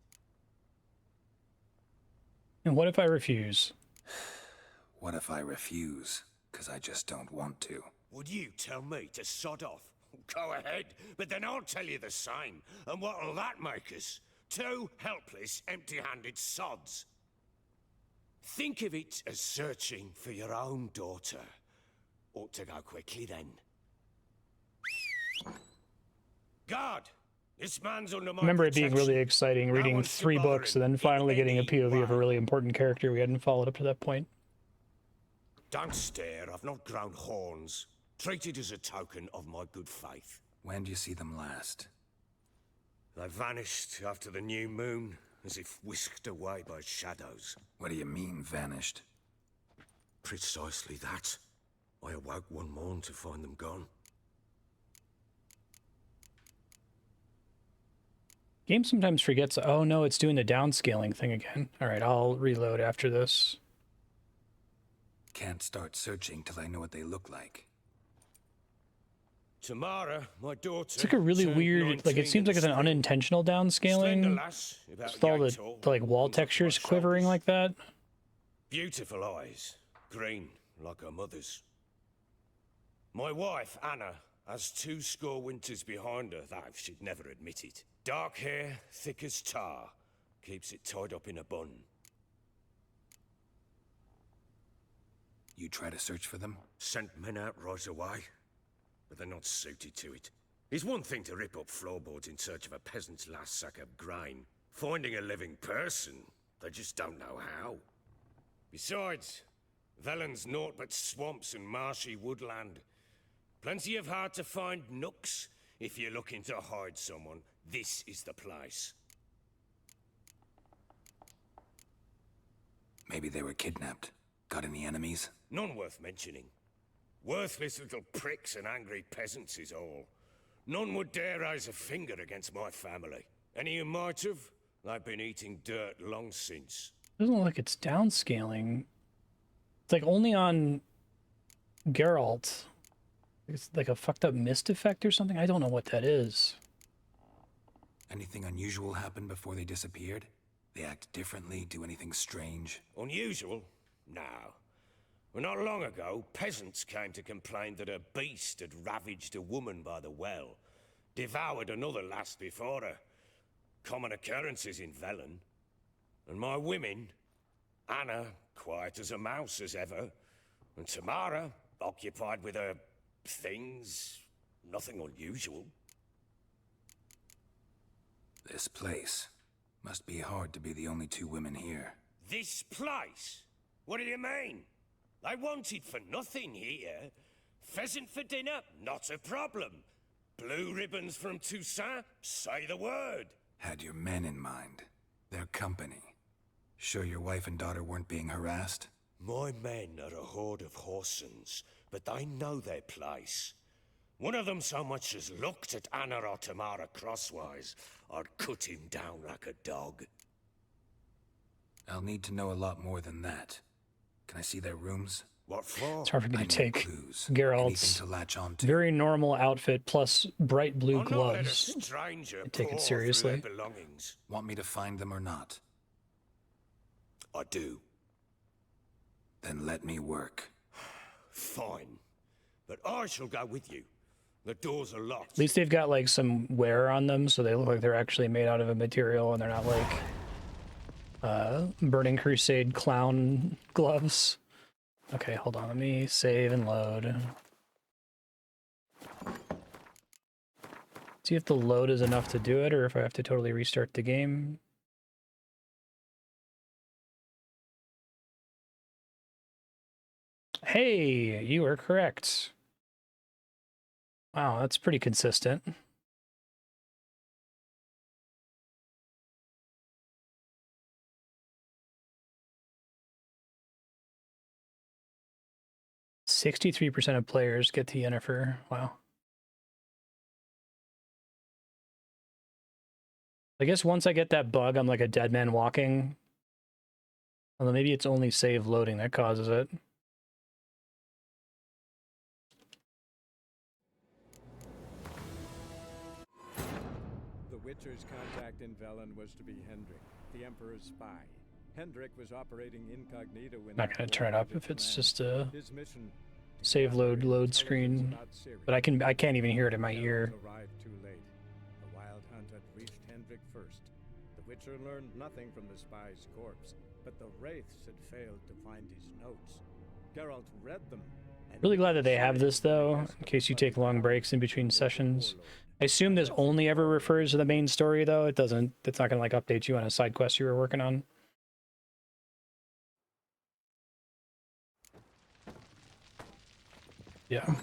And what if I refuse? What if I refuse? Because I just don't want to. Would you tell me to sod off? Go ahead, but then I'll tell you the same. And what'll that make us? Two helpless, empty-handed sods. Think of it as searching for your own daughter. Ought to go quickly then. Guard! This man's under my I remember it being protection. really exciting, reading 3 books and then finally getting a POV of a really important character we hadn't followed up to that point. Don't stare, I've not grown horns. Treat it as a token of my good faith. When do you see them last? They vanished after the new moon, as if whisked away by shadows. What do you mean, vanished? Precisely that. I awoke one morn to find them gone. Game sometimes forgets, oh no, it's doing the downscaling thing again. Alright, I'll reload after this. Can't start searching till I know what they look like. Tamara, my daughter. It's like a really weird, like it seems like it's an unintentional downscaling. With all the like wall textures quivering like that. Beautiful eyes, green like her mother's. My wife, Anna, has 20 winters behind her, though she'd never admit it. Dark hair, thick as tar, keeps it tied up in a bun. You try to search for them? Sent men out right away, but they're not suited to it. It's one thing to rip up floorboards in search of a peasant's last sack of grain. Finding a living person, they just don't know how. Besides, Velen's naught but swamps and marshy woodland. Plenty of hard-to-find nooks. If you're looking to hide someone, this is the place. Maybe they were kidnapped. Got any enemies? None worth mentioning. Worthless little pricks and angry peasants is all. None would dare raise a finger against my family. Any who might have, they've been eating dirt long since. Doesn't look like it's downscaling. It's like only on Geralt. It's like a fucked up mist effect or something. I don't know what that is. Anything unusual happen before they disappeared? They act differently, do anything strange? Unusual? No. Well, not long ago, peasants came to complain that a beast had ravaged a woman by the well, devoured another lass before her. Common occurrences in Velen. And my women, Anna, quiet as a mouse as ever, and Tamara, occupied with her things, nothing unusual. This place. Must be hard to be the only 2 women here. This place? What do you mean? They wanted for nothing here. Pheasant for dinner, not a problem. Blue ribbons from Toussaint, say the word. Had your men in mind. Their company. Sure your wife and daughter weren't being harassed? My men are a horde of horsens, but they know their place. One of them so much as looked at Anna or Tamara crosswise, I'd cut him down like a dog. I'll need to know a lot more than that. Can I see their rooms? What for? It's hard for me to take clues. Geralt's Anything to latch on to? very normal outfit plus bright blue I'll not let a gloves. stranger I take it pore seriously. through their belongings. Want me to find them or not? I do. Then let me work. Fine. But I shall go with you. The doors are locked. At least they've got like some wear on them, so they look like they're actually made out of a material and they're not like Burning Crusade clown gloves. Okay, hold on. Let me save and load. See if the load is enough to do it or if I have to totally restart the game. Hey, you are correct. Wow, that's pretty consistent. %63% of players get to Yennefer. Wow. I guess once I get that bug, I'm like a dead man walking. Although maybe it's only save loading that causes it. The Witcher's contact in Velen was to be Hendrik, the Emperor's spy. Hendrik was operating incognito in... Not gonna turn it up if it's just a His mission, save load screen. But I can't even hear it in my ear. arrived too late. The Wild Hunt had reached Hendrik first. The Witcher learned nothing from the spy's corpse, but the Wraiths had failed to find his notes. Geralt read them. Really glad that they have this though, in case you take long breaks in between sessions. I assume this only ever refers to the main story though. It's not gonna like update you on a side quest you were working on. Yeah.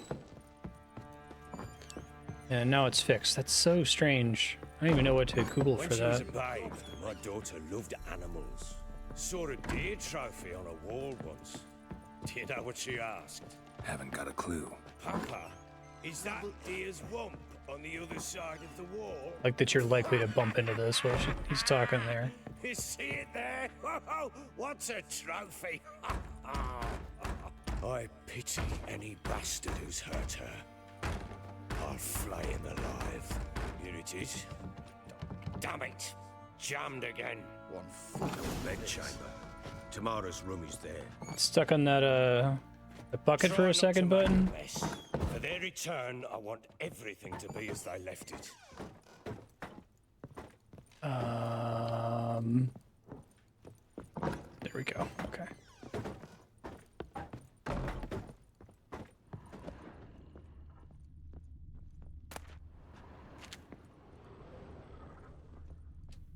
And now it's fixed. That's so strange. I don't even know what to Google When for she was that. a babe, my daughter loved animals. Saw a deer trophy on a wall once. Do you know what she asked? Haven't got a clue. Papa, is that deer's wump on the other side of the wall? Like that you're likely to bump into this while he's talking there. You see it there? Whoa, what's a trophy? I pity any bastard who's hurt her. I'll flay him alive. Here it is. Damn it! Jammed again. One fucking bedchamber. Tamara's room is there. Stuck on that the bucket for a second button. For their return, I want everything to be as they left it. There we go. Okay.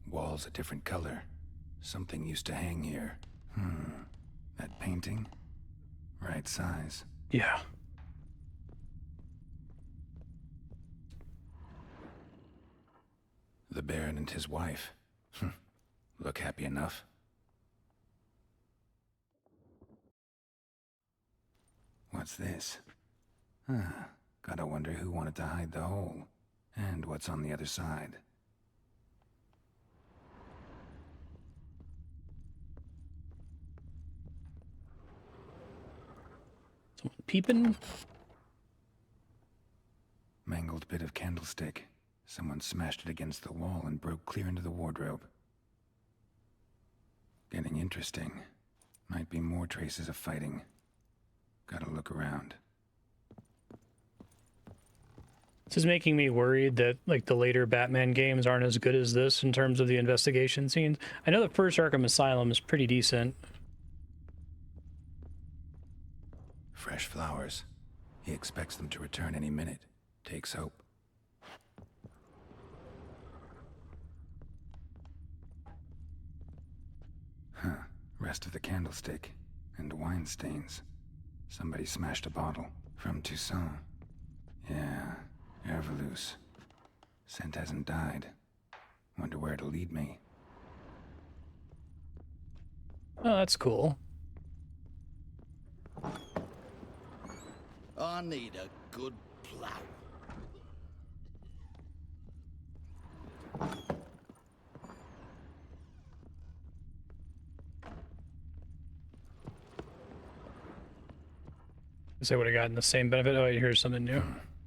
Walls a different color. Something used to hang here. That painting? Right size. Yeah. The Baron and his wife. Look happy enough. What's this? Gotta wonder who wanted to hide the hole. And what's on the other side. Someone peeping? Mangled bit of candlestick. Someone smashed it against the wall and broke clear into the wardrobe. Getting interesting. Might be more traces of fighting. Gotta look around. This is making me worried that like the later Batman games aren't as good as this in terms of the investigation scenes. I know the first Arkham Asylum is pretty decent. Fresh flowers. He expects them to return any minute. Takes hope. Rest of the candlestick. And wine stains. Somebody smashed a bottle. From Toussaint. Yeah, Herveloos. Scent hasn't died. Wonder where it'll lead me. Oh, that's cool. I need a good plough. Guess I would have gotten the same benefit. Oh, here's something new.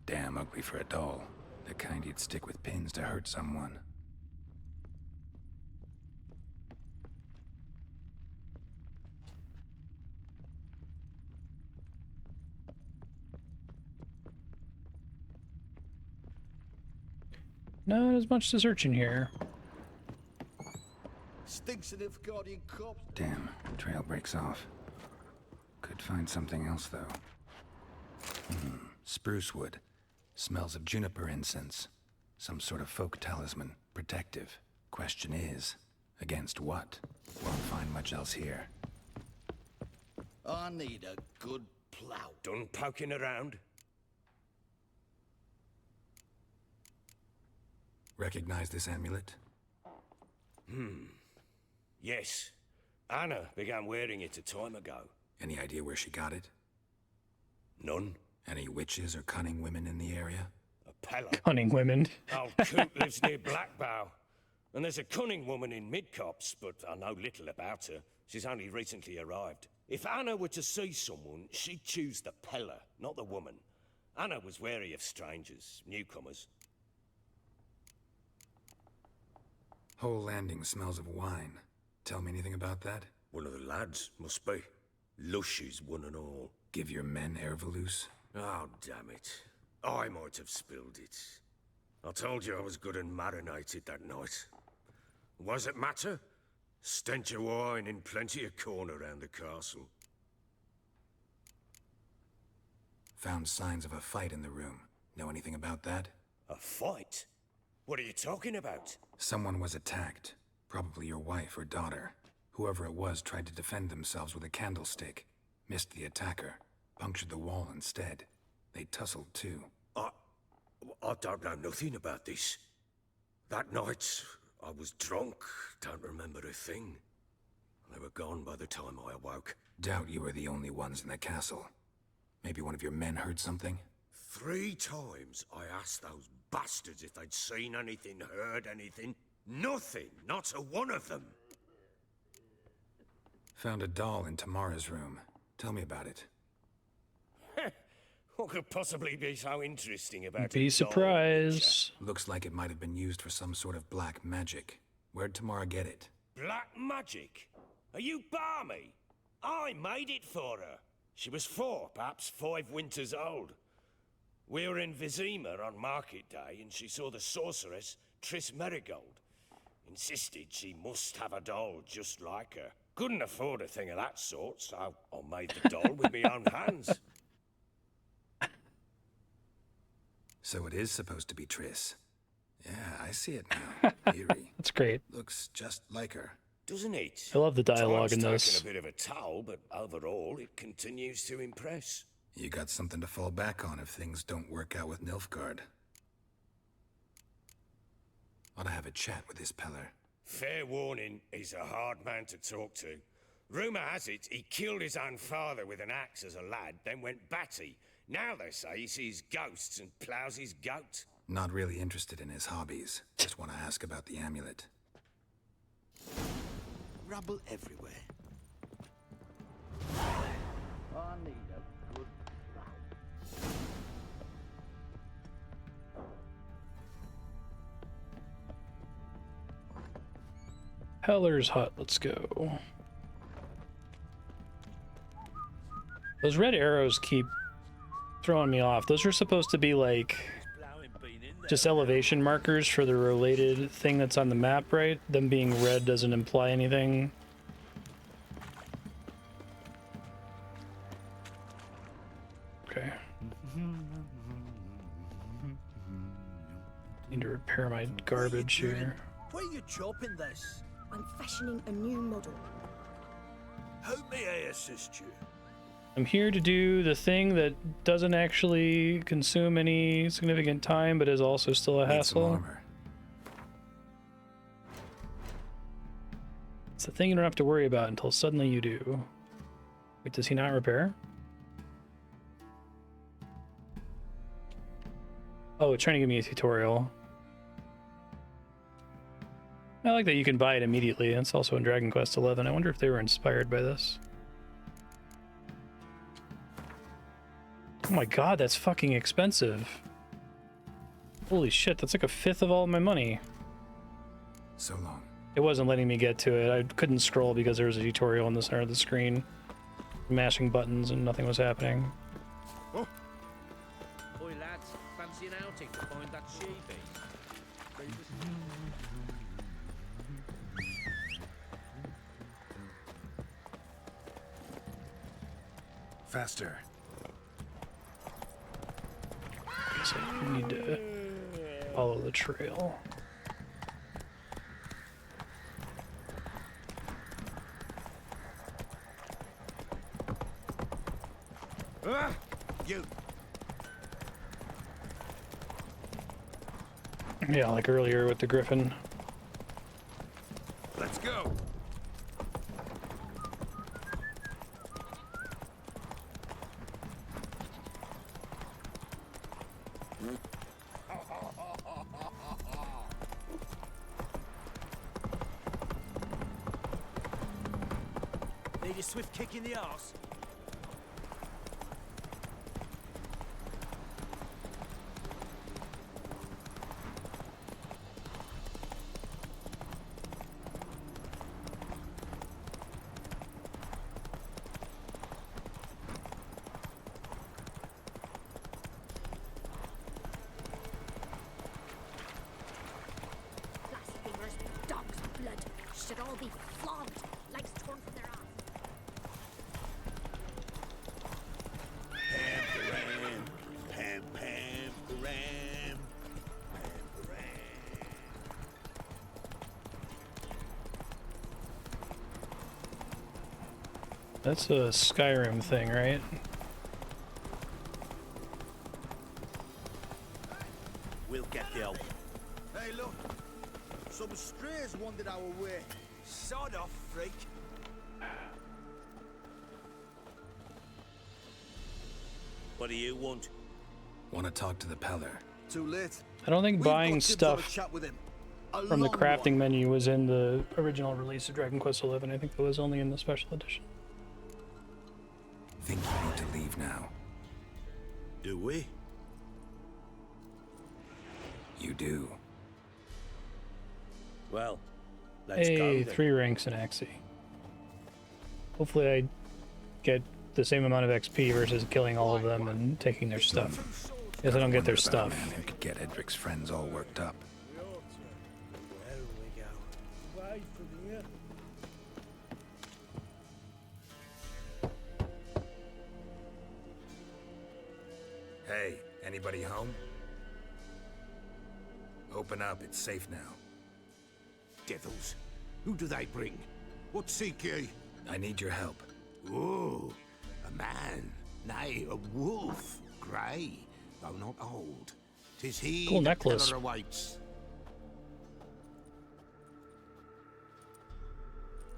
Damn ugly for a doll. The kind you'd stick with pins to hurt someone. Not as much to search in here. Stinks of Nilfgaardian corpse. Damn, trail breaks off. Could find something else, though. Spruce wood. Smells of juniper incense. Some sort of folk talisman. Protective. Question is, against what? Won't find much else here. I need a good plough. Done poking around? Recognize this amulet? Yes. Anna began wearing it a time ago. Any idea where she got it? None. Any witches or cunning women in the area? A Pella. Cunning women. Old Coot lives near Blackbow. And there's a cunning woman in Midcopse, but I know little about her. She's only recently arrived. If Anna were to see someone, she'd choose the Pella, not the woman. Anna was wary of strangers, newcomers. Whole landing smells of wine. Tell me anything about that? One of the lads, must be. Lushes, one and all. Give your men Herveloos? Oh, damn it. I might have spilled it. I told you I was good and marinated that night. What does it matter? Stench of wine in plenty of corn around the castle. Found signs of a fight in the room. Know anything about that? A fight? What are you talking about? Someone was attacked. Probably your wife or daughter. Whoever it was tried to defend themselves with a candlestick. Missed the attacker. Punctured the wall instead. They tussled too. I don't know nothing about this. That night, I was drunk. Don't remember a thing. They were gone by the time I awoke. Doubt you were the only ones in the castle. Maybe one of your men heard something? 3 times I asked those bastards if they'd seen anything, heard anything. Nothing, not a one of them. Found a doll in Tamara's room. Tell me about it. What could possibly be so interesting about it? Be surprised. Looks like it might have been used for some sort of black magic. Where'd Tamara get it? Black magic? Are you balmy? I made it for her. She was 4, perhaps 5 winters old. We were in Vizima on market day, and she saw the sorceress, Triss Merigold. Insisted she must have a doll just like her. Couldn't afford a thing of that sort, so I made the doll with my own hands. So it is supposed to be Triss. Yeah, I see it now. Eerie. That's great. Looks just like her. Doesn't it? I love the dialogue in Time's this. taken a bit of a toll, but overall, it continues to impress. You got something to fall back on if things don't work out with Nilfgaard. Ought to have a chat with this Peller. Fair warning, he's a hard man to talk to. Rumour has it he killed his own father with an axe as a lad, then went batty. Now they say he sees ghosts and ploughs his goat. Not really interested in his hobbies. Just want to ask about the amulet. Rubble everywhere. I need a good plough. Heller's hut. Let's go. Those red arrows keep throwing me off. Those are supposed to be like just elevation markers for the related thing that's on the map, right? Them being red doesn't imply anything. Okay. Need to repair my garbage here. Why are you chopping this? I'm fashioning a new model. How may I assist you? I'm here to do the thing that doesn't actually consume any significant time, but is also still a Need some hassle. armor. It's the thing you don't have to worry about until suddenly you do. Wait, does he not repair? Oh, it's trying to give me a tutorial. I like that you can buy it immediately. It's also in Dragon Quest XI. I wonder if they were inspired by this. Oh my god, that's fucking expensive. Holy shit, that's like a fifth of all my money. So long. It wasn't letting me get to it. I couldn't scroll because there was a tutorial in the center of the screen. Mashing buttons and nothing was happening. Oi, lads, fancy an outing to find that sheepy? Faster. So you need to follow the trail. You. Yeah, like earlier with the griffin. Let's go. Need a swift kick in the arse. Blasphemers, dog's blood, should all be flogged, legs torn from their ass. Pam, pam, param. Pam, param. That's a Skyrim thing, right? We'll get the help. Hey, look. Some strays wandered our way. Sod off, freak. What do you want? Want to talk to the Peller. Too late. I don't think We've buying got dibs on a stuff chat with him. A from the long crafting one. menu was in the original release of Dragon Quest XI. I think that was only in the special edition. Think you need to leave now. Do we? You do. Well, let's go Hey, then. 3 ranks in Axie. Hopefully I get the same amount of XP versus killing all of them and taking their stuff. Because I don't get their Wonder about a stuff. man who could get Edric's friends all worked up. Where do we go? Away from here. Hey, anybody home? Open up, it's safe now. Devils. Who do they bring? What seek ye? I need your help. Oh, a man. Nay, a wolf. Grey, though not old. 'Tis he Cool the necklace. Peller awaits.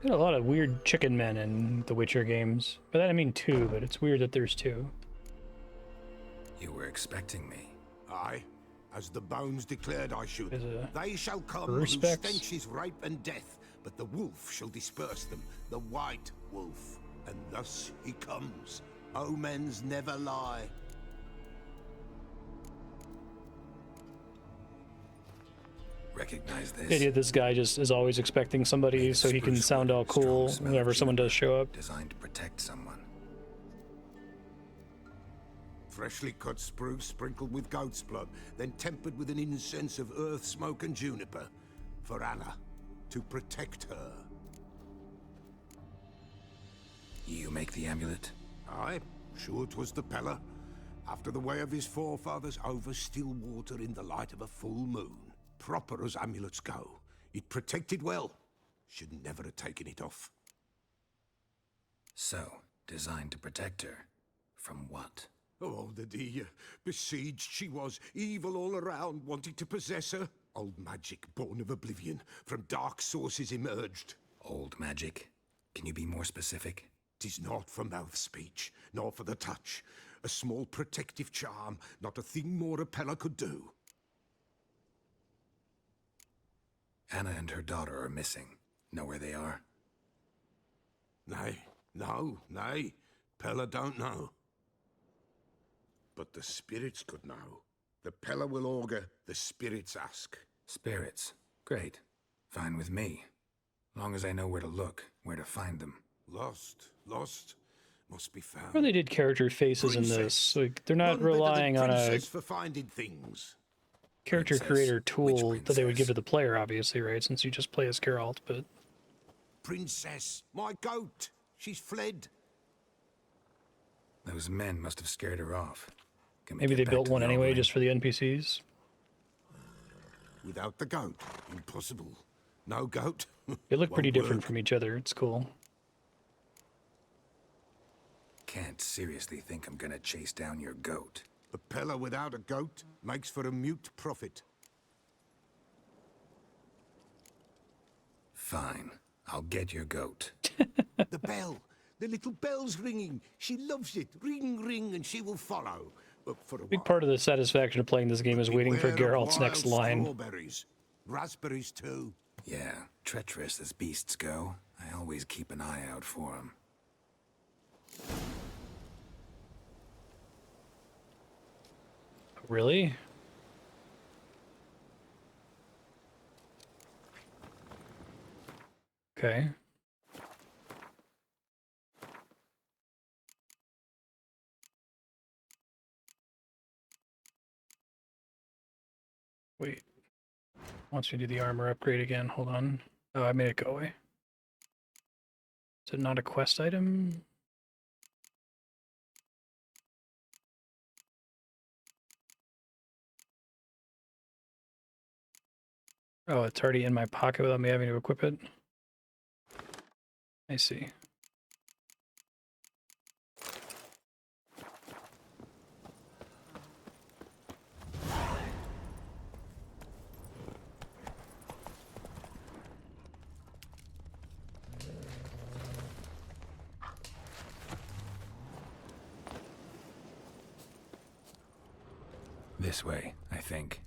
Got a lot of weird chicken men in the Witcher games. By that I mean 2, but it's weird that there's 2. You were expecting me. Aye, as the bones declared I should. There's a They shall come whose respects. stench is rape and death, but the wolf shall disperse them, the white wolf. And thus he comes. Omens never lie. Recognize this? The idea that this guy just is always expecting somebody so he can sound all cool whenever someone does show up. Designed to protect someone. Freshly cut spruce sprinkled with goat's blood, then tempered with an incense of earth, smoke, and juniper. For Anna, to protect her. You make the amulet? Aye, sure 'twas the Peller. After the way of his forefathers, over still water in the light of a full moon. Proper as amulets go. It protected well. Should never have taken it off. So, designed to protect her. From what? Oh, the dear. Besieged she was, evil all around, wanting to possess her. Old magic, born of oblivion, from dark sources emerged. Old magic? Can you be more specific? 'Tis not for mouth speech, nor for the touch. A small protective charm, not a thing more a Pella could do. Anna and her daughter are missing. Know where they are? Nay, nay. Pella don't know. But the spirits could know. The Pella will augur, the spirits ask. Spirits? Great. Fine with me. Long as I know where to look, where to find them. Lost, must be found. Well, they did character faces in this. Like, they're not relying on a for finding things. character creator tool that they would give to the player, obviously, right? Since you just play as Geralt, but... Princess, my goat. She's fled. Those men must have scared her off. Can we Maybe get they back built to one the anyway Ogling? just for the NPCs. Without the goat, impossible. No goat. They look pretty Won't different work. from each other. It's cool. Can't seriously think I'm gonna chase down your goat. A Pella without a goat makes for a mute prophet. Fine. I'll get your goat. The bell. The little bell's ringing. She loves it. Ring, ring, and she will follow. But for a Big part of the satisfaction of playing this game is waiting for beware of Geralt's next wild line. Strawberries. Raspberries, too. Yeah, treacherous as beasts go. I always keep an eye out for them. Really? Okay. Wait. Wants me to do the armor upgrade again. Hold on. Oh, I made it go away. Is it not a quest item? Oh, it's already in my pocket without me having to equip it. I see. This way, I think.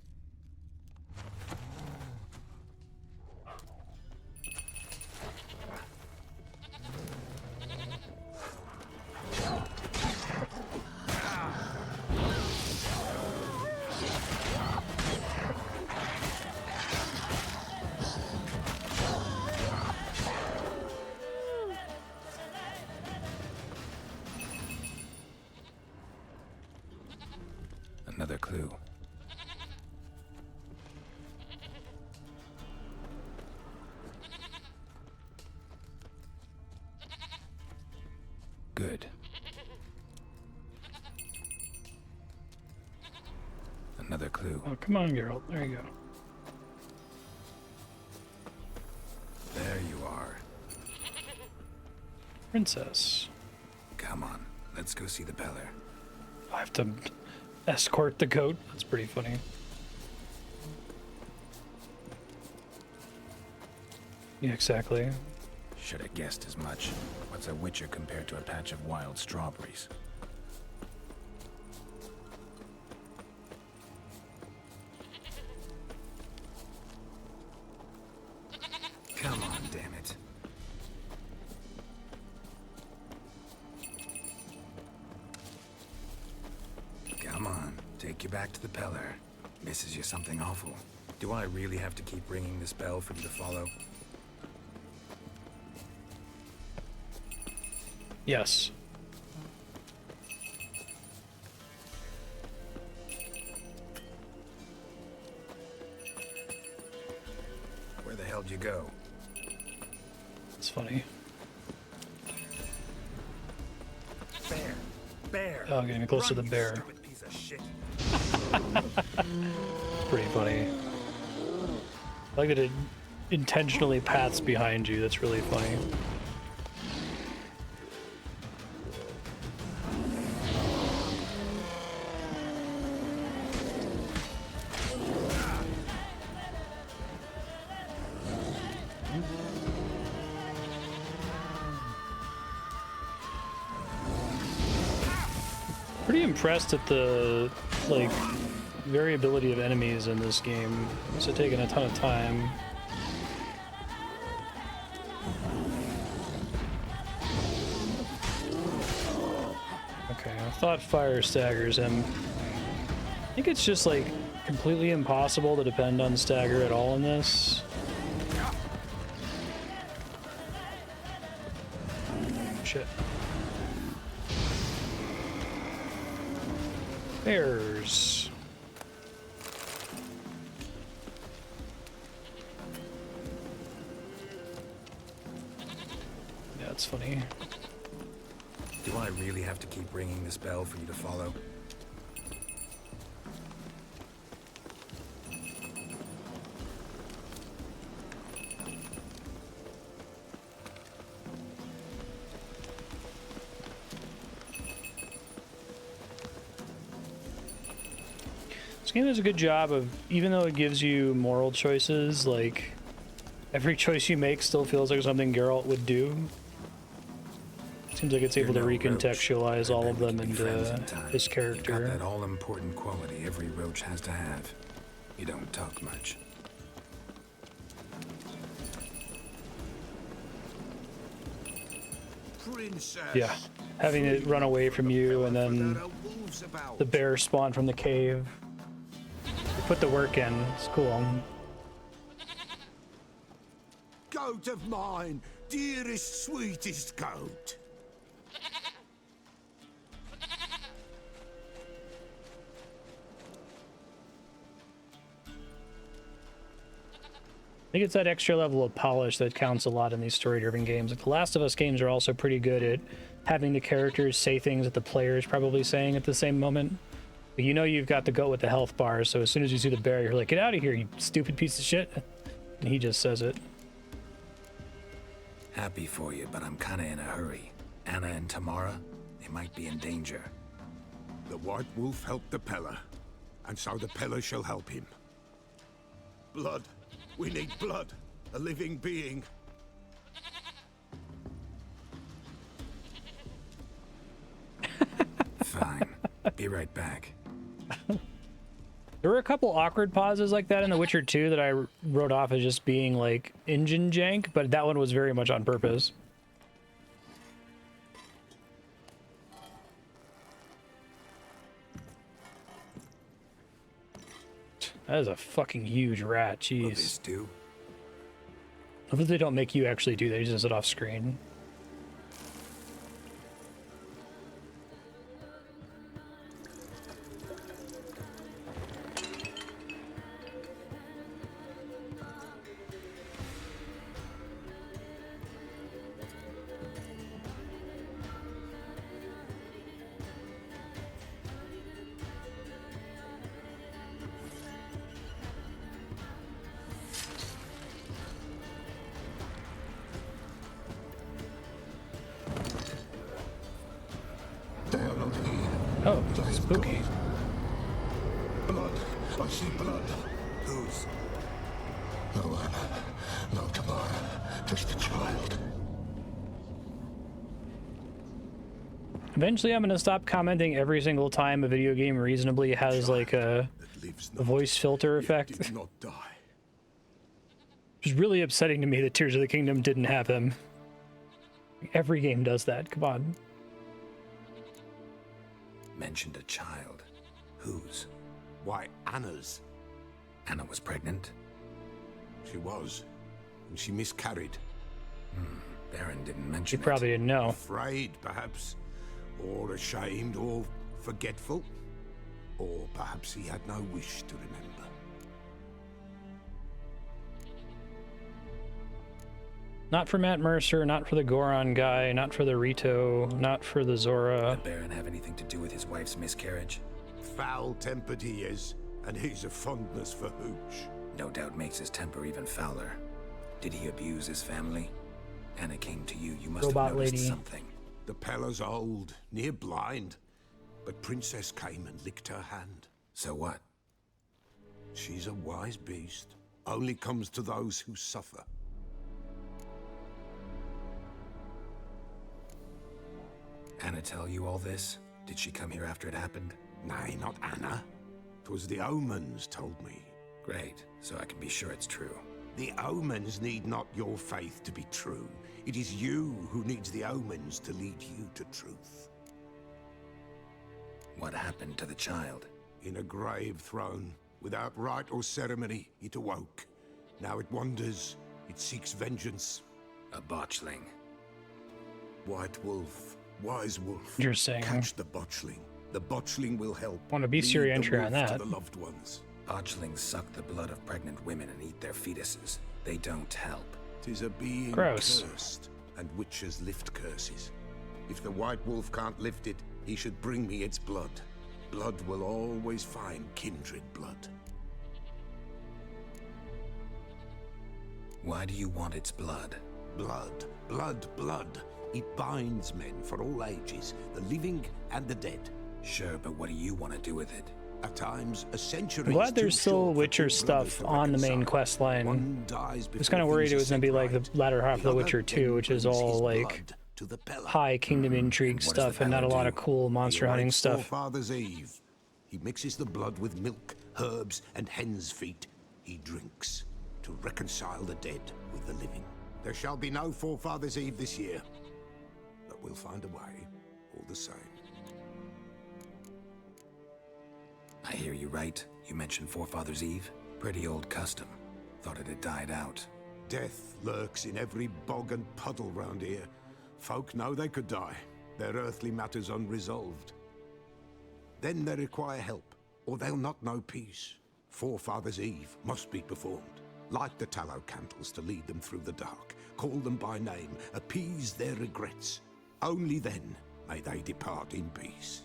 Another clue. Good. Another clue. Oh, come on, Geralt. There you go. There you are. Princess. Come on, let's go see the Beller. I have to escort the goat. That's pretty funny. Yeah, exactly. Should have guessed as much. What's a witcher compared to a patch of wild strawberries? Come on, damn it. Come on, take you back to the Peller. Misses you something awful. Do I really have to keep ringing this bell for you to follow? Yes. Where the hell did you go? It's funny. Bear! Bear! Oh, getting close to the bear. Stupid piece of shit. Pretty funny. I like that it intentionally pats behind you. That's really funny. Pretty impressed at the, like, variability of enemies in this game. It's taken a ton of time. Okay, I thought fire staggers him. I think it's just, like, completely impossible to depend on stagger at all in this. Shit. Bears. Yeah, it's funny. Do I really have to keep ringing this bell for you to follow? This game does a good job of, even though it gives you moral choices, like, every choice you make still feels like something Geralt would do. Seems like it's able to recontextualize all of them into his character. You've got that all-important quality every roach has to have. You don't talk much. Princess. Yeah, having it run away from you and then the bear spawn from the cave. You put the work in, it's cool. Goat of mine, dearest, sweetest goat. I think it's that extra level of polish that counts a lot in these story-driven games. Like the Last of Us games are also pretty good at having the characters say things that the player is probably saying at the same moment. But you know you've got the goat with the health bar, so as soon as you see the bear, you're like, get out of here, you stupid piece of shit. And he just says it. Happy for you, but I'm kinda in a hurry. Anna and Tamara, they might be in danger. The White Wolf helped the Pella, and so the Pella shall help him. Blood. We need blood. A living being. Fine. Be right back. There were a couple awkward pauses like that in The Witcher 2 that I wrote off as just being like engine jank, but that one was very much on purpose. That is a fucking huge rat, jeez. Hopefully they don't make you actually do that, you just it off screen. Oh, spooky. Blood. I see blood. Whose? No Anna. No Tamara. Just a child. Eventually I'm gonna stop commenting every single time a video game reasonably has like a voice filter effect. Did not die. Which is really upsetting to me that Tears of the Kingdom didn't have them. Every game does that, come on. Mentioned a child. Whose? Why, Anna's. Anna was pregnant? She was. And she miscarried. Baron didn't mention You probably didn't know. Afraid, perhaps. Or ashamed, or forgetful. Or perhaps he had no wish to remember. Not for Matt Mercer, not for the Goron guy, not for the Rito, not for the Zora. Did Baron have anything to do with his wife's miscarriage? Foul-tempered he is, and he's a fondness for hooch. No doubt makes his temper even fouler. Did he abuse his family? Anna came to you, you must Robot have noticed lady. something. The Pella's old, near blind, but Princess came and licked her hand. So what? She's a wise beast. Only comes to those who suffer. Anna tell you all this? Did she come here after it happened? Nay, not Anna. 'Twas the omens told me. Great, so I can be sure it's true. The omens need not your faith to be true. It is you who needs the omens to lead you to truth. What happened to the child? In a grave thrown, without rite or ceremony, it awoke. Now it wanders, it seeks vengeance. A botchling. White wolf, wise wolf. Interesting. Catch the botchling. The botchling will help. Want a bestiary entry on that. To the loved ones. Botchlings suck the blood of pregnant women and eat their fetuses. They don't help. 'Tis a being Gross. cursed, and witches lift curses. If the white wolf can't lift it, he should bring me its blood. Blood will always find kindred blood. Why do you want its blood? Blood, blood, blood. It binds men for all ages, the living and the dead. Sure, but what do you want to do with it? At times, a century. I'm glad there's still Witcher stuff on the main quest line. I was kind of worried it was going to be like the latter half of The Witcher 2, which is all like high kingdom intrigue stuff and not a lot of cool monster hunting stuff. Father's Eve. He mixes the blood with milk, herbs, and hen's feet. He drinks to reconcile the dead with the living. There shall be no Forefathers' Eve this year, but we'll find a way, all the same. I hear you right. You mentioned Forefathers' Eve. Pretty old custom. Thought it had died out. Death lurks in every bog and puddle round here. Folk know they could die, their earthly matters unresolved. Then they require help, or they'll not know peace. Forefathers' Eve must be performed. Light the tallow candles to lead them through the dark. Call them by name, appease their regrets. Only then may they depart in peace.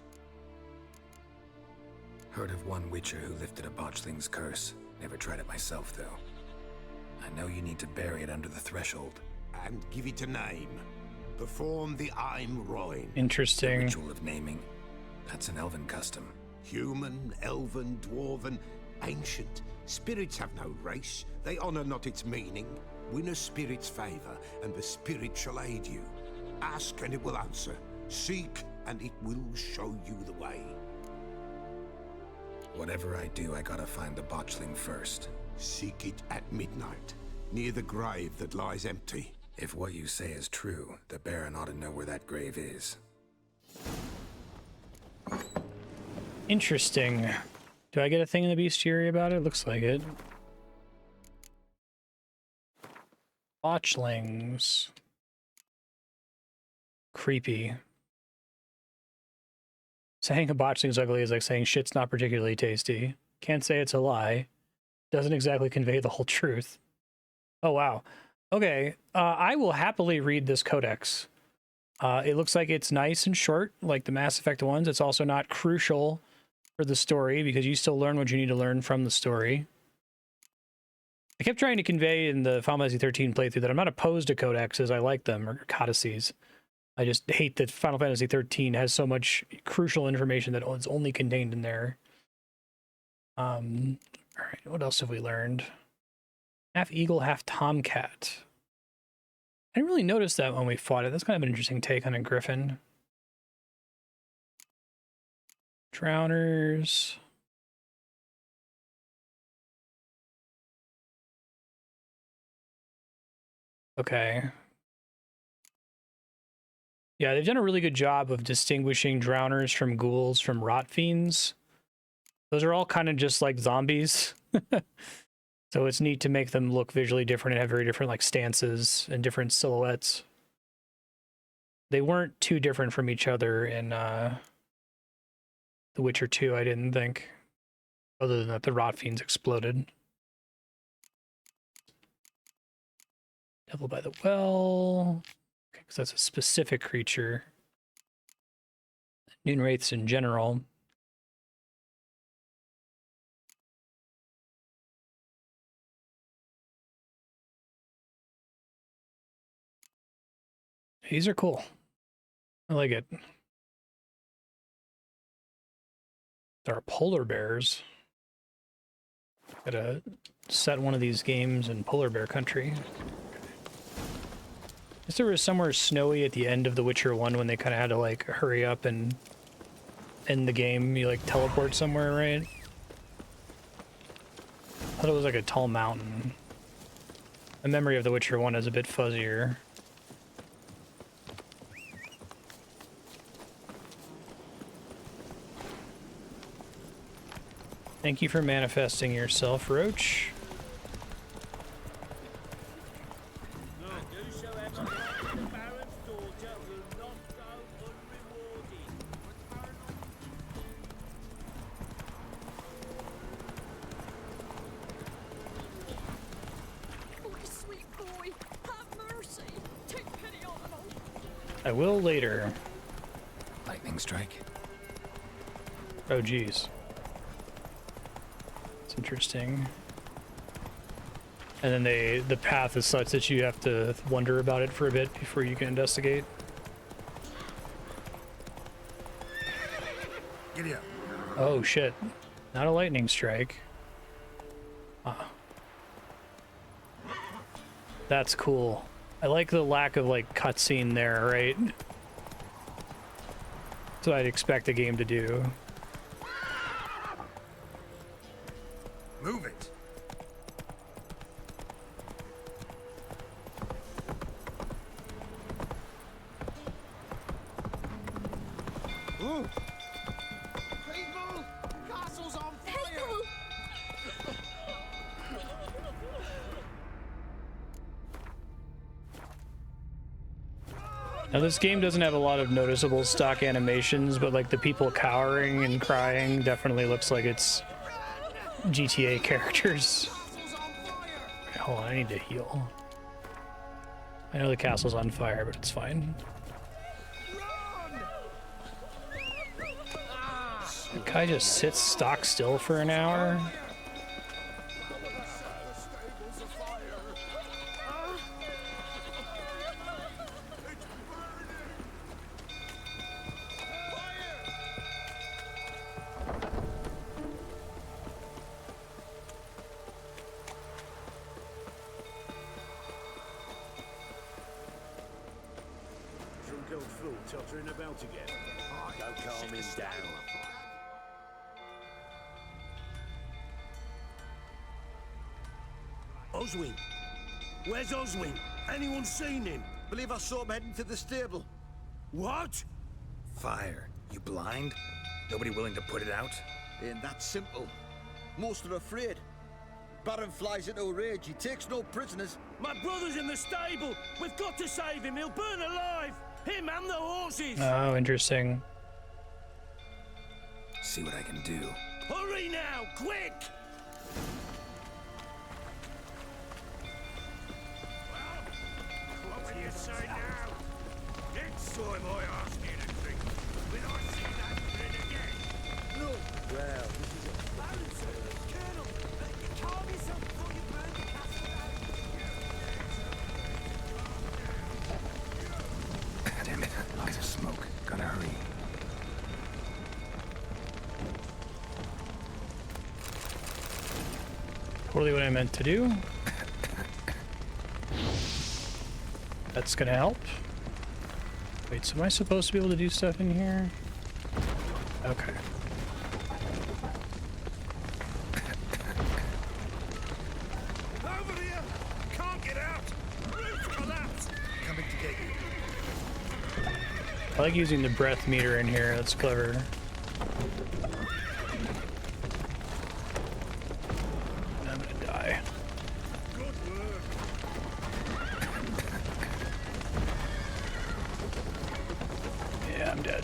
Heard of one Witcher who lifted a botchling's curse. Never tried it myself, though. I know you need to bury it under the threshold. And give it a name. Perform the Aim Roin. Interesting. The ritual of naming. That's an elven custom. Human, elven, dwarven, ancient. Spirits have no race. They honor not its meaning. Win a spirit's favor, and the spirit shall aid you. Ask, and it will answer. Seek, and it will show you the way. Whatever I do, I gotta find the botchling first. Seek it at midnight, near the grave that lies empty. If what you say is true, the Baron ought to know where that grave is. Interesting. Do I get a thing in the bestiary about it? Looks like it. Botchlings. Creepy. Saying a botchling's ugly is like saying shit's not particularly tasty. Can't say it's a lie. Doesn't exactly convey the whole truth. Oh, wow. Okay, I will happily read this codex. It looks like it's nice and short, like the Mass Effect ones. It's also not crucial for the story, because you still learn what you need to learn from the story. I kept trying to convey in the Final Fantasy 13 playthrough that I'm not opposed to codexes. I like them, or codices. I just hate that Final Fantasy 13 has so much crucial information that is only contained in there. All right, what else have we learned? Half eagle, half tomcat. I didn't really notice that when we fought it. That's kind of an interesting take on a griffin. Drowners. Okay. Yeah, they've done a really good job of distinguishing drowners from ghouls from rot fiends. Those are all kind of just like zombies. So it's neat to make them look visually different and have very different like stances and different silhouettes. They weren't too different from each other in The Witcher 2, I didn't think. Other than that the rot fiends exploded. Devil by the Well. Okay, because that's a specific creature. Noon wraiths in general. These are cool. I like it. There are polar bears. Gotta set one of these games in polar bear country. I guess there was somewhere snowy at the end of The Witcher 1 when they kind of had to like hurry up and in the game, you like teleport somewhere, right? I thought it was like a tall mountain. My memory of The Witcher 1 is a bit fuzzier. Thank you for manifesting yourself, Roach. I will later. Lightning strike. Oh, geez. It's interesting. And then the path is such that you have to wonder about it for a bit before you can investigate. Giddy up. Oh, shit. Not a lightning strike. That's cool. I like the lack of, like, cutscene there, right? That's what I'd expect a game to do. Move it. Ooh. People! Castle's on fire! Now this game doesn't have a lot of noticeable stock animations, but like the people cowering and crying definitely looks like it's GTA characters. Okay, hold on, I need to heal. I know the castle's on fire, but it's fine. The guy just sits stock still for an hour. Drunk old fool tottering about again. Go calm him down. Oswin! Where's Oswin? Anyone seen him? Believe I saw him heading to the stable. What? Fire. You blind? Nobody willing to put it out? Ain't that simple. Most are afraid. Baron flies into a rage. He takes no prisoners. My brother's in the stable! We've got to save him! He'll burn alive! Him and the horses! Oh, interesting. See what I can do. Hurry now! Quick! What do you say now? Next time I ask you to drink, will I see that grin again? No. Well, this is a Colonel, calm yourself before you burn the castle down. Damn it. Lots of smoke. Gotta hurry. Totally what I meant to do. That's gonna help. Wait, so am I supposed to be able to do stuff in here? Okay. Over here! Can't get out! Roof collapsed! Coming to get you. I like using the breath meter in here. That's clever. I'm gonna die. Good work! Yeah, I'm dead.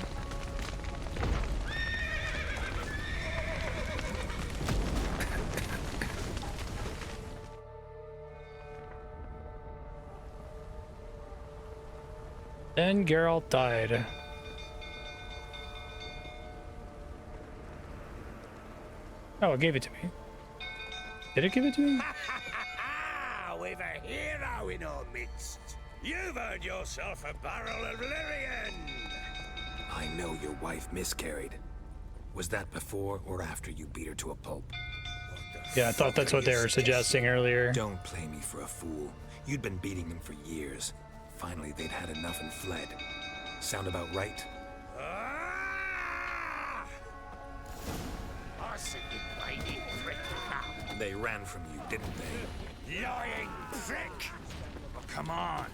Then Geralt died. Oh, it gave it to me. Did it give it to me? We've a hero in our midst. You've earned yourself a barrel of Lyrian. I know your wife miscarried. Was that before or after you beat her to a pulp? Yeah, I thought that's what they were suggesting earlier. Don't play me for a fool. You'd been beating them for years. Finally, they'd had enough and fled. Sound about right? They ran from you, didn't they? Lying prick! Oh, come on.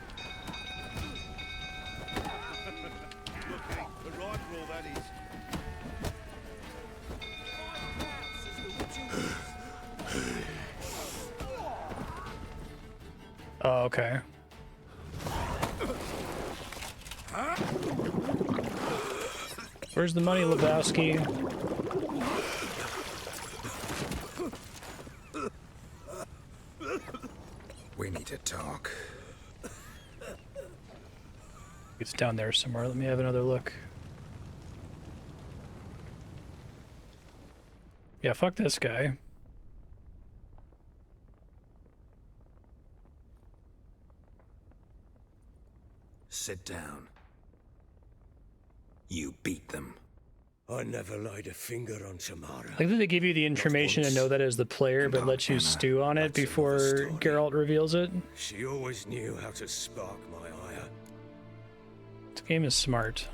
Okay, we're right for all that is. Oh, okay. Where's the money, Lebowski? We need to talk. It's down there somewhere. Let me have another look. Yeah, fuck this guy. Sit down. You beat them. I never laid a finger on Tamara. Like that they give you the information to know that as the player, but let you stew on it before Geralt reveals it. She always knew how to spark my ire. This game is smart.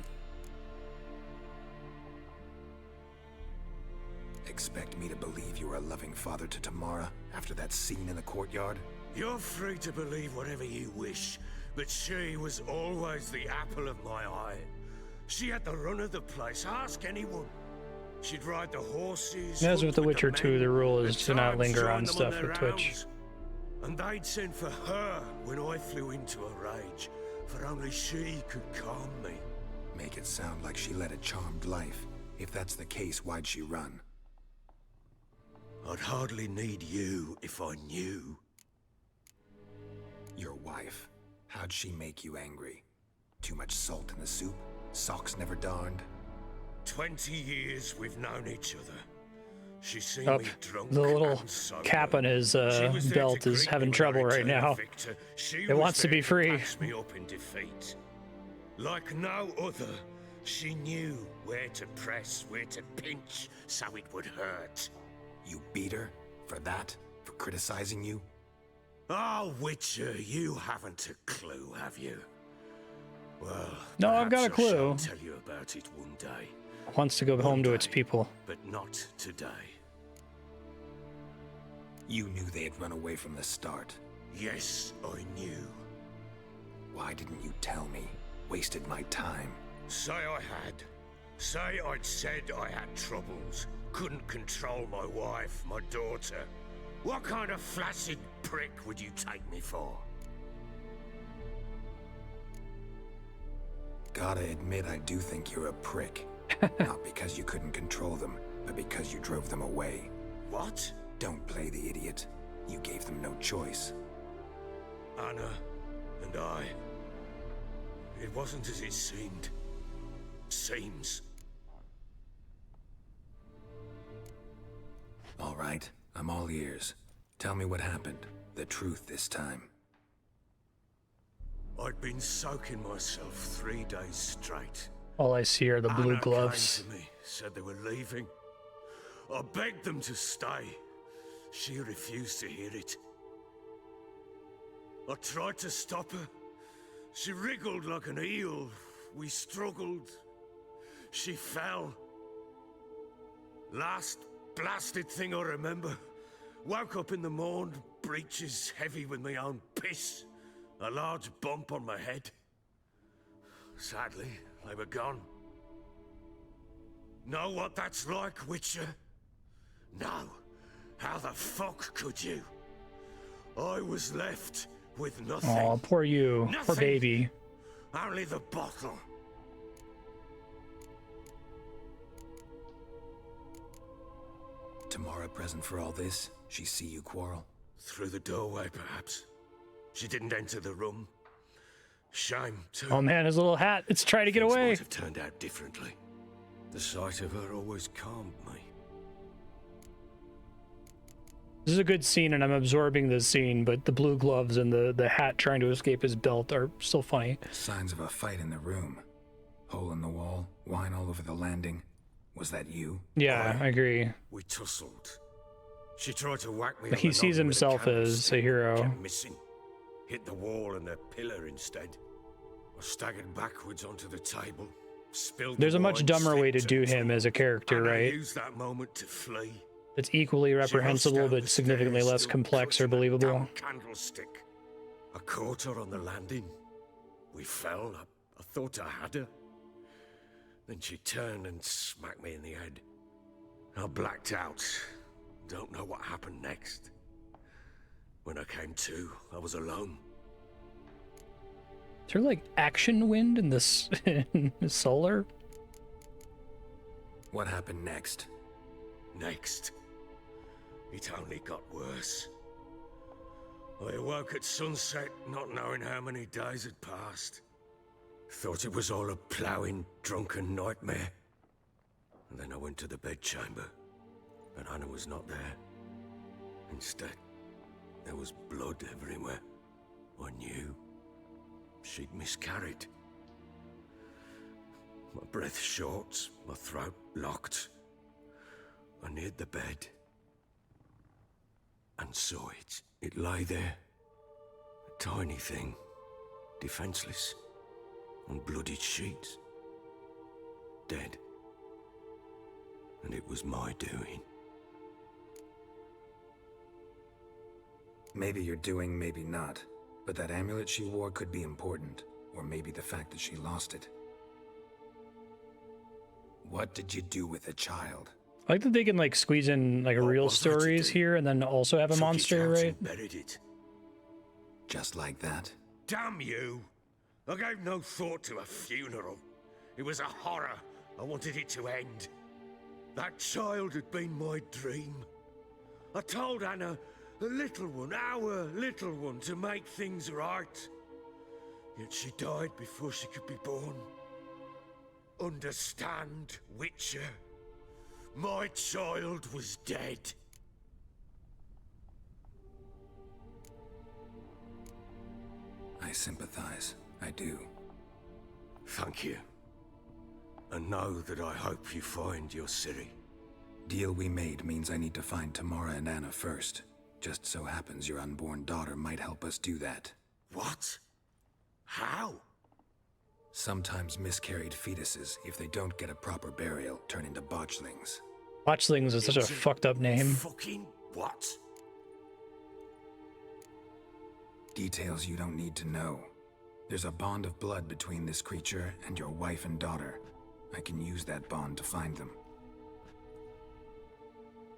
Expect me to believe you were a loving father to Tamara after that scene in the courtyard? You're free to believe whatever you wish, but she was always the apple of my eye. She had the run of the place, ask anyone. She'd ride the horses. As with The hunt Witcher the 2, men, the rule is at to not times linger join on them stuff their with Twitch. rounds. And they'd send for her when I flew into a rage, for only she could calm me. Make it sound like she led a charmed life. If that's the case, why'd she run? I'd hardly need you if I knew. Your wife. How'd she make you angry? Too much salt in the soup? Socks never darned? 20 years we've known each other. She's seen Up, me drunk the little and sober. cap on his She was there belt to is greet me having when I trouble right returned now. victor. She It was wants to there be free. patch me up in defeat. Like no other, she knew where to press, where to pinch, so it would hurt. You beat her? For that? For criticizing you? Oh, Witcher, you haven't a clue, have you? Well, No, I've got a perhaps I shall clue. tell you about it one day, Wants to go home to its people. but not today. You knew they had run away from the start. Yes, I knew. Why didn't you tell me? Wasted my time. Say I had. Say I'd said I had troubles. Couldn't control my wife, my daughter. What kind of flaccid prick would you take me for? Gotta admit, I do think you're a prick. Not because you couldn't control them, but because you drove them away. What? Don't play the idiot. You gave them no choice. Anna and I. It wasn't as it seemed. Seems. All right, I'm all ears. Tell me what happened. The truth this time. I'd been soaking myself 3 days straight. All I see are the blue Anna gloves. came to me, said they were leaving. I begged them to stay. She refused to hear it. I tried to stop her. She wriggled like an eel. We struggled. She fell. Last blasted thing I remember. Woke up in the morn, breeches heavy with my own piss. A large bump on my head. Sadly, they were gone. Know what that's like, Witcher? No. How the fuck could you? I was left with nothing. Oh, poor you. Poor Nothing. baby. Only the bottle. Tamara present for all this? She see you quarrel? Through the doorway, perhaps. She didn't enter the room. Shame, too. Oh man, his little hat. It's trying to get Things away. might have turned out differently. The sight of her always calmed me. This is a good scene, and I'm absorbing this scene, but the blue gloves and the hat trying to escape his belt are still funny. Signs of a fight in the room. Hole in the wall, wine all over the landing. Was that you? Yeah, I agree. We tussled. She tried to whack me. But on he the sees noggin with himself as candlestick. a hero. Kept missing. Hit the wall and the pillar instead. I staggered backwards onto the table. Spilled There's the a much wine, dumber way to slipped do and him as a character, and I right? used that moment to flee. that's equally reprehensible but significantly less complex or believable. Candlestick. I caught her on the landing. We fell. I thought I had her. Then she turned and smacked me in the head. I blacked out. Don't know what happened next. When I came to, I was alone. Is there like action wind in this in the solar? What happened next? Next, it only got worse. I awoke at sunset, not knowing how many days had passed. Thought it was all a ploughing, drunken nightmare. And then I went to the bedchamber, but Anna was not there. Instead, there was blood everywhere. I knew she'd miscarried. My breath short, my throat locked. I neared the bed and saw it. It lay there, a tiny thing, defenseless, on bloodied sheets, dead. And it was my doing. Maybe you're doing, maybe not. But that amulet she wore could be important. Or maybe the fact that she lost it. What did you do with the child? I like that they can like squeeze in like real stories here and then also have a monster, right? Buried it. Just like that? Damn you! I gave no thought to a funeral. It was a horror. I wanted it to end. That child had been my dream. I told Anna, the little one, our little one, to make things right. Yet she died before she could be born. Understand, Witcher? My child was dead. I sympathize. I do. Thank you. And know that I hope you find your Ciri. Deal we made means I need to find Tamara and Anna first. Just so happens your unborn daughter might help us do that. What? How? Sometimes miscarried fetuses, if they don't get a proper burial, turn into botchlings. Botchlings is such a fucked up name. Fucking what? Details you don't need to know. There's a bond of blood between this creature and your wife and daughter. I can use that bond to find them.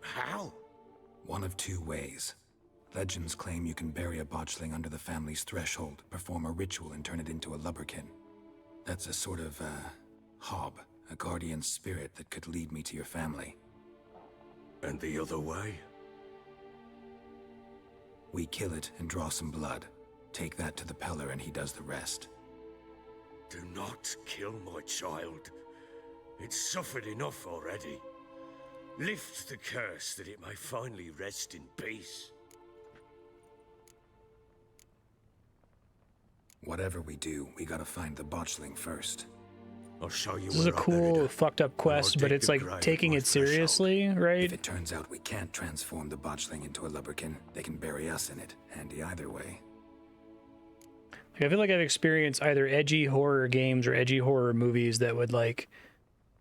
How? One of two ways. Legends claim you can bury a botchling under the family's threshold, perform a ritual, and turn it into a lubberkin. That's a sort of, hob, a guardian spirit that could lead me to your family. And the other way? We kill it and draw some blood. Take that to the Peller and he does the rest. Do not kill my child. It's suffered enough already. Lift the curse that it may finally rest in peace. Whatever we do, we gotta find the botchling first. I'll show you. This is a cool, fucked up quest, but it's like taking it seriously, right? If it turns out we can't transform the botchling into a lubberkin, they can bury us in it. Handy either way. Like, I feel like I've experienced either edgy horror games or edgy horror movies that would like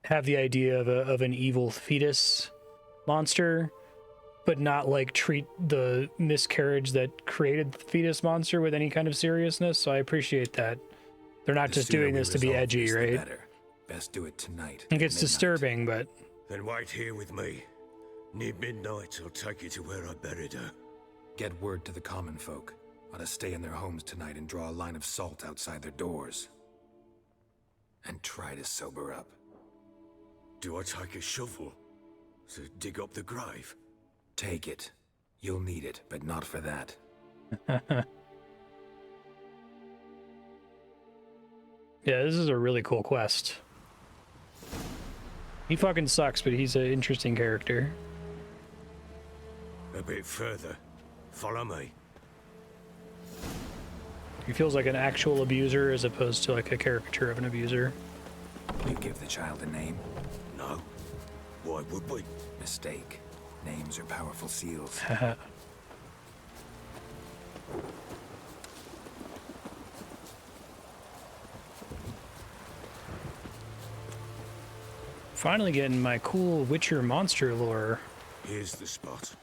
have the idea of an evil fetus monster, but not like treat the miscarriage that created the fetus monster with any kind of seriousness. So I appreciate that. They're not just doing this to be edgy, right? Best do it tonight. It gets disturbing, but... Then wait here with me. Near midnight, I'll take you to where I buried her. Get word to the common folk. Ought to stay in their homes tonight and draw a line of salt outside their doors. And try to sober up. Do I take a shovel to dig up the grave? Take it. You'll need it, but not for that. Yeah, this is a really cool quest. He fucking sucks, but he's an interesting character. A bit further. Follow me. He feels like an actual abuser as opposed to like a caricature of an abuser. You give the child a name? No. Why would we? Mistake. Names are powerful seals. Finally getting my cool Witcher monster lore. Here's the spot.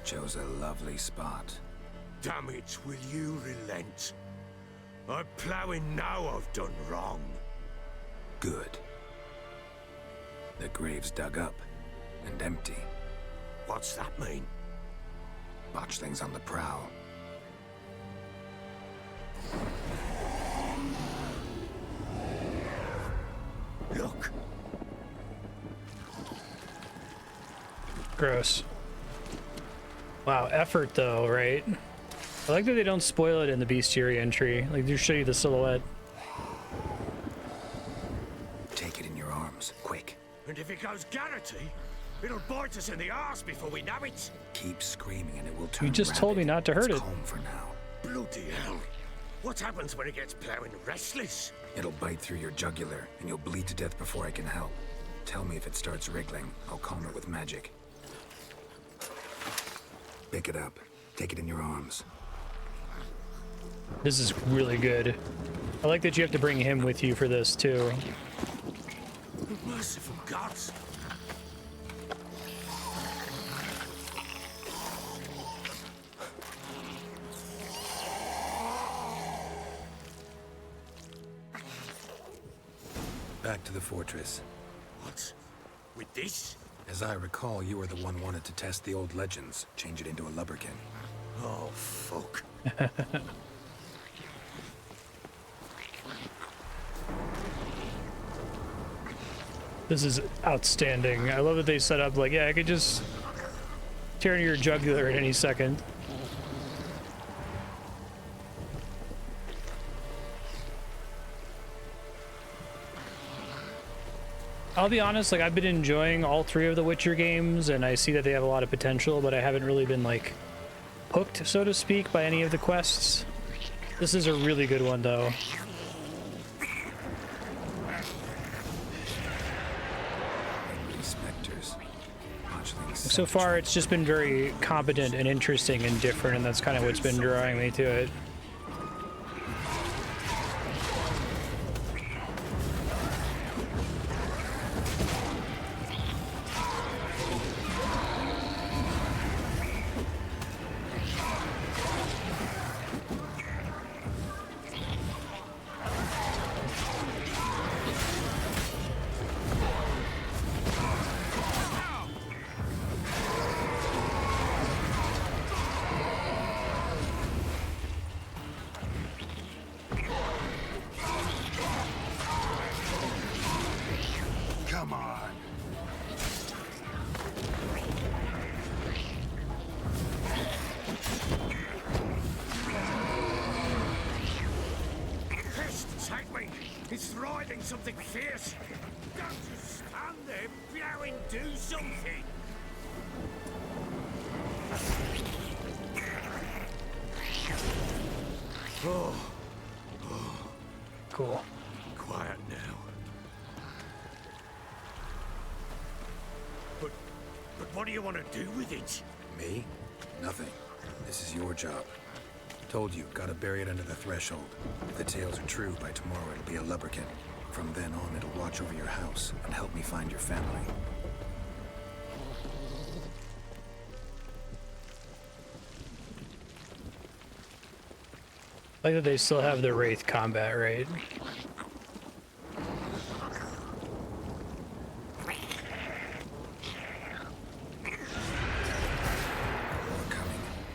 Chose a lovely spot. Damn it, will you relent? I'm ploughing now I've done wrong. Good. The grave's dug up and empty. What's that mean? Botchling's on the prowl. Look. Gross. Wow, effort though, right? I like that they don't spoil it in the bestiary entry. Like, they show you the silhouette. Take it in your arms, quick. And if it goes Garrity, it'll bite us in the arse before we know it. Keep screaming and it will turn You just told me not to hurt it. Calm for now. Bloody hell. What happens when it gets plowing restless? It'll bite through your jugular and you'll bleed to death before I can help. Tell me if it starts wriggling. I'll calm it with magic. Pick it up. Take it in your arms. This is really good. I like that you have to bring him with you for this too. Merciful gods. Back to the fortress. What? With this? As I recall, you were the one wanted to test the old legends, change it into a lubberkin. Oh, fuck. This is outstanding. I love that they set up like, yeah, I could just tear into your jugular at any second. I'll be honest, like, I've been enjoying all three of the Witcher games, and I see that they have a lot of potential, but I haven't really been, like, hooked, so to speak, by any of the quests. This is a really good one, though. So far, it's just been very competent and interesting and different, and that's kind of what's been drawing me to it. Come on. Pest, take me! It's writhing something fierce! Don't just stand there, blowing, do something! Oh. Cool. Quiet now. But what do you want to do with it? Me? Nothing. This is your job. Told you, gotta bury it under the threshold. If the tales are true, by tomorrow it'll be a lubberkin. From then on, it'll watch over your house and help me find your family. I like that they still have the Wraith combat, right?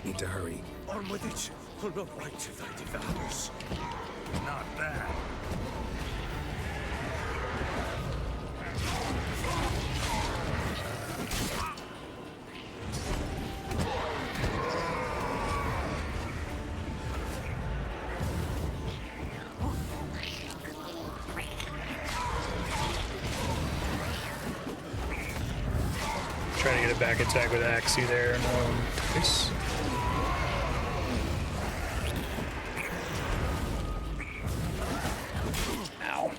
Need to hurry. On with it. I'll not wait till they devour us. Not bad. Trying to get a back attack with Axie there. Twice. Ow.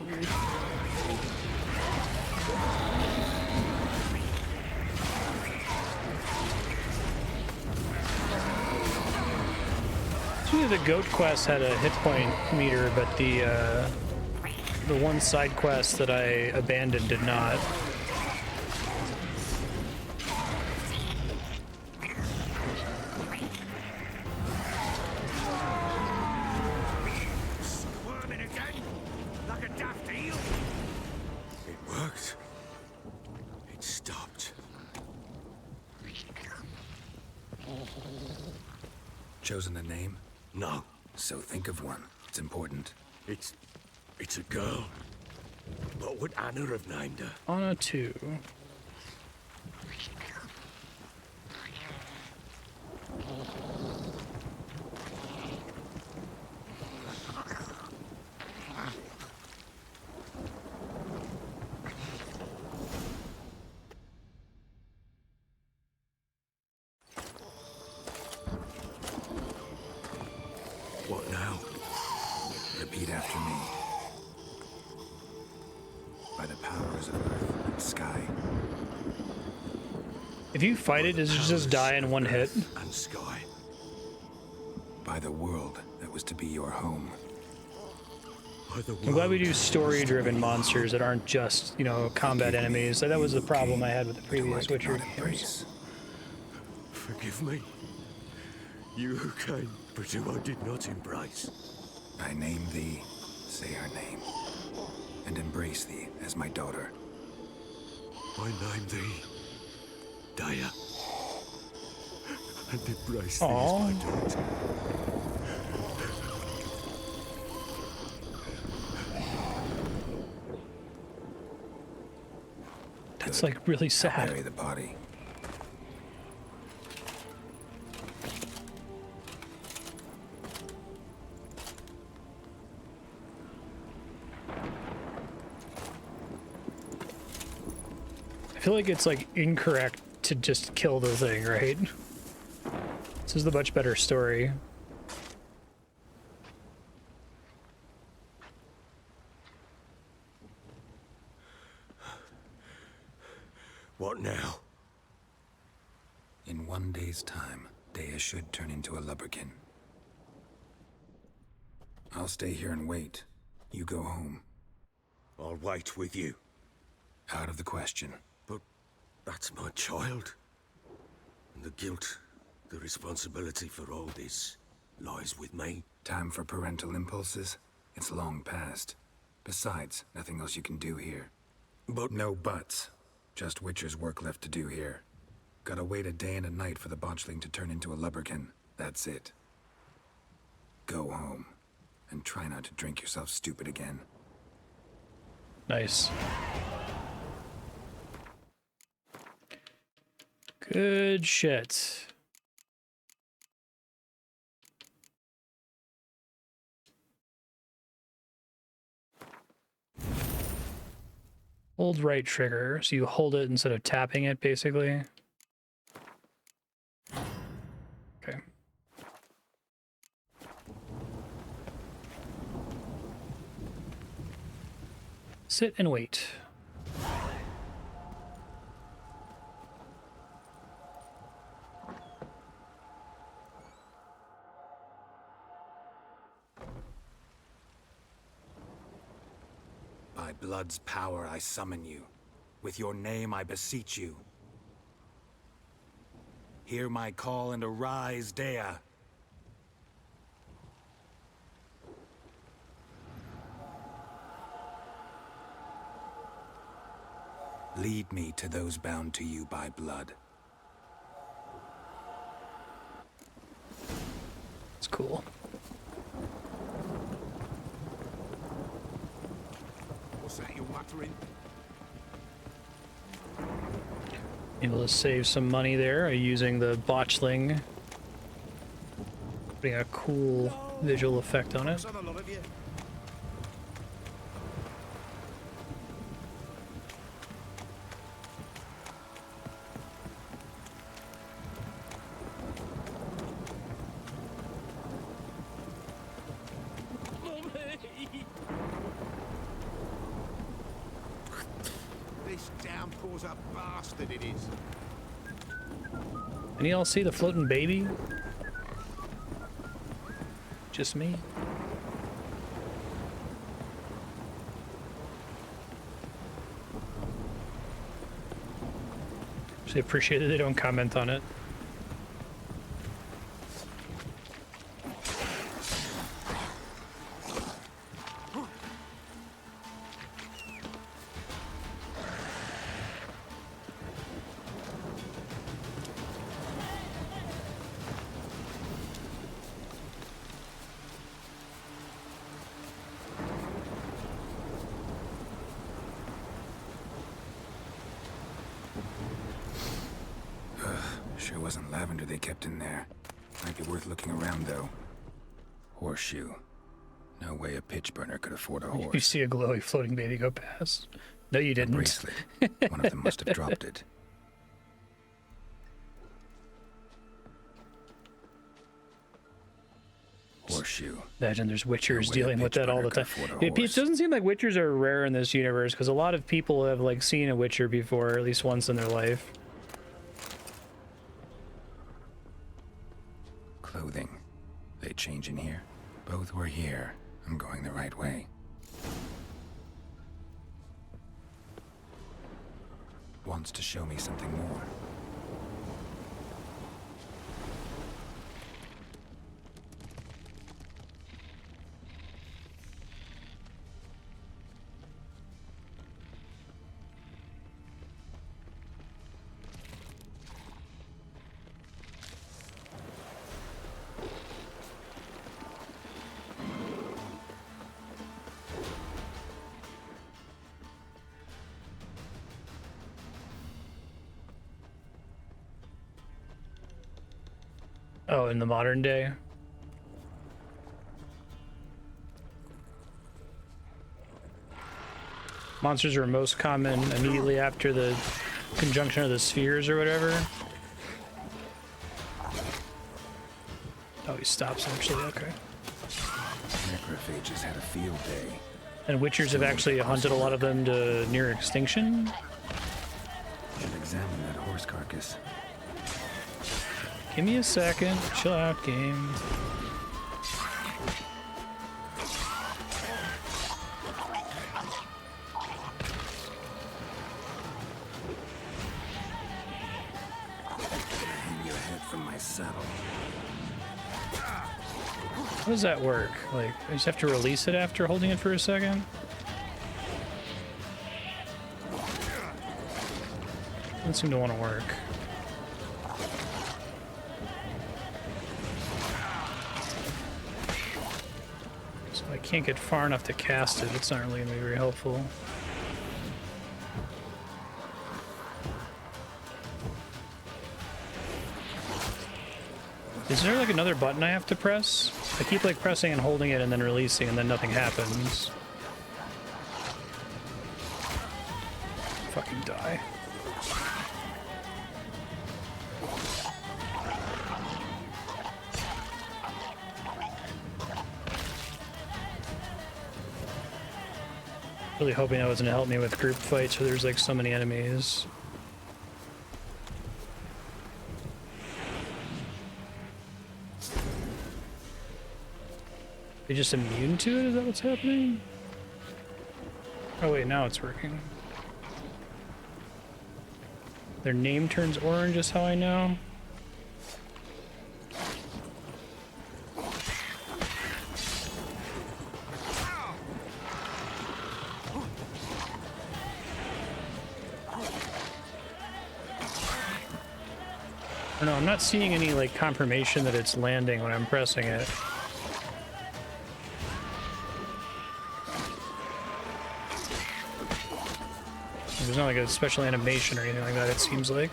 The goat quest had a hit point meter, but the the one side quest that I abandoned did not. Squirming again, like a daft eel. It worked. It stopped. Chosen a name? No. So think of one. It's important. It's a girl. What would Anna have named her? Anna 2. What now? Repeat after me. By the powers of earth and sky. If you fight it, does it just die in one hit? And sky. By the world that was to be your home. I'm glad we do story-driven monsters that aren't just, you know, combat enemies. That was the problem I had with the previous Witcher games. Forgive me. You who came, but who I did not embrace. I name thee, say her name, and embrace thee as my daughter. I name thee, Daya, and embrace thee Aww. as my daughter. That's like really sad. Bury the body. I feel like it's like incorrect to just kill the thing, right? This is the much better story. What now? In 1 day's time, Daya should turn into a lubberkin. I'll stay here and wait. You go home. I'll wait with you. Out of the question. But that's my child. And the guilt, the responsibility for all this lies with me. Time for parental impulses? It's long past. Besides, nothing else you can do here. But no buts. Just Witcher's work left to do here. Gotta wait a day and a night for the Botchling to turn into a lubberkin. That's it. Go home. And try not to drink yourself stupid again. Nice. Good shit. Hold right trigger, so you hold it instead of tapping it, basically. Okay. Sit and wait. By blood's power I summon you. With your name I beseech you. Hear my call and arise, Daya. Lead me to those bound to you by blood. It's cool. What's that you're muttering? Able to save some money there using the Botchling. Putting a cool visual effect on it. This downpour's a bastard, it is. Can y'all see the floating baby? Just me? Actually appreciate that they don't comment on it. Sure wasn't lavender they kept in there. Might be worth looking around, though. Horseshoe. No way a pitch burner could afford a horse. You see a glowy floating baby go past. No, you didn't. A bracelet. One of them must have dropped it. Horseshoe. Imagine there's witchers dealing with that all the time. It horse. doesn't seem like witchers are rare in this universe, because a lot of people have like seen a witcher before, at least once in their life. Clothing. They change in here? Both were here. I'm going the right way. Wants to show me something more. Oh, in the modern day? Monsters are most common immediately after the conjunction of the spheres or whatever. Oh, he stops actually, okay. Necrophages had a field day. And witchers have actually hunted a lot of them to near extinction? Should examine that horse carcass. Give me a second. Chill out, game. Hang your head from my saddle. How does that work? Like, I just have to release it after holding it for a second? Doesn't seem to want to work. So I can't get far enough to cast it. It's not really going to be very helpful. Is there like another button I have to press? I keep like pressing and holding it and then releasing and then nothing happens. Fucking die. Really hoping that was gonna help me with group fights where there's like so many enemies. They just immune to it? Is that what's happening? Oh wait, now it's working. Their name turns orange is how I know. I don't know, I'm not seeing any like confirmation that it's landing when I'm pressing it. There's not like a special animation or anything like that, it seems like.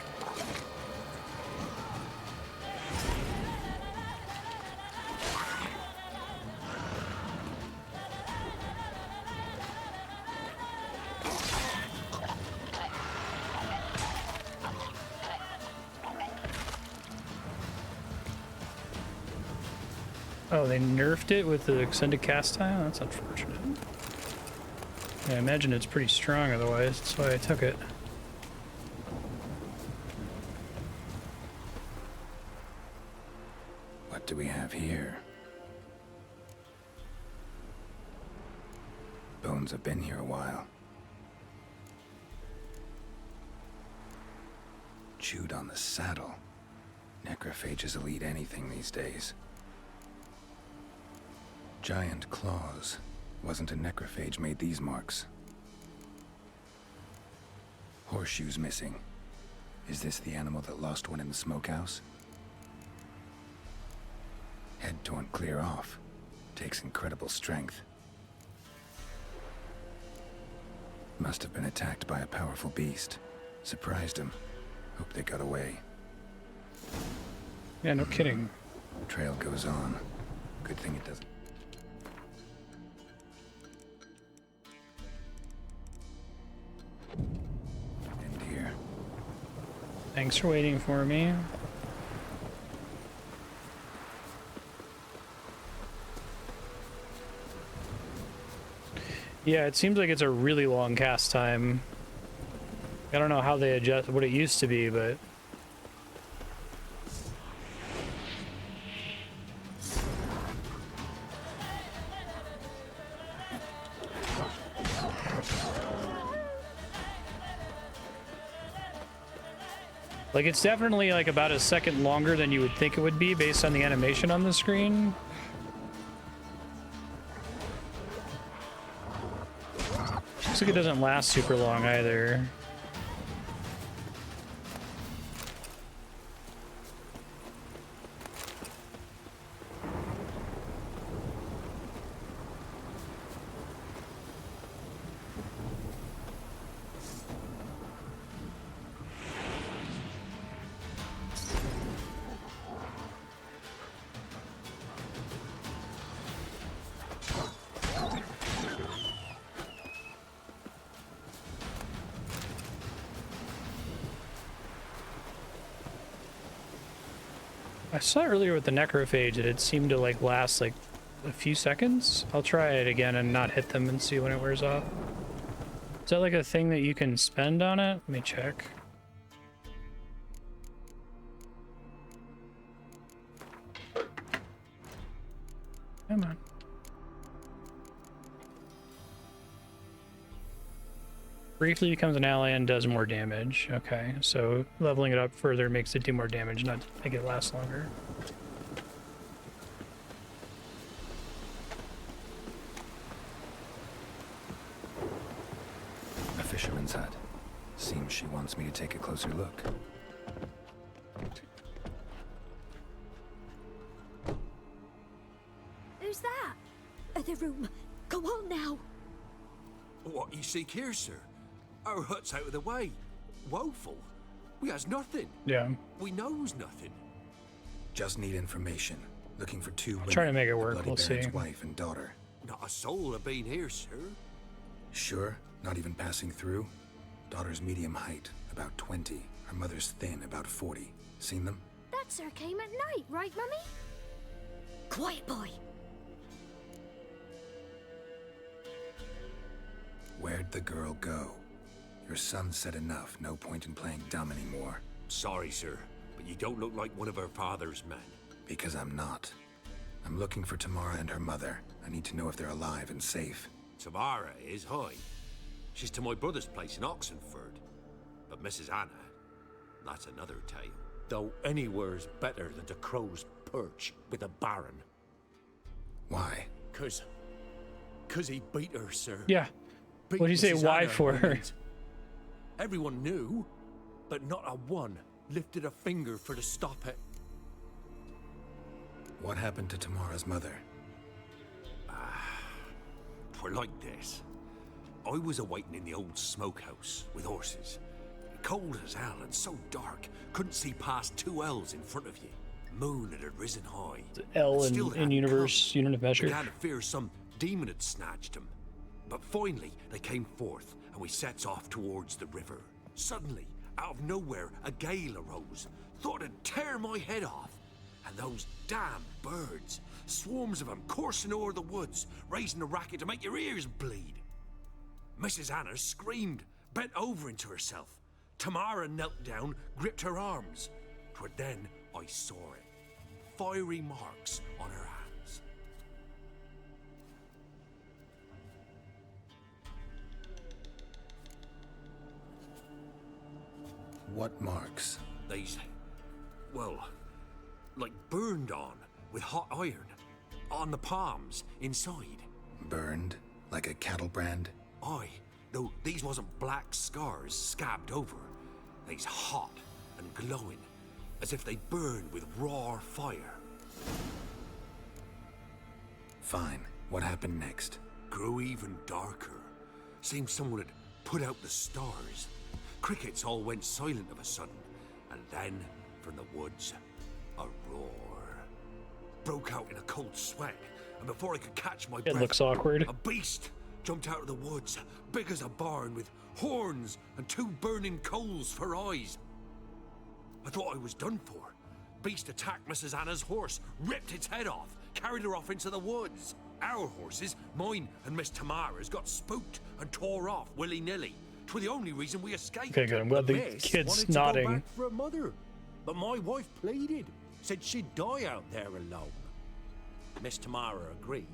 Oh, they nerfed it with the extended cast time? That's unfortunate. I imagine it's pretty strong otherwise, that's why I took it. What do we have here? Bones have been here a while. Chewed on the saddle. Necrophages will eat anything these days. Giant claws. Wasn't a necrophage made these marks. Horseshoes missing. Is this the animal that lost one in the smokehouse? Head torn clear off. Takes incredible strength. Must have been attacked by a powerful beast. Surprised him. Hope they got away. Yeah, no kidding. Trail goes on. Good thing it doesn't. End here. Thanks for waiting for me. Yeah, it seems like it's a really long cast time. I don't know how they adjust what it used to be, but like it's definitely like about a second longer than you would think it would be based on the animation on the screen. Looks like it doesn't last super long either. I saw earlier with the necrophage that it seemed to like last like a few seconds. I'll try it again and not hit them and see when it wears off. Is that like a thing that you can spend on it? Let me check. Come on. Briefly becomes an ally and does more damage. Okay, so leveling it up further makes it do more damage, not make it last longer. A fisherman's hut. Seems she wants me to take a closer look. Who's that? Other room. Go on now. What you seek here, sir? Our hut's out of the way. Woeful. We has nothing. Yeah. We knows nothing. Just need information. Looking for two women. Trying to make it work. The Bloody We'll see. Baron's wife and daughter. Not a soul have been here, sir. Sure? Not even passing through? Daughter's medium height, about 20. Her mother's thin, about 40. Seen them? That sir came at night, right, Mummy? Quiet, boy. Where'd the girl go? Your son said enough. No point in playing dumb anymore. Sorry, sir, but you don't look like one of her father's men. Because I'm not. I'm looking for Tamara and her mother. I need to know if they're alive and safe. Tamara is, hi. She's to my brother's place in Oxenford. But Mrs. Anna, that's another tale. Though anywhere's better than the Crow's Perch with a baron. Why? Cause he beat her, sir. Yeah. Beat What do you say? Mrs. Why Anna for her? and everyone knew, but not a one lifted a finger for to stop it. What happened to Tamara's mother? Twere like this. I was awaiting in the old smokehouse with horses. Cold as hell and so dark, couldn't see past 2 L's in front of you. Moon had risen high. L Still in hadn't universe come. unit of measure. Began to fear some demon had snatched him. But finally, they came forth, and we sets off towards the river. Suddenly, out of nowhere, a gale arose. Thought it'd tear my head off. And those damn birds, swarms of them coursing o'er the woods, raising a racket to make your ears bleed. Mrs. Anna screamed, bent over into herself. Tamara knelt down, gripped her arms. 'Twere then I saw it. Fiery marks on her hands. What marks? They's, well, like burned on with hot iron. On the palms, inside. Burned? Like a cattle brand? Aye. No, these wasn't black scars scabbed over. They's hot and glowing, as if they burned with raw fire. Fine. What happened next? Grew even darker. Seemed someone had put out the stars. Crickets all went silent of a sudden, and then, from the woods, a roar. Broke out in a cold sweat, and before I could catch my breath, looks awkward. A beast jumped out of the woods, big as a barn, with horns and 2 burning coals for eyes. I thought I was done for. Beast attacked Mrs. Anna's horse, ripped its head off, carried her off into the woods. Our horses, mine and Miss Tamara's, got spooked and tore off willy-nilly. 'Twere the only reason we escaped. Okay, good. I'm glad the Miss kid's wanted to nodding. go back for her mother, but my wife pleaded, said she'd die out there alone. Miss Tamara agreed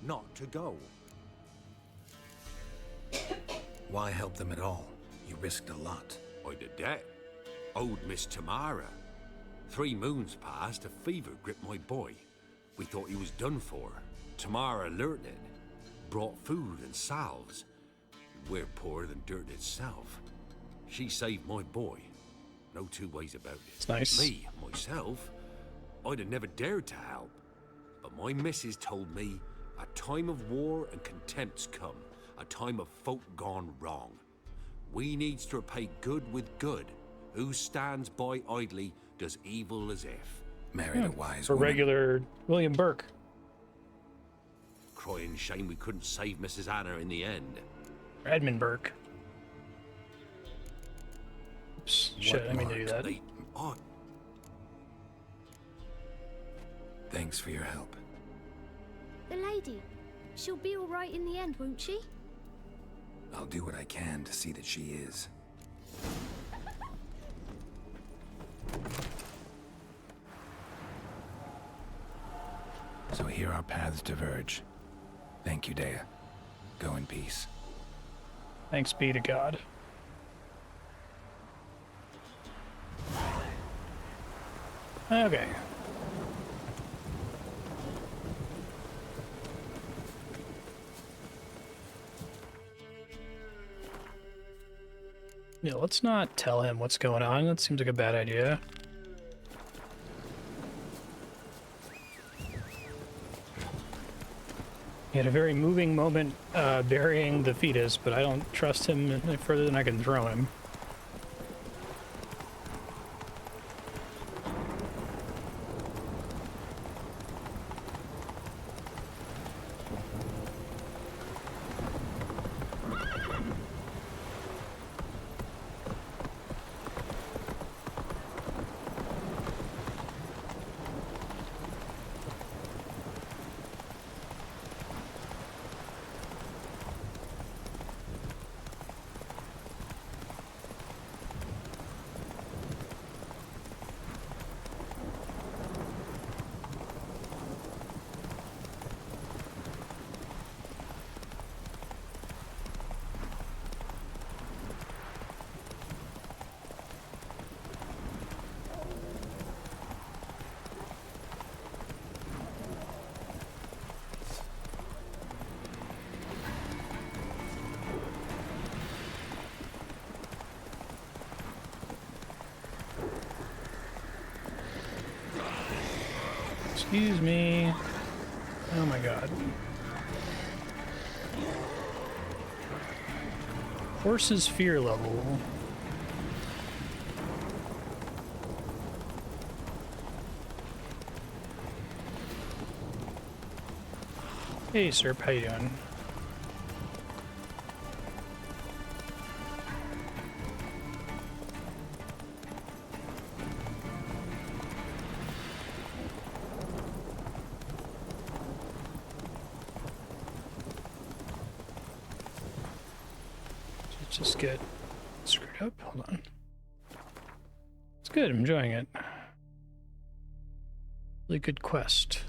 not to go. Why help them at all? You risked a lot. I did that. Owed Miss Tamara. 3 moons passed, a fever gripped my boy. We thought he was done for. Tamara alerted, brought food and salves. We're poorer than dirt itself. She saved my boy. No 2 ways about it. It's nice. Me, myself, I'd have never dared to help. But my missus told me a time of war and contempt's come. A time of folk gone wrong. We needs to repay good with good. Who stands by idly does evil as if. Married a wise For woman. regular William Burke. Crying shame we couldn't save Mrs. Anna in the end. Edmund Burke. Oops, shit, I mean to do that. Thanks for your help. The lady. She'll be all right in the end, won't she? I'll do what I can to see that she is. So here our paths diverge. Thank you, Dea. Go in peace. Thanks be to God. Okay. Yeah, let's not tell him what's going on. That seems like a bad idea. He had a very moving moment burying the fetus, but I don't trust him any further than I can throw him. Excuse me. Oh my god. Horse's fear level. Hey, sir, how you doing? Just get screwed up. Hold on. It's good. I'm enjoying it. Really good quest.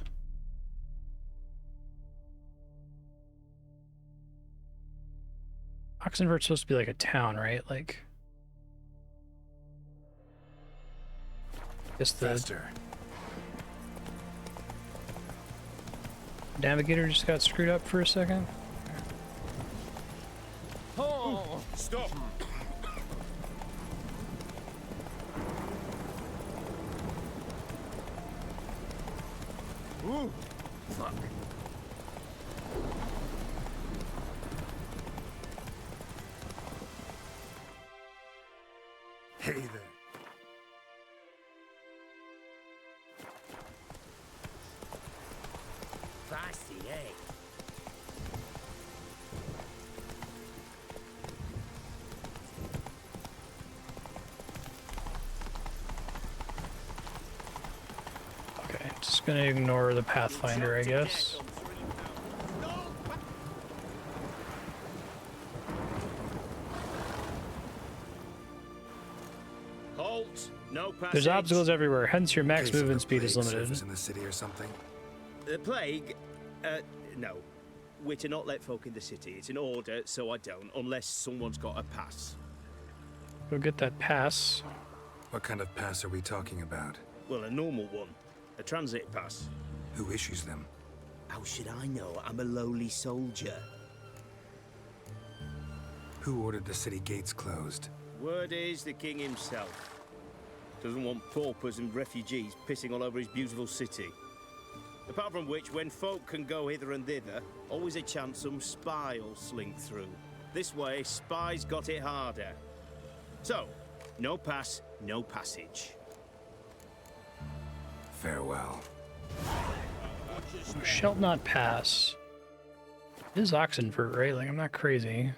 Oxenford's supposed to be like a town, right? Like. Guess the Faster. navigator just got screwed up for a second. Oh, stop! Ooh, fuck. Hey there. Feisty, eh? Okay, just gonna ignore the Pathfinder, I guess. Halt! No passage. There's obstacles everywhere, hence your max Case of movement the speed is plague limited. surface in the city or something? The plague? No. We're to not let folk in the city. It's an order, so I don't, unless someone's got a pass. Go get that pass. What kind of pass are we talking about? Well, a normal one. A transit pass. Who issues them? How should I know? I'm a lowly soldier. Who ordered the city gates closed? Word is the king himself. Doesn't want paupers and refugees pissing all over his beautiful city. Apart from which, when folk can go hither and thither, always a chance some spy will slink through. This way, spies got it harder. So, no pass, no passage. Farewell. Shall not pass. It is Oxenfurt, right? Like, I'm not crazy.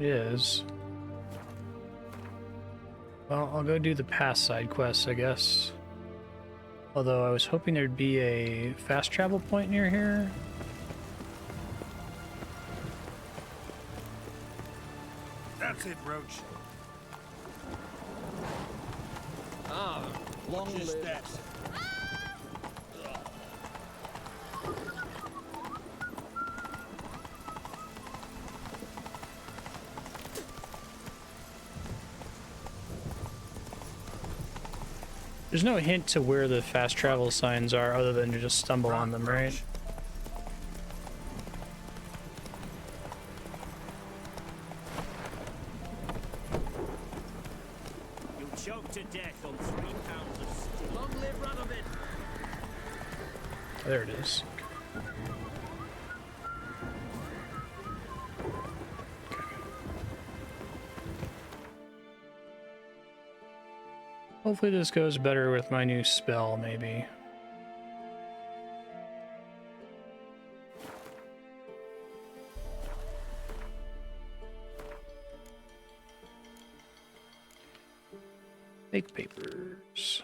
It is. Well, I'll go do the pass side quest, I guess. Although I was hoping there'd be a fast travel point near here. That's it, Roach. Ah, long steps. There's no hint to where the fast travel signs are other than to just stumble on them, right? You'll choke to death on 3 pounds of stew. Long live Radovid! There it is. Hopefully this goes better with my new spell, maybe. Fake papers.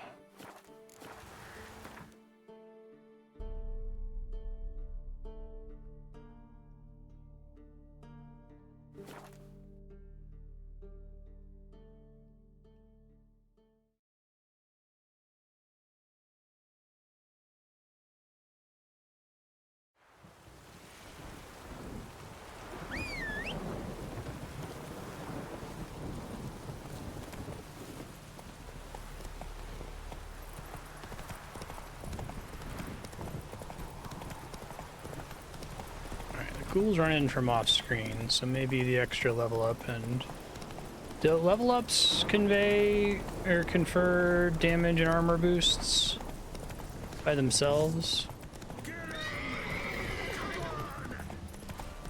Ghouls run in from off screen, so maybe the extra level up. And do level ups convey or confer damage and armor boosts by themselves?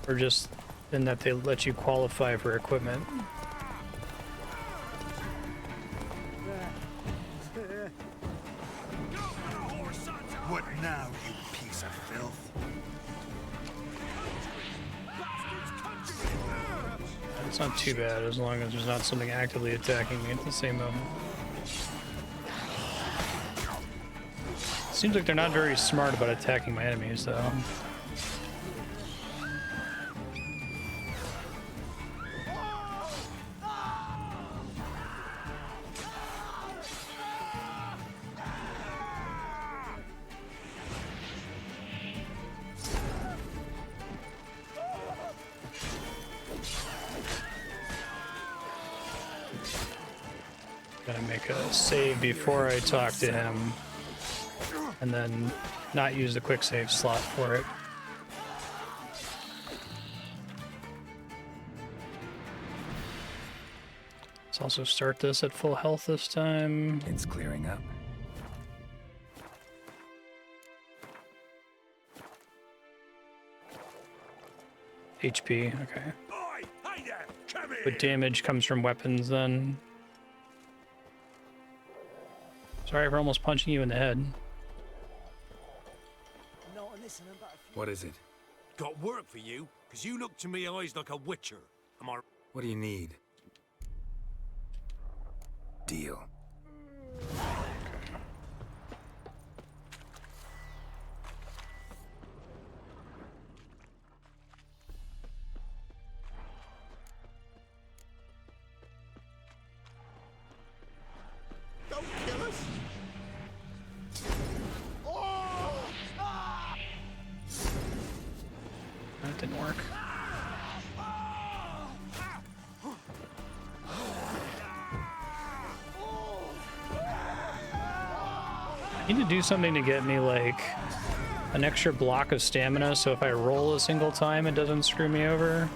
Or just in that they let you qualify for equipment? What now, you piece of filth? It's not too bad as long as there's not something actively attacking me at the same moment. Seems like they're not very smart about attacking my enemies, though. Gotta make a save before I talk to him, and then not use the quick save slot for it. Let's also start this at full health this time. It's clearing up. HP, okay. Oi, hey there, come here. But damage comes from weapons then. Sorry for almost punching you in the head. What is it? Got work for you, because you look to me eyes like a witcher. Am I... What do you need? Deal. Don't kill us! That didn't work. I need to do something to get me like an extra block of stamina so if I roll a single time it doesn't screw me over.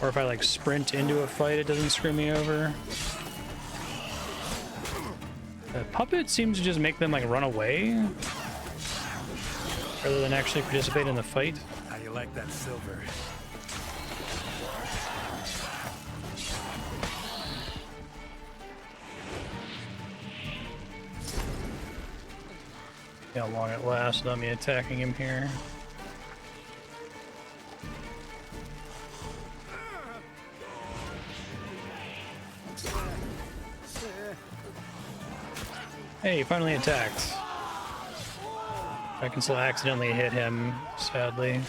Or if I like sprint into a fight it doesn't screw me over. The puppet seems to just make them like run away rather than actually participate in the fight. How you like that silver? See how long it lasts without me attacking him here. Hey, he finally attacked. I can still accidentally hit him, sadly.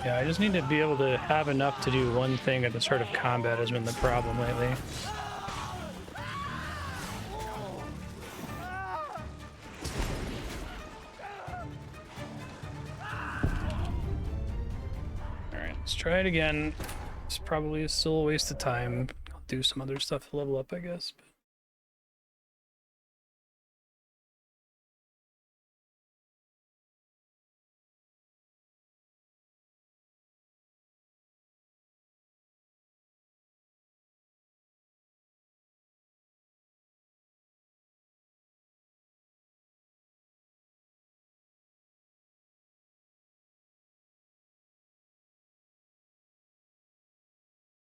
Yeah, I just need to be able to have enough to do one thing at the start of combat has been the problem lately. Alright, let's try it again. It's probably still a waste of time. I'll do some other stuff to level up, I guess. But...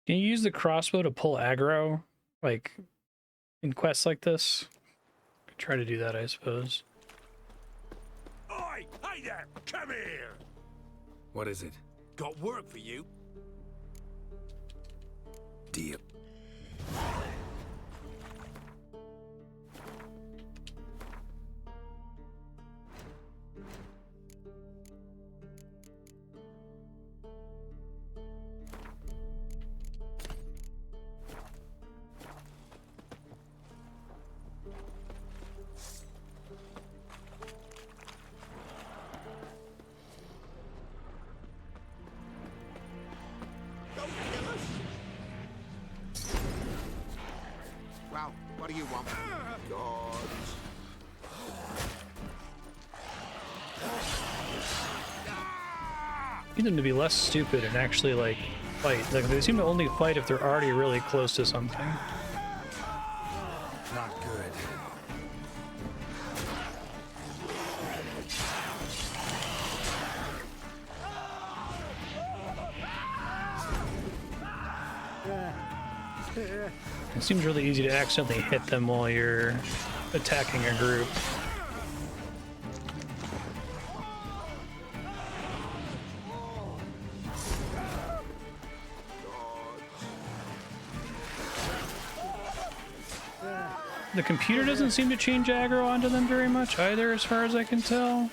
Can you use the crossbow to pull aggro, like, in quests like this? Could try to do that, I suppose. Oi, hey there, come here. What is it? Got work for you. Deal. Well, what do you want? God. Need them to be less stupid and actually, like, fight. Like, they seem to only fight if they're already really close to something. Not good. It seems really easy to accidentally hit them while you're attacking a group. The computer doesn't seem to change aggro onto them very much either, as far as I can tell.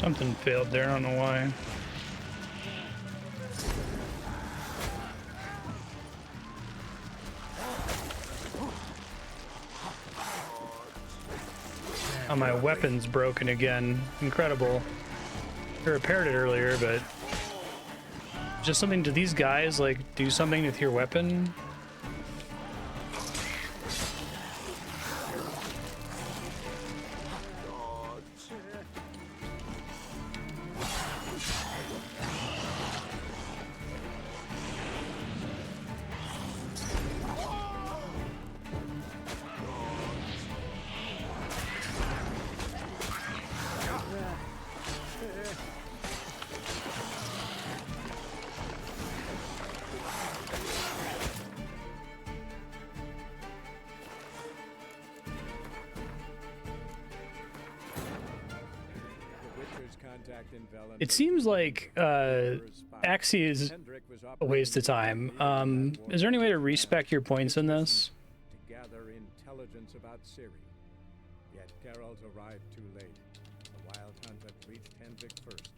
Something failed there, I don't know why. Oh, my weapon's broken again. Incredible. I repaired it earlier, but just something to these guys, like, do something with your weapon. It seems like Axie is a waste of time. Is there any way to respec your points in this? To gather intelligence about Ciri. Yet Geralt arrived too late. The Wild Hunt had reached Hendrik first.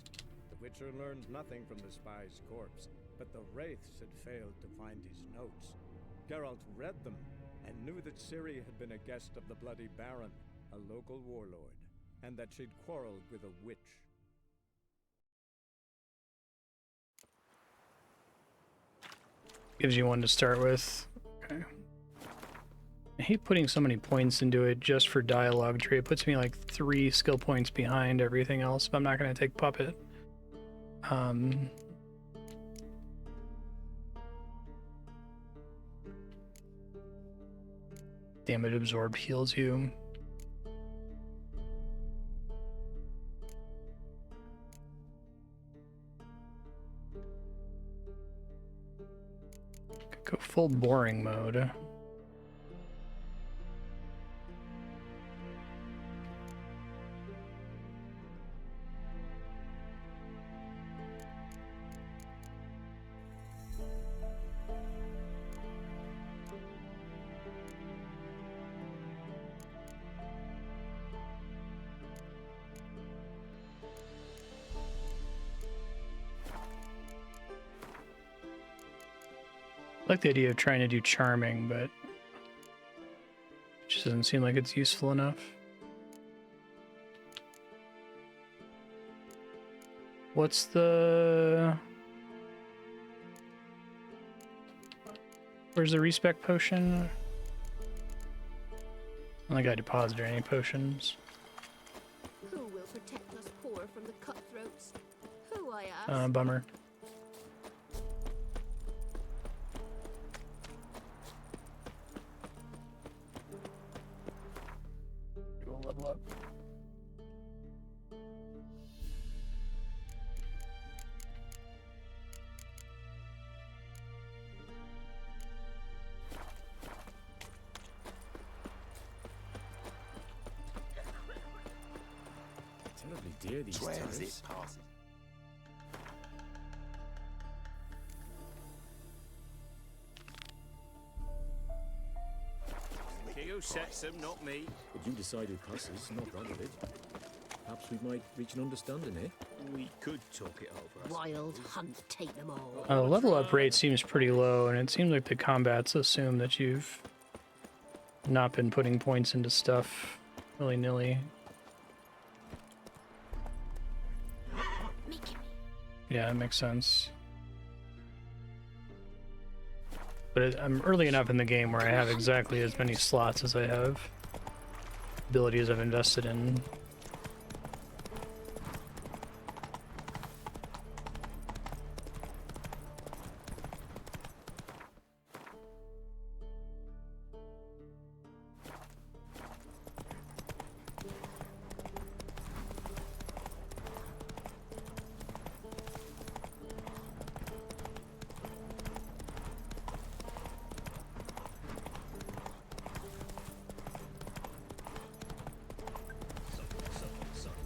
The Witcher learned nothing from the spy's corpse, but the Wraiths had failed to find his notes. Geralt read them and knew that Ciri had been a guest of the Bloody Baron, a local warlord, and that she'd quarreled with a witch. Gives you one to start with. Okay. I hate putting so many points into it just for dialogue tree. It puts me like 3 skill points behind everything else, but I'm not going to take Puppet. Damage absorb heals you. Go full boring mode. I like the idea of trying to do charming, but it just doesn't seem like it's useful enough. What's the... Where's the respec potion? I don't think I deposited any potions. Who will protect us poor from the cutthroats? Who, I ask? Bummer. Level up. Terribly dear these times. Who sets them, not me. But you decide who passes, not Radovid. Perhaps we might reach an understanding, eh? We could talk it over. Wild Hunt, take them all. The level up rate seems pretty low, and it seems like the combats assume that you've not been putting points into stuff willy-nilly. Yeah, that makes sense. But I'm early enough in the game where I have exactly as many slots as I have abilities I've invested in.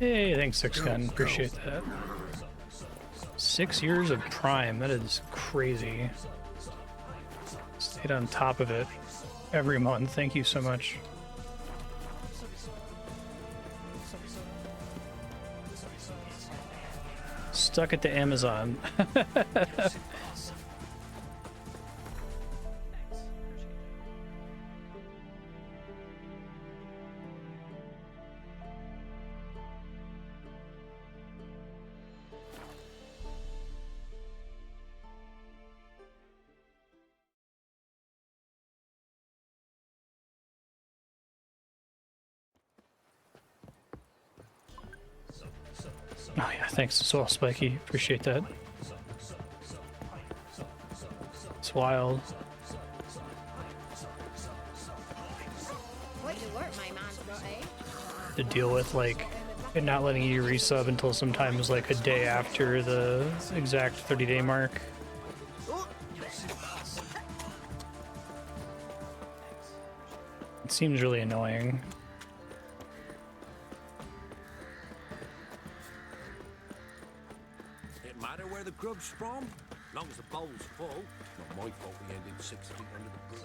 Hey, thanks, Sixgun. Appreciate that. 6 years of Prime. That is crazy. Stayed on top of it every month. Thank you so much. Stuck it to Amazon. Oh yeah, thanks as well, Spiky. Appreciate that. It's wild. To deal with, like, and not letting you resub until sometimes like a day after the exact 30-day mark. It seems really annoying. It matter where the grub's from, long as the bowl's full. Not my fault we ended 6 feet under the bridge.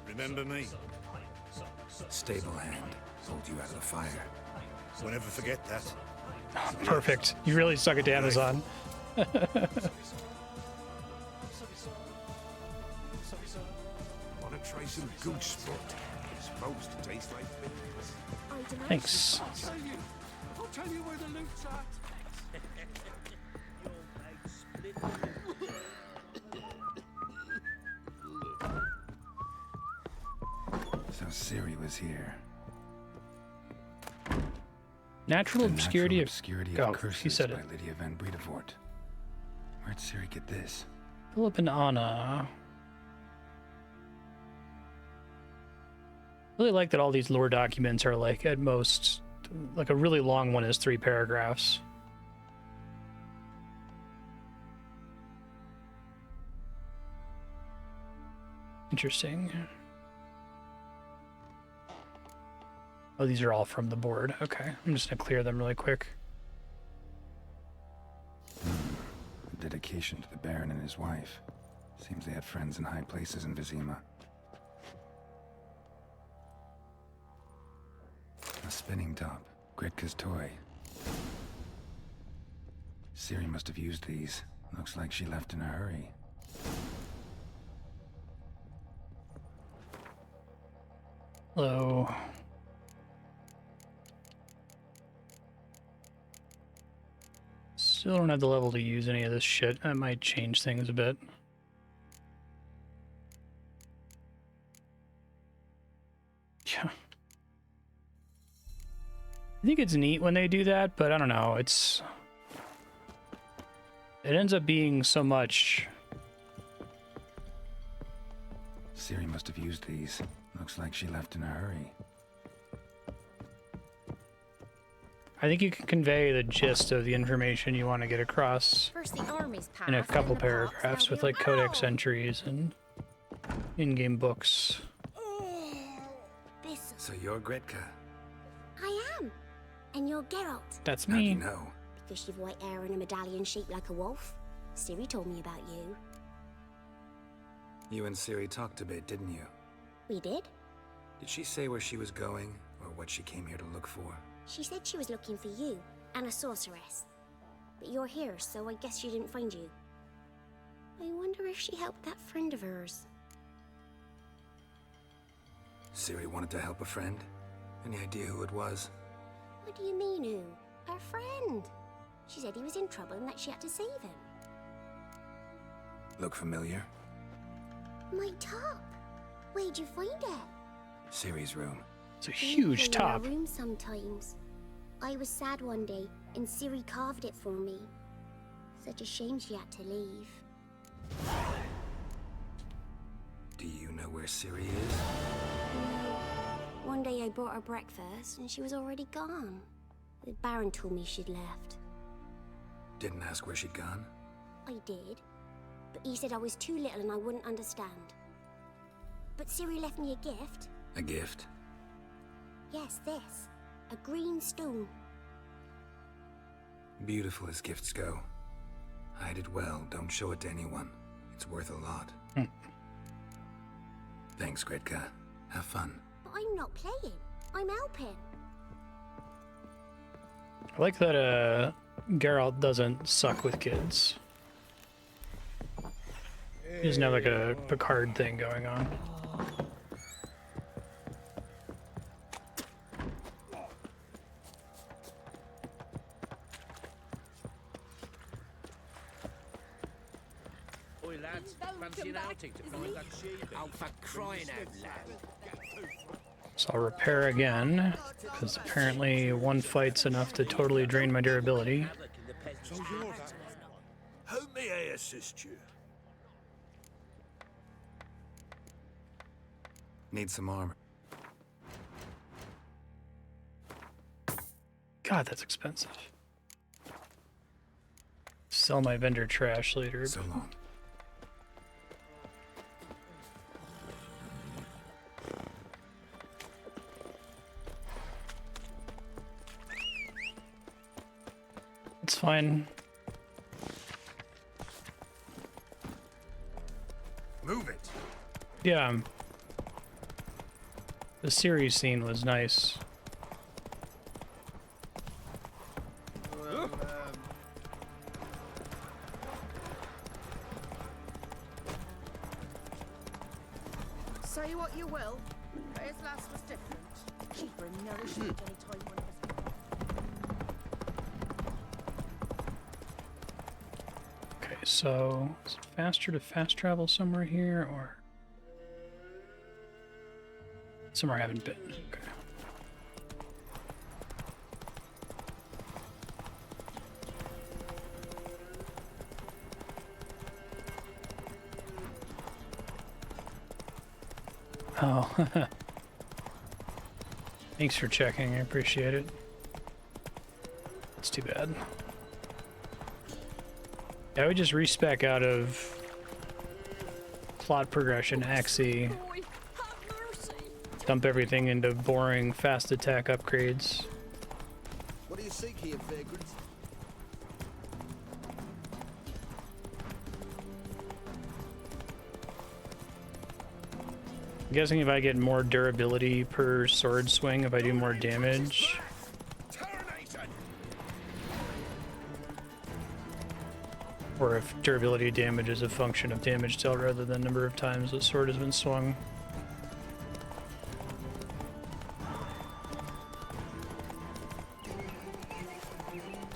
Remember me? Stable hand. Hold you out of the fire. We'll never forget that. Oh, perfect. You really stuck it to Amazon. Want to try some good sport? It's supposed to taste like bitters. Thanks. I'll tell you where the loot's at. So Ciri was here. Natural The obscurity Natural of Obscurity Oh, of Curses he said by it. Lydia van Bredevoort. Where'd Ciri get this? Philip and Anna. Really like that all these lore documents are like at most, like a really long one is 3 paragraphs. Interesting. Oh, these are all from the board. Okay, I'm just gonna clear them really quick. A dedication to the Baron and his wife. Seems they had friends in high places in Vizima. A spinning top. Gretka's toy. Ciri must have used these. Looks like she left in a hurry. Hello. Still don't have the level to use any of this shit. That might change things a bit. Yeah. I think it's neat when they do that, but I don't know. It ends up being so much. Ciri must have used these. Looks like she left in a hurry. I think you can convey the gist of the information you want to get across First the army's passed, in a couple then the pops, paragraphs now with the like codex entries and in-game books. This. So you're Gretka. I am. And you're Geralt. That's How do me. you know? Because you've white hair and a medallion shaped like a wolf. Ciri told me about you. You and Ciri talked a bit, didn't you? We did? Did she say where she was going, or what she came here to look for? She said she was looking for you and a sorceress. But you're here, so I guess she didn't find you. I wonder if she helped that friend of hers. Ciri wanted to help a friend? Any idea who it was? What do you mean, who? Her friend. She said he was in trouble and that she had to save him. Look familiar? My top. Where'd you find it? Ciri's room. It's a We huge play in our top. room sometimes. I was sad one day, and Ciri carved it for me. Such a shame she had to leave. Do you know where Ciri is? One day I brought her breakfast, and she was already gone. The Baron told me she'd left. Didn't ask where she'd gone? I did, but he said I was too little and I wouldn't understand. But Ciri left me a gift. A gift? Yes, this. A green stone. Beautiful as gifts go. Hide it well, don't show it to anyone. It's worth a lot. Thanks, Gretka. Have fun. But I'm not playing. I'm helping. I like that Geralt doesn't suck with kids. He doesn't have like a Picard thing going on. Oi, lads, fancy an outing to find that sheep? Oh, for crying out loud. So I'll repair again, because apparently one fight's enough to totally drain my durability. So you're that one. How may I assist you? Need some armor. God, that's expensive. Sell my vendor trash later. So long. It's fine. Move it. Yeah. The series scene was nice. Well, say what you will, but his last was different. Cheaper and nourishing any time one of us. Okay, so is it faster to fast travel somewhere here, or somewhere I haven't been? Okay. Oh, thanks for checking. I appreciate it. It's too bad. I would just respec out of plot progression, Axie, dump everything into boring fast attack upgrades. what do you seek here, vagrant? I'm guessing if I get more durability per sword swing, if I do more damage. Or if durability damage is a function of damage dealt rather than number of times the sword has been swung.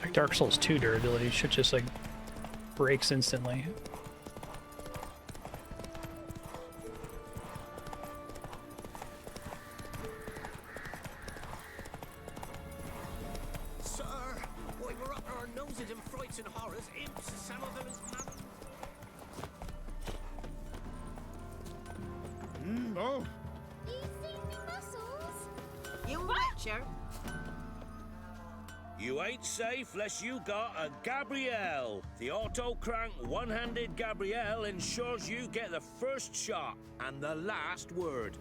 Like Dark Souls 2 durability should just like breaks instantly. Sir, why we're up our noses in frights and horrors, imps, some of them is Oh. You seen me muscles? You watcher. You ain't safe less you got a Gabrielle. The auto-crank one-handed Gabrielle ensures you get the first shot and the last word.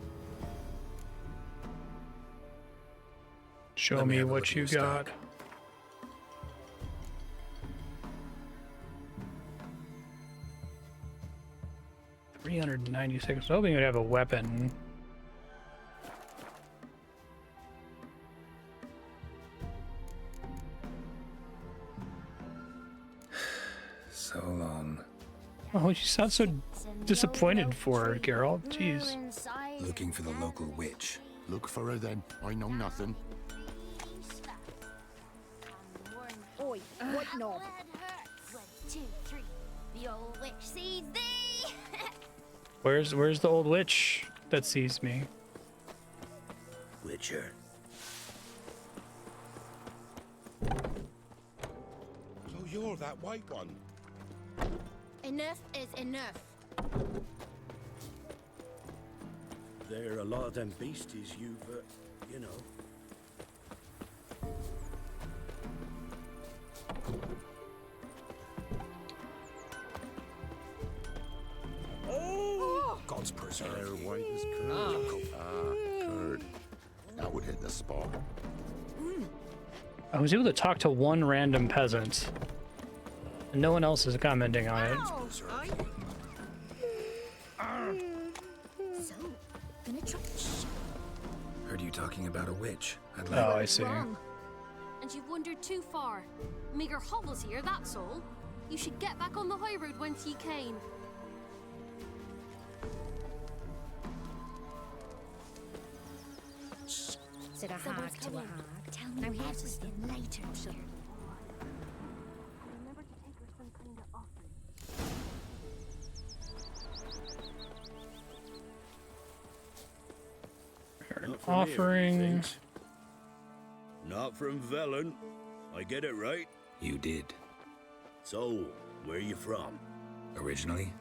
Show me what you got. $396. I was hoping it would have a weapon. So long. Oh, you sound so disappointed for her, Geralt. Jeez. Looking for the local witch. Look for her then. I know nothing. Oi, what knob? 1, 2, 3. The old witch sees thee. Where's the old witch that sees me? Witcher. So you're that white one. Enough is enough. There are a lot of them beasties you've, you know. Oh! God's preserve. White as curd. Curd. That would hit the spot. I was able to talk to one random peasant, and no one else is commenting on it. So, gonna try. Heard you talking about a witch. I'd like Oh, I see. Wrong. and you've wandered too far. Meagre hovels here, that's all. You should get back on the high road whence ye came. Said a hag to a hag. Tell me Now now here's here's the the later, dear. Remember to take her some kind of offering. Not from here, Offering. methinks. Not from Velen. I get it right? You did. So, where you from? Originally,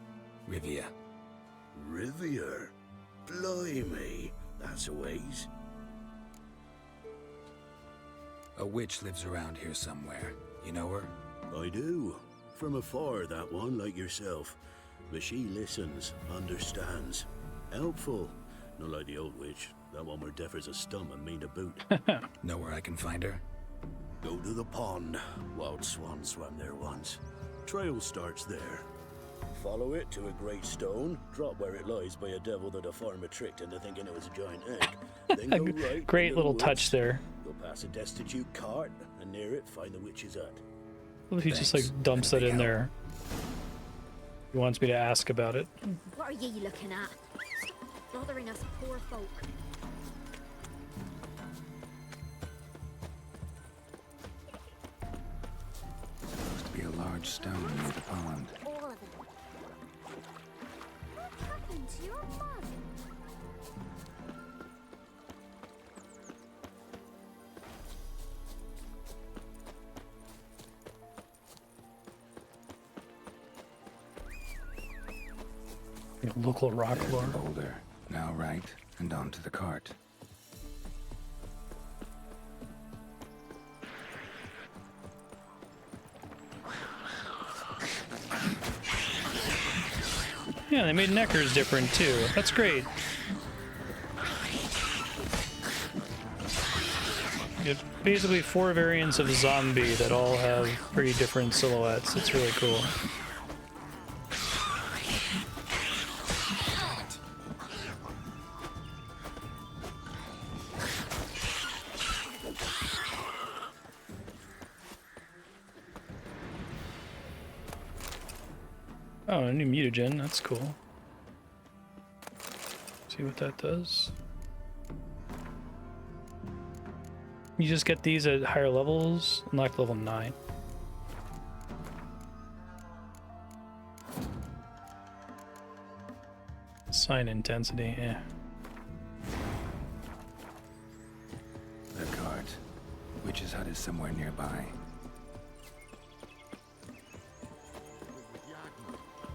Rivia. Rivia? Blimey, that's a ways. A witch lives around here somewhere. You know her? I do. From afar, that one, like yourself. But she listens, understands. Helpful. Not like the old witch. That one were deaf as a stump and mean to boot. Know where I can find her? Go to the pond. Wild swan swam there once. Trail starts there. Follow it to a great stone, drop where it lies by a devil that a farmer tricked into thinking it was a giant egg. Then go right Great into little the touch woods, there. Go past a destitute cart, and near it find the witch's hut. Well, he just like dumps that in there. He wants me to ask about it. What are ye looking at? Stop bothering us poor folk. Supposed to be a large stone near the pond. All of them. What happened to your mug? Local rock There's lore. the boulder. Now right, and onto the cart. Yeah, they made Neckers different too. That's great. You have basically 4 variants of zombie that all have pretty different silhouettes. It's really cool. Oh, a new mutagen. That's cool. See what that does. You just get these at higher levels, unlock level 9. Sign intensity, yeah. The cart. Witch's hut is somewhere nearby.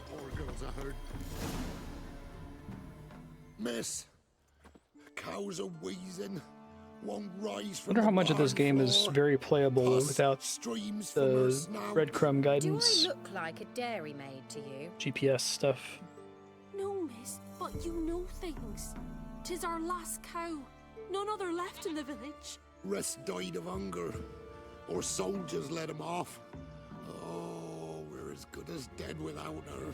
Poor girls, I heard. Miss, cows are wheezing. Won't rise from I wonder how the much of this barn game is floor. very playable Pus without streams from her the snout. breadcrumb Do I guidance, look like a dairymaid to you? GPS stuff. No, miss, but you know things. 'Tis our last cow. None other left in the village. Rest died of hunger, or soldiers let him off. Oh, we're as good as dead without her.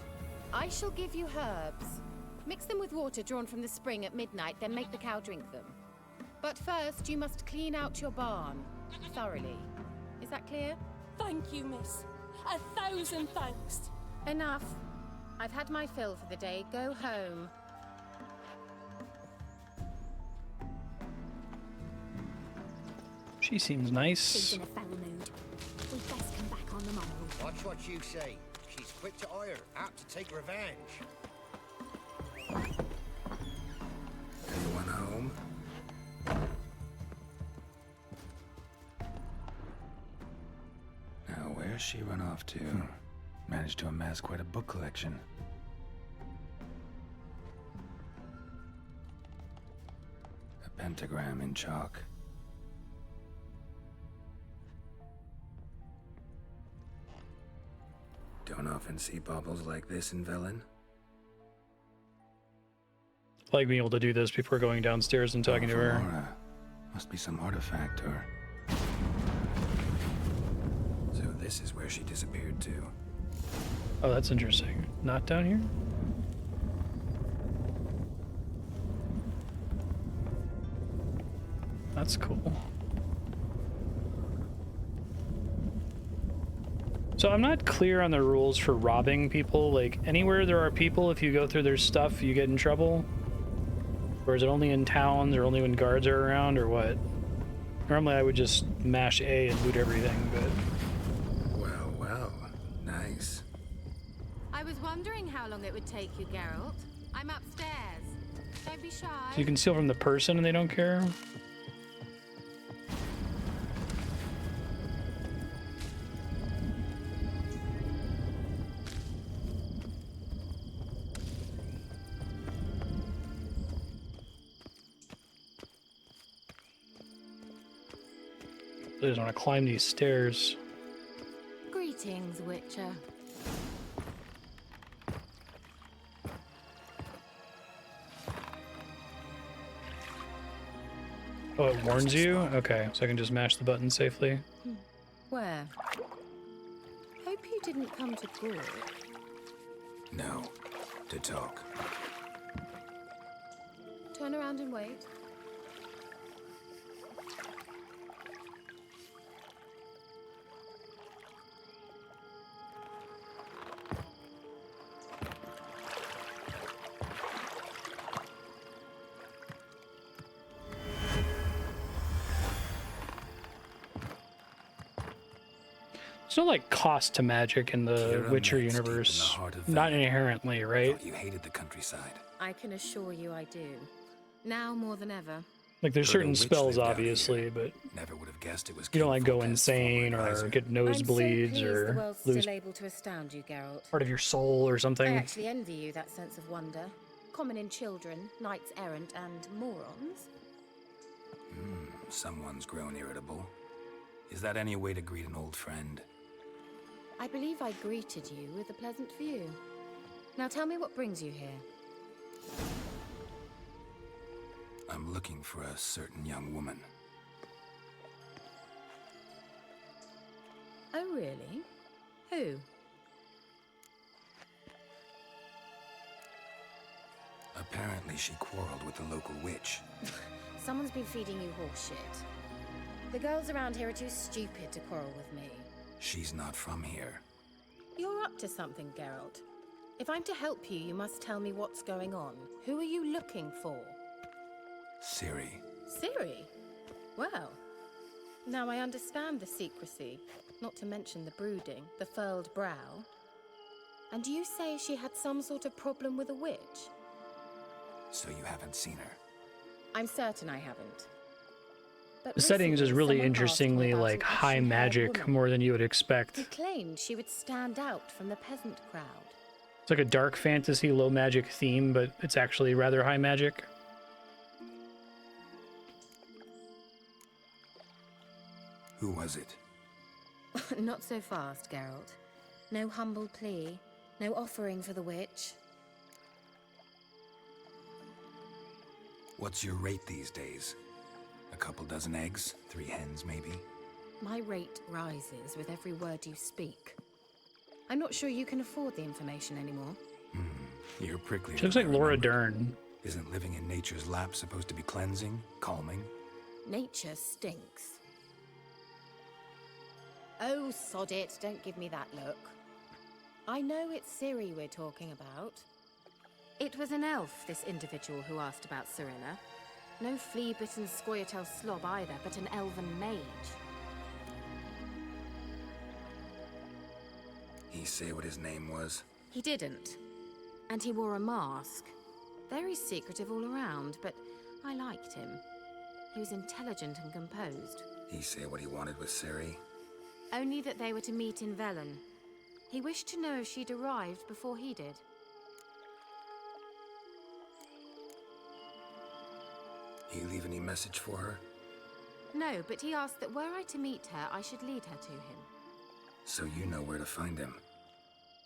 I shall give you herbs. Mix them with water drawn from the spring at midnight, then make the cow drink them. But first, you must clean out your barn thoroughly. Is that clear? Thank you, miss. 1,000 thanks. Enough. I've had my fill for the day. Go home. She seems nice. She's in a foul mood. We'd best come back on the morrow. Watch what you say. She's quick to ire, apt to take revenge. Anyone home? Now, where's she run off to? Managed to amass quite a book collection. A pentagram in chalk. Don't often see baubles like this in Velen. I like being able to do this before going downstairs and talking to her. Aurora. Must be some artifact or... So this is where she disappeared to. Oh, that's interesting. Not down here? That's cool. So I'm not clear on the rules for robbing people. Like, anywhere there are people, if you go through their stuff, you get in trouble? Or is it only in towns, or only when guards are around, or what? Normally I would just mash A and loot everything, but... Well, well. Nice. I was wondering how long it would take you, Geralt. I'm upstairs. Don't be shy. So you can steal from the person and they don't care? I just want to climb these stairs. Greetings, Witcher. Oh, it warns you? Okay, so I can just mash the button safely. Where? Hope you didn't come to talk. No, to talk. Turn around and wait. There's no, like, cost to magic in the Witcher universe. Not inherently, right? You hated the countryside. I can assure you I do. Now more than ever. Like, there's certain spells, obviously, but Never would have guessed it was. you don't, like, go insane or get nosebleeds the or world's lose still able to astound you, Geralt. part of your soul or I something. actually envy you that sense of wonder. Common in children, knights errant, and morons. Someone's grown irritable. Is that any way to greet an old friend? I believe I greeted you with a pleasant view. Now tell me what brings you here. I'm looking for a certain young woman. Oh, really? Who? Apparently she quarreled with the local witch. Someone's been feeding you horse shit. The girls around here are too stupid to quarrel with me. She's not from here. You're up to something, Geralt. If I'm to help you, you must tell me what's going on. Who are you looking for? Ciri. Ciri? Well, now I understand the secrecy, not to mention the brooding, the furled brow. And you say she had some sort of problem with a witch? So you haven't seen her? I'm certain I haven't. But The settings is recently, really someone asked me interestingly about like an high ashen-haired magic woman. more than you would expect. He claimed she would stand out from the peasant crowd. It's like a dark fantasy, low magic theme, but it's actually rather high magic. Who was it? Not so fast, Geralt. No humble plea, no offering for the witch. What's your rate these days? A couple dozen eggs? 3 hens, maybe? My rate rises with every word you speak. I'm not sure you can afford the information anymore. You're prickly. She looks like Laura Dern. Isn't living in nature's lap supposed to be cleansing, calming? Nature stinks. Oh, sod it, don't give me that look. I know it's Ciri we're talking about. It was an elf, this individual who asked about Cirilla. No flea-bitten Scoia'tael slob either, but an elven mage. He say what his name was? He didn't. And he wore a mask. Very secretive all around, but I liked him. He was intelligent and composed. He say what he wanted with Ciri? Only that they were to meet in Velen. He wished to know if she'd arrived before he did. You leave any message for her? No, but he asked that were I to meet her, I should lead her to him. So you know where to find him?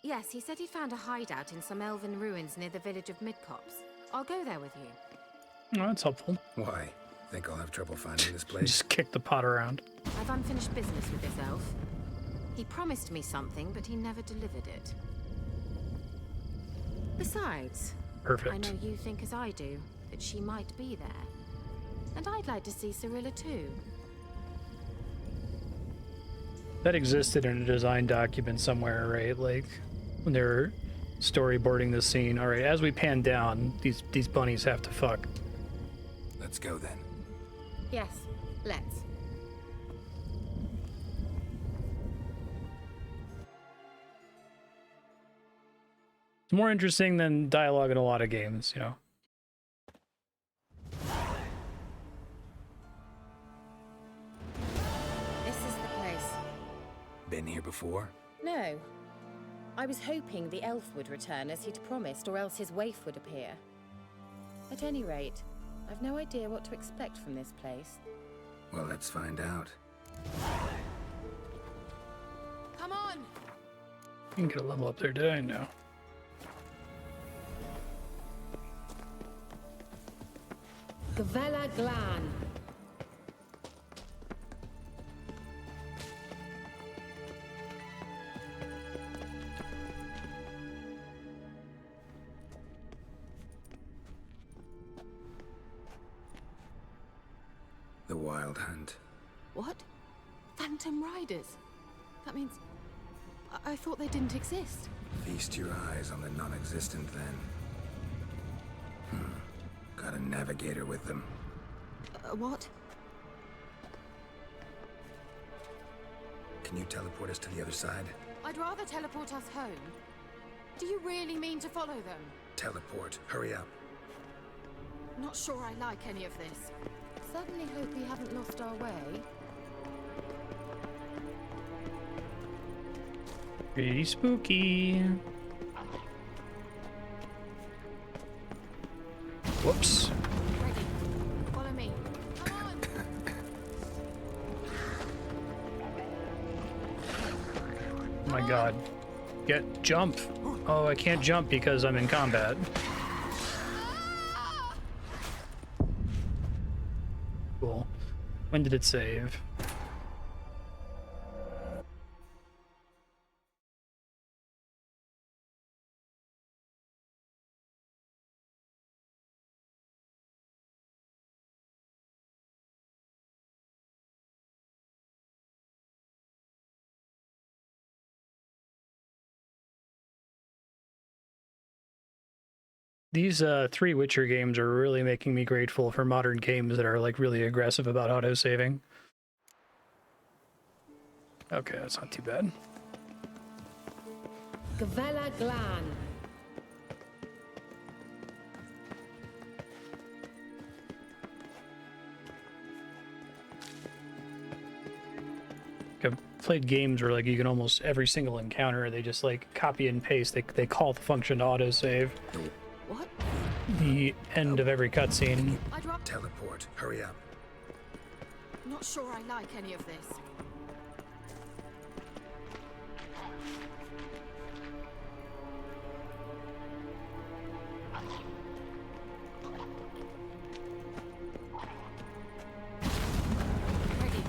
Yes, he said he found a hideout in some elven ruins near the village of Midcopse. I'll go there with you. Oh, that's helpful. Why? Think I'll have trouble finding this place? Just kick the pot around. I've unfinished business with this elf. He promised me something, but he never delivered it. Besides, Perfect. I know you think as I do, that she might be there. And I'd like to see Cirilla too. That existed in a design document somewhere, right? Like when they were storyboarding the scene. All right, as we pan down, these bunnies have to fuck. Let's go then. Yes, let's. It's more interesting than dialogue in a lot of games, you know. This is the place. Been here before? No. I was hoping the elf would return as he'd promised, or else his waif would appear. At any rate, I've no idea what to expect from this place. Well, let's find out. Come on! You can get a level up there, did I? No. Gavella Glan. The Wild Hunt. What? Phantom Riders? That means... I thought they didn't exist. Feast your eyes on the non-existent then. Got a navigator with them. What? Can you teleport us to the other side? I'd rather teleport us home. Do you really mean to follow them? Teleport. Hurry up. Not sure I like any of this. Certainly hope we haven't lost our way. Pretty spooky. Whoops. Ready. Follow me. Come on! Oh my god. Jump. Oh, I can't jump because I'm in combat. Cool. When did it save? These 3 Witcher games are really making me grateful for modern games that are like really aggressive about autosaving. Okay, that's not too bad. Gavella Glan. I've played games where like you can almost every single encounter they just like copy and paste. They call the function to autosave. What? The end of every cutscene. Teleport. Hurry up. Not sure I like any of this. Ready.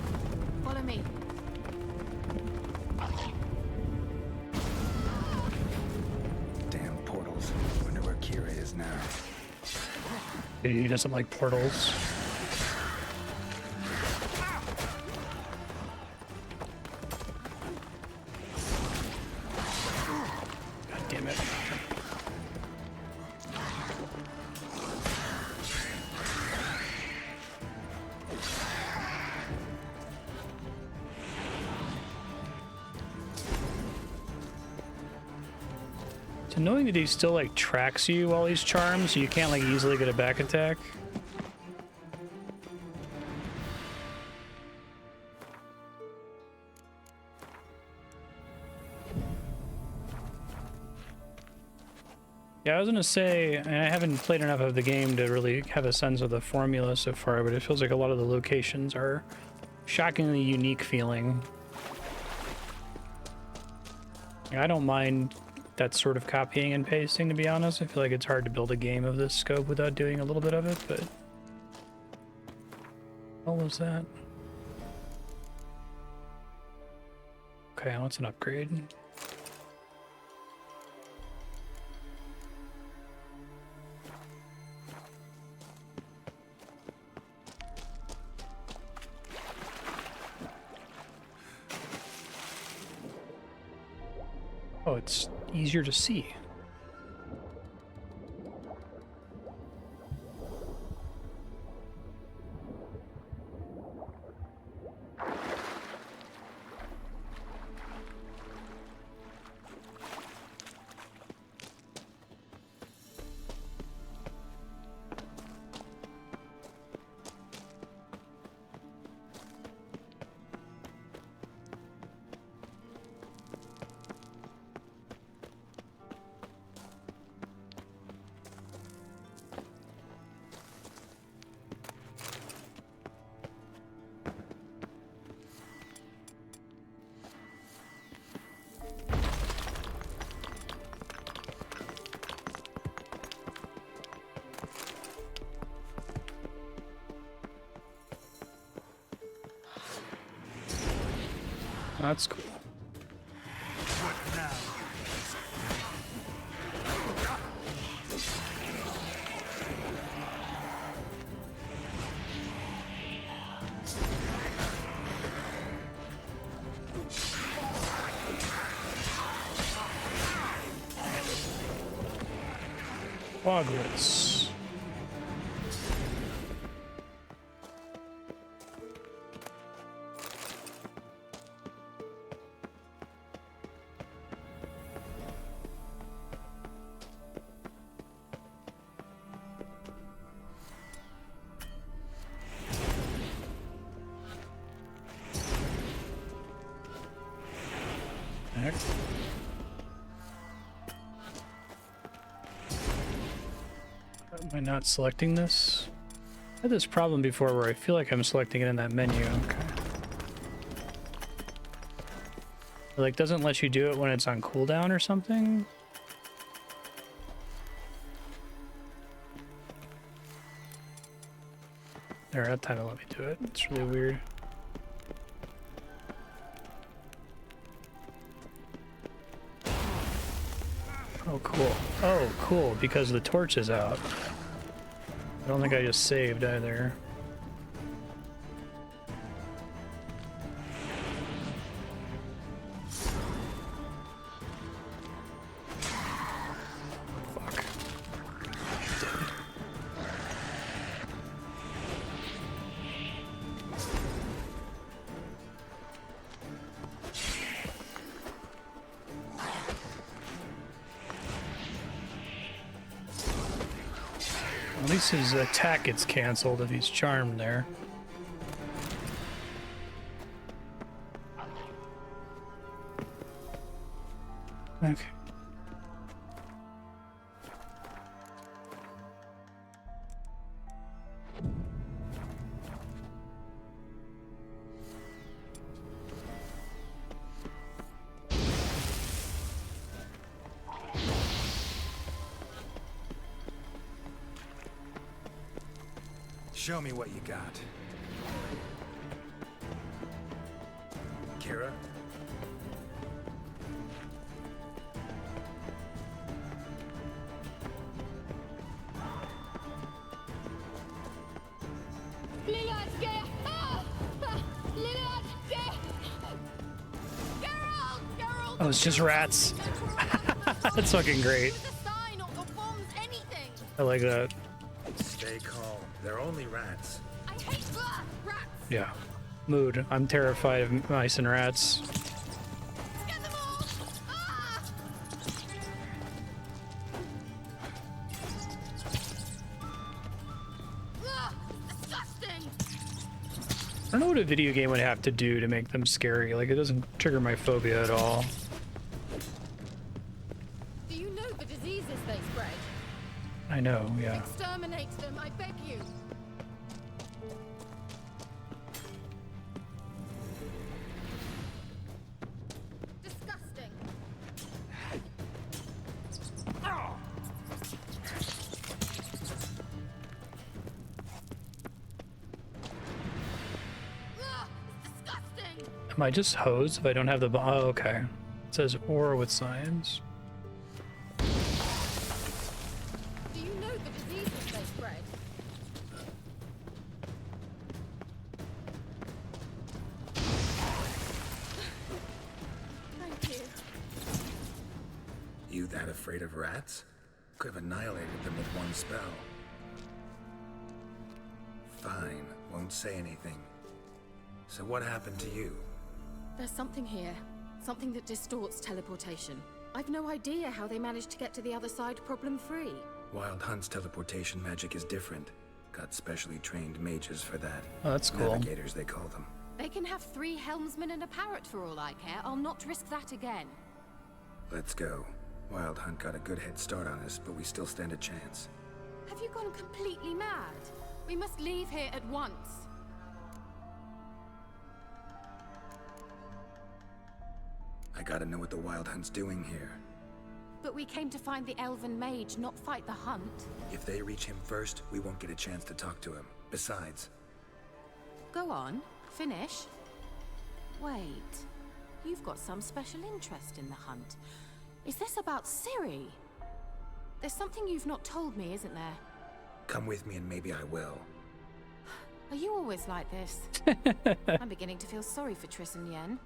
Follow me. Damn portals. Wonder where Kira is now. He doesn't like portals. God damn it. It's annoying that he still like tracks you while he's charmed, so you can't like easily get a back attack. Yeah, I was gonna say, and I haven't played enough of the game to really have a sense of the formula so far, but it feels like a lot of the locations are shockingly unique feeling. I don't mind that sort of copying and pasting, to be honest. I feel like it's hard to build a game of this scope without doing a little bit of it, but... What was that? Okay, what's an upgrade? Oh, it's easier to see. That's cool. Progress. Next. Am I not selecting this? I had this problem before where I feel like I'm selecting it in that menu. Okay. It, like, doesn't let you do it when it's on cooldown or something? There, that time it let me do it. It's really weird. Oh, cool. Oh, cool, because the torch is out. I don't think I just saved either. Fuck. At least his attack gets canceled if he's charmed there. Okay. Show me what you got. Kira? Oh, it's just rats. That's fucking great. I like that. Stay calm. They're only rats. I hate rats. Yeah. Mood. I'm terrified of mice and rats. Get them all. Disgusting. I don't know what a video game would have to do to make them scary. Like, it doesn't trigger my phobia at all. Do you know the diseases they spread? I know, yeah. Exterminate them, I beg you. Disgusting. Am I just hosed if I don't have the... Oh, okay. It says or with science. Do you know the diseases they spread? Thank you. You that afraid of rats? Could have annihilated them with one spell. Fine, won't say anything. So what happened to you? There's something here. Something that distorts teleportation. I've no idea how they managed to get to the other side problem-free. Wild Hunt's teleportation magic is different. Got specially trained mages for that. Oh, that's cool. Navigators, they call them. They can have 3 helmsmen and a parrot for all I care. I'll not risk that again. Let's go. Wild Hunt got a good head start on us, but we still stand a chance. Have you gone completely mad? We must leave here at once. I gotta know what the Wild Hunt's doing here. But we came to find the elven mage, not fight the hunt. If they reach him first, we won't get a chance to talk to him. Besides... Go on, finish. Wait, you've got some special interest in the hunt. Is this about Ciri? There's something you've not told me, isn't there? Come with me and maybe I will. Are you always like this? I'm beginning to feel sorry for Triss and Yen.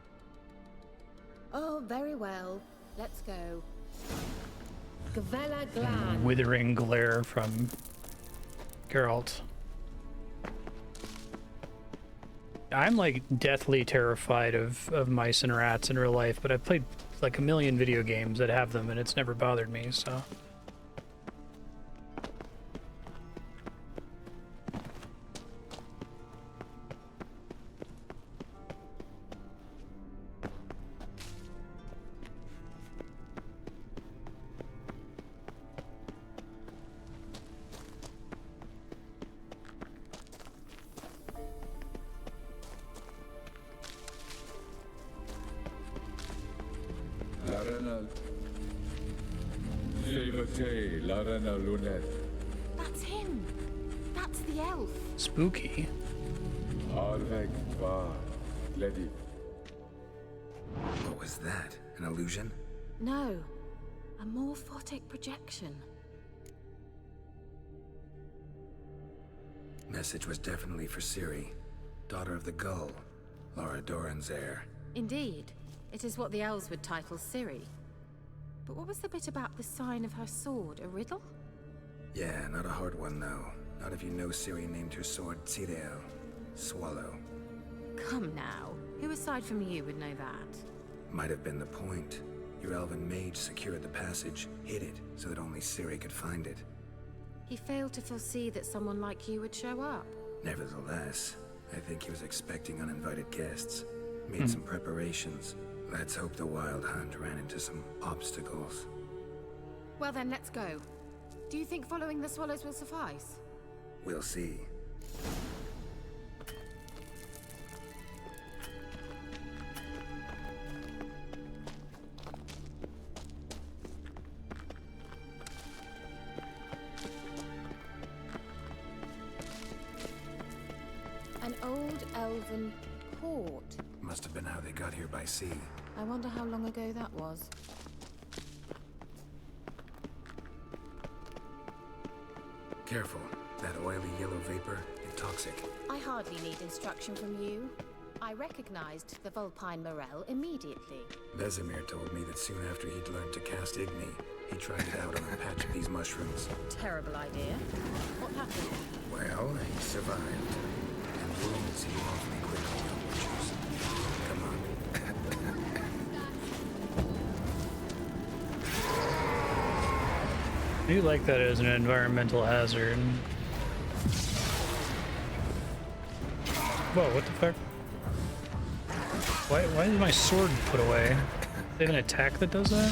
Oh, very well. Let's go. Gavella Glan. Withering glare from Geralt. I'm like deathly terrified of mice and rats in real life, but I've played like a million video games that have them and it's never bothered me, so... That's him! That's the elf! Spooky. What was that? An illusion? No. A morphotic projection. Message was definitely for Ciri, daughter of the Gull, Laura Doran's heir. Indeed. It is what the elves would title Ciri. But what was the bit about the sign of her sword? A riddle? Yeah, not a hard one though. Not if you know Ciri named her sword Tideo, Swallow. Come now. Who aside from you would know that? Might have been the point. Your elven mage secured the passage, hid it, so that only Ciri could find it. He failed to foresee that someone like you would show up. Nevertheless, I think he was expecting uninvited guests. Made some preparations. Let's hope the Wild Hunt ran into some obstacles. Well then, let's go. Do you think following the swallows will suffice? We'll see. An old elven port. Must have been how they got here by sea. I wonder how long ago that was. Careful. That oily yellow vapor, it's toxic. I hardly need instruction from you. I recognized the Vulpine Morel immediately. Vesemir told me that soon after he'd learned to cast Igni, he tried it out on a patch of these mushrooms. Terrible idea. What happened? Well, he survived. And wounds heal awfully quickly on witchers. Come on. I do like that as an environmental hazard. Whoa, what the fuck? Why is my sword put away? They have an attack that does that?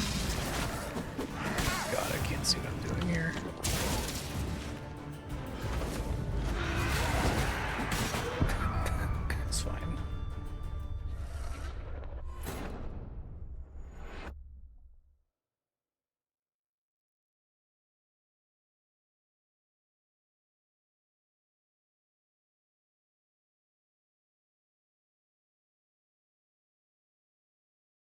God, I can't see what I'm doing here. It's fine.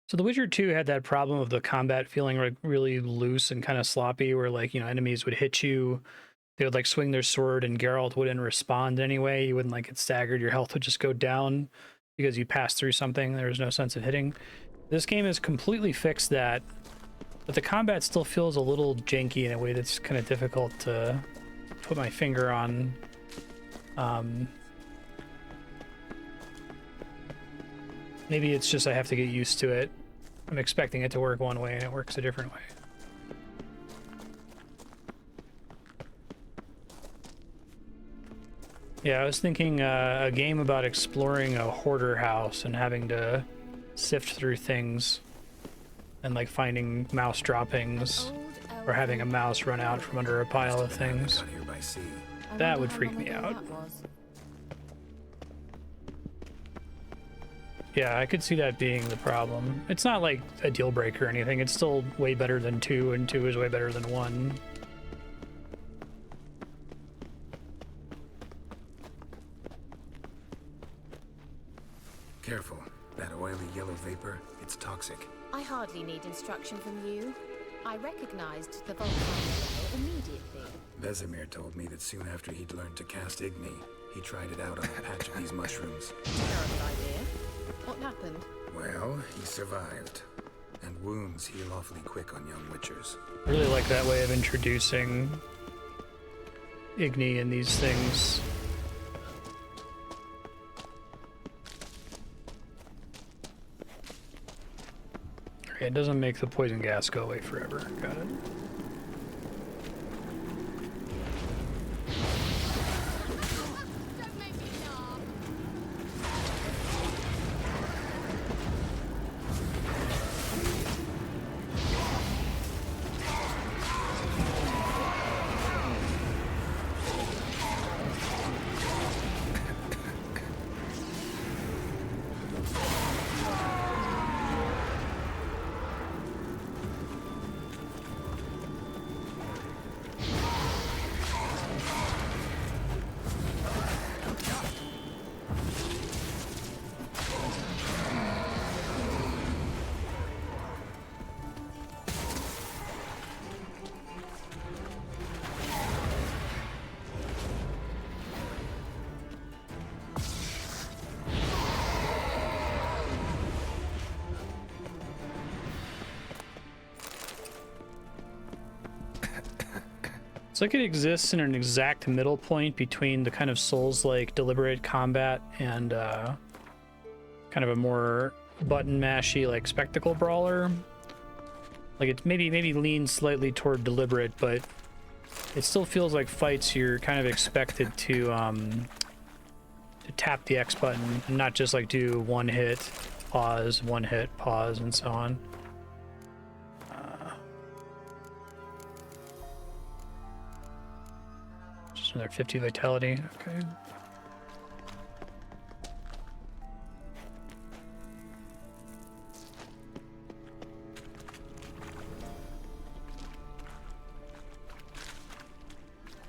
So The Witcher 2 had that problem of the combat feeling like really loose and kind of sloppy, where like, you know, enemies would hit you, they would like swing their sword and Geralt wouldn't respond anyway. You wouldn't like get staggered, your health would just go down because you passed through something. There was no sense of hitting. This game has completely fixed that But the combat still feels a little janky in a way that's kind of difficult to put my finger on. Maybe it's just I have to get used to it. I'm expecting it to work one way and it works a different way. Yeah, I was thinking a game about exploring a hoarder house and having to sift through things and like finding mouse droppings or having a mouse run out from under a pile of things. That would freak me out. Yeah, I could see that being the problem. It's not like a deal breaker or anything. It's still way better than 2, and 2 is way better than 1. Careful. That oily yellow vapor, it's toxic. I hardly need instruction from you. I recognized the volcano immediately. Vesemir told me that soon after he'd learned to cast Igni, he tried it out on a patch of these mushrooms. Terrible idea. What happened? Well, he survived. And wounds heal awfully quick on young witchers. I really like that way of introducing Igni in these things. Okay, it doesn't make the poison gas go away forever. Got it. It's like it exists in an exact middle point between the kind of Souls-like deliberate combat and kind of a more button mashy like spectacle brawler. Like it maybe leans slightly toward deliberate, but it still feels like fights you're kind of expected to tap the X button and not just like do one hit, pause, and so on. Another 50 vitality. Okay.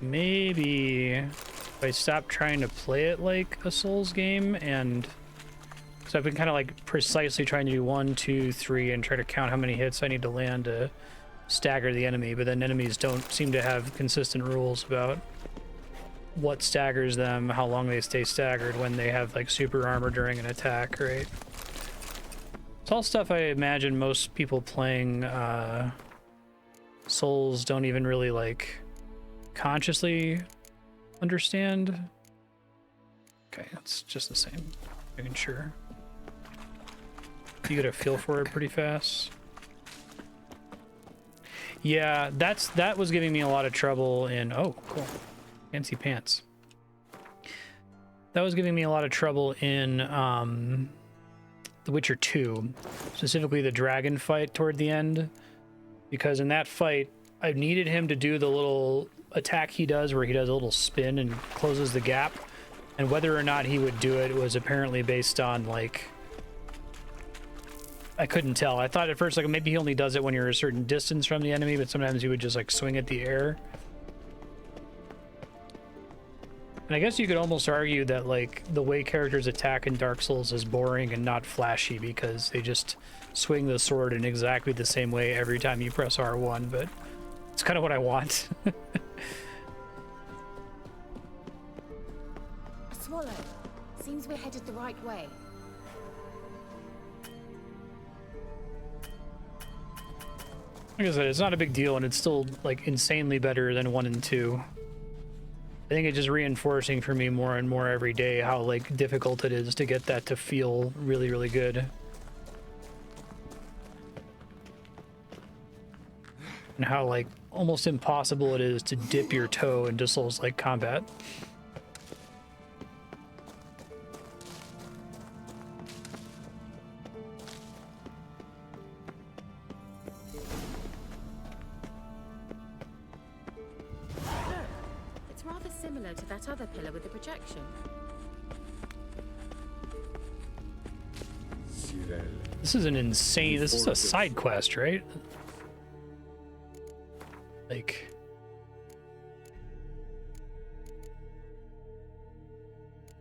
Maybe if I stop trying to play it like a Souls game, and because I've been kind of like precisely trying to do 1, 2, 3 and try to count how many hits I need to land to stagger the enemy, but then enemies don't seem to have consistent rules about what staggers them, how long they stay staggered when they have like super armor during an attack, right? It's all stuff I imagine most people playing Souls don't even really like consciously understand. Okay, it's just the same. Making sure. You get a feel for it pretty fast. Yeah, that was giving me a lot of trouble in... Oh, cool. Fancy pants. That was giving me a lot of trouble in The Witcher 2, specifically the dragon fight toward the end, because in that fight I needed him to do the little attack he does where he does a little spin and closes the gap, and whether or not he would do it was apparently based on like, I couldn't tell. I thought at first like maybe he only does it when you're a certain distance from the enemy, but sometimes he would just like swing at the air. And I guess you could almost argue that like the way characters attack in Dark Souls is boring and not flashy because they just swing the sword in exactly the same way every time you press R1, but it's kind of what I want. Swallow, seems we're headed the right way. Like I said, it's not a big deal, and it's still like insanely better than 1 and 2. I think it's just reinforcing for me more and more every day how like difficult it is to get that to feel really, really good. And how like almost impossible it is to dip your toe into Souls-like combat. It's rather similar to that other pillar with the projection. This is an insane, this is a side quest, right? Like...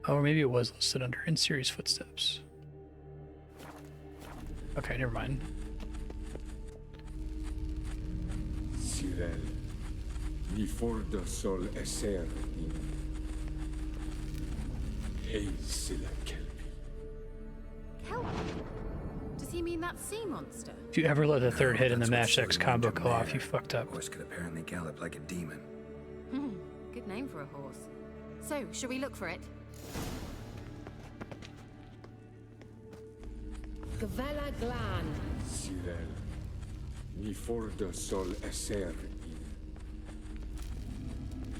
Oh, maybe it was listed under In Ciri's Footsteps. Okay, never mind. Cyril, mi fordo sol esser in Eisila Kelpi. Kelp? Does he mean that sea monster? If you ever let the third hit in the Match X combo go off, you fucked up. Horse could apparently gallop like a demon. Good name for a horse. So, shall we look for it? Gavella Glan. Cyril, mi fordo sol esser in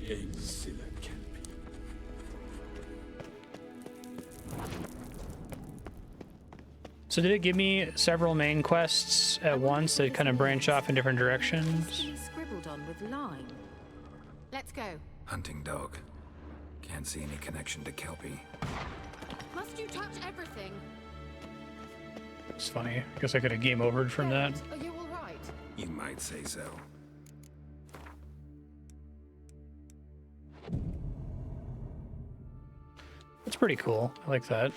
Eisila Kelpi. So did it give me several main quests at once that kind of branch off in different directions? Scribbled on with lime. Let's go. Hunting dog. Can't see any connection to Kelpie. Must you touch everything? It's funny. I guess I could have game overed from that. Are you all right? You might say so. It's pretty cool. I like that.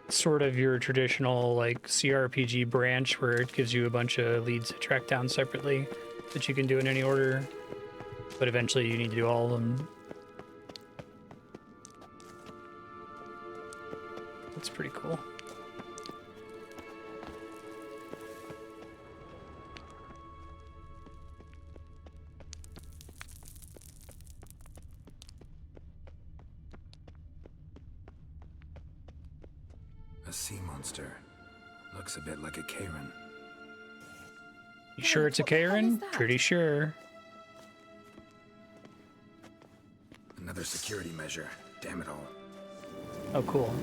Sort of your traditional like CRPG branch where it gives you a bunch of leads to track down separately that you can do in any order, but eventually you need to do all of them. That's pretty cool. A sea monster. Looks a bit like a Karen. You sure it's a Karen? Pretty sure. Another security measure. Damn it all. Oh, cool.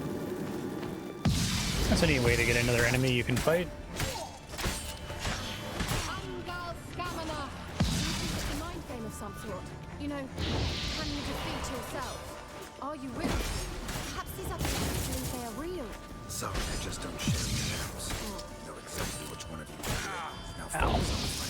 That's a neat way to get another enemy you can fight. It's a mind game of some sort. You know, can you defeat yourself? Are you real? Perhaps these other people believe they are real. Sorry, I just don't share these house. Know exactly which one of you is it. Now focus on the fight.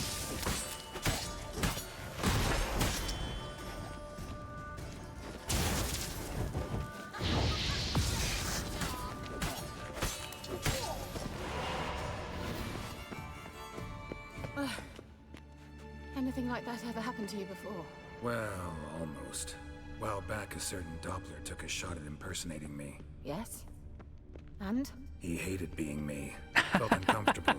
Anything like that ever happened to you before? Well, almost. A while back, a certain Doppler took a shot at impersonating me. Yes. And? He hated being me. Felt uncomfortable.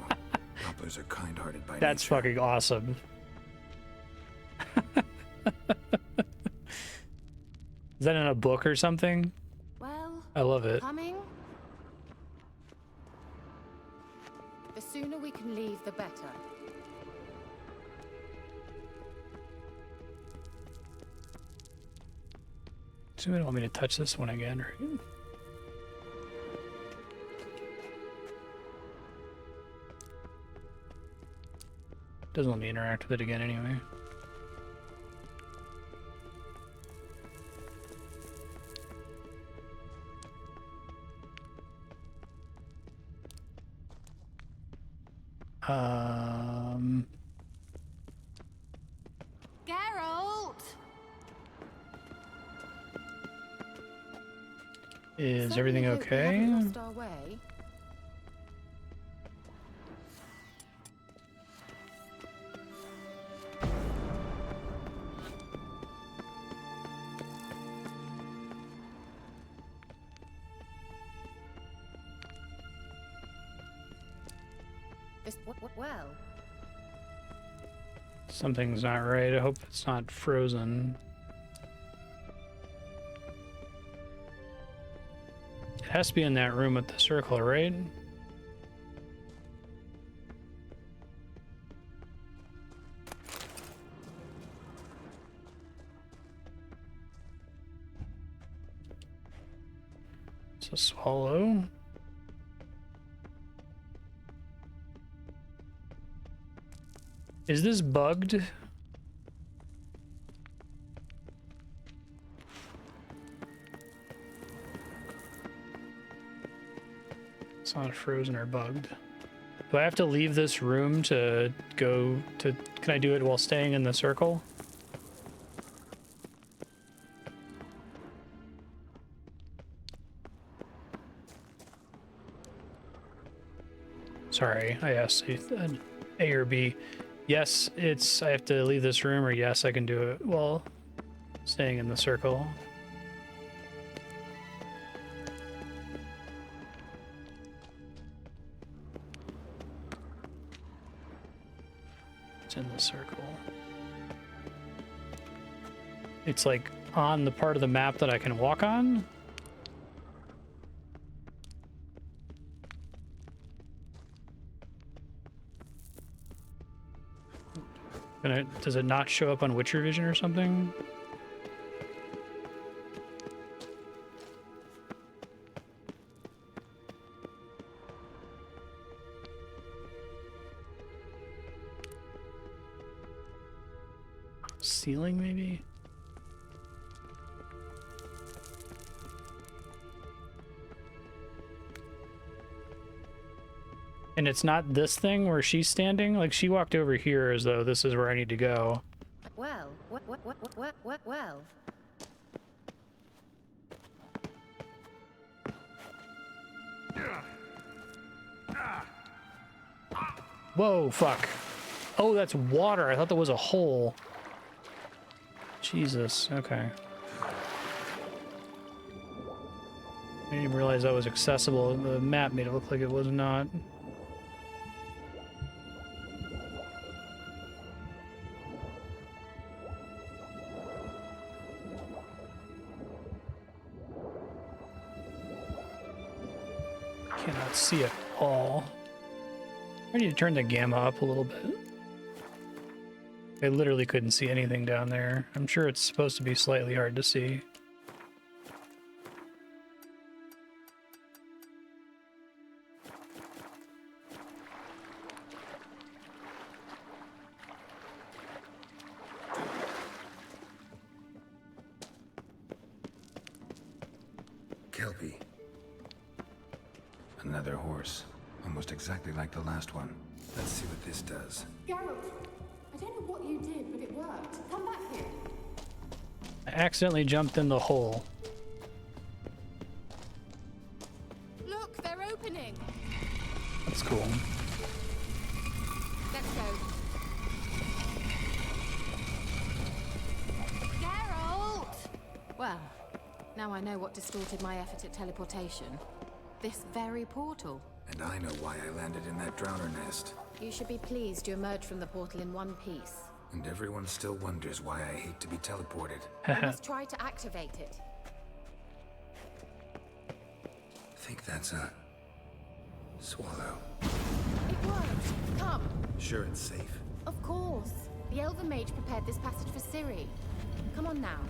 Dopplers are kind-hearted by That's nature. fucking awesome. Is that in a book or something? Well, I love it. Coming? The sooner we can leave, the better. So you don't want me to touch this one again, right? Doesn't let me interact with it again anyway. Geralt! Is everything okay? Lost our way. This well. Something's not right. I hope it's not frozen. It has to be in that room with the circle, right? It's a swallow. Is this bugged? It's not frozen or bugged. Do I have to leave this room to go to... Can I do it while staying in the circle? Sorry, I asked an A or B. Yes, I have to leave this room, or yes, I can do it while staying in the circle. It's in the circle. It's like on the part of the map that I can walk on? Does it not show up on Witcher Vision or something? Ceiling, maybe? And it's not this thing where she's standing? Like, she walked over here as though this is where I need to go. Well, well. Whoa, fuck. Oh, that's water. I thought that was a hole. Jesus, okay. I didn't even realize that was accessible. The map made it look like it was not. Cannot see at all. I need to turn the gamma up a little bit. I literally couldn't see anything down there. I'm sure it's supposed to be slightly hard to see. Kelpie. Another horse. Almost exactly like the last one. Let's see what this does. Geralt, I don't know what you did, but it worked. Come back here. I accidentally jumped in the hole. Look, they're opening. That's cool. Let's go. Geralt! Well, now I know what distorted my effort at teleportation. This very portal. And I know why I landed in that drowner nest. You should be pleased you emerged from the portal in one piece. And everyone still wonders why I hate to be teleported. You must try to activate it. Think that's a... swallow. It worked. Come. Sure it's safe? Of course. The Elven Mage prepared this passage for Ciri. Come on now.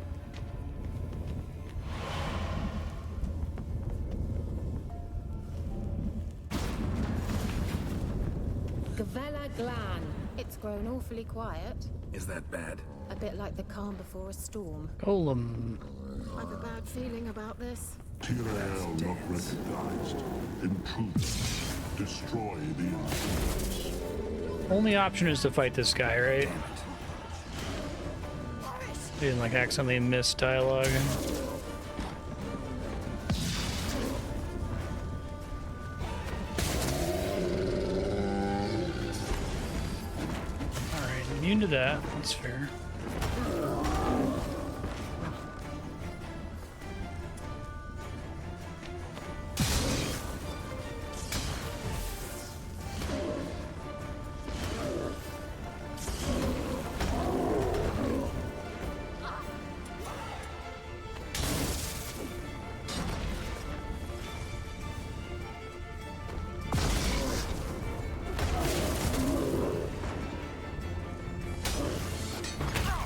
Gavella Glan. It's grown awfully quiet. Is that bad? A bit like the calm before a storm. Golem. I've a bad feeling about this. Tyrael not recognized. Intruder. Destroy the intruders. Only option is to fight this guy, right? Didn't like accidentally miss dialogue. Alright, immune to that. That's fair.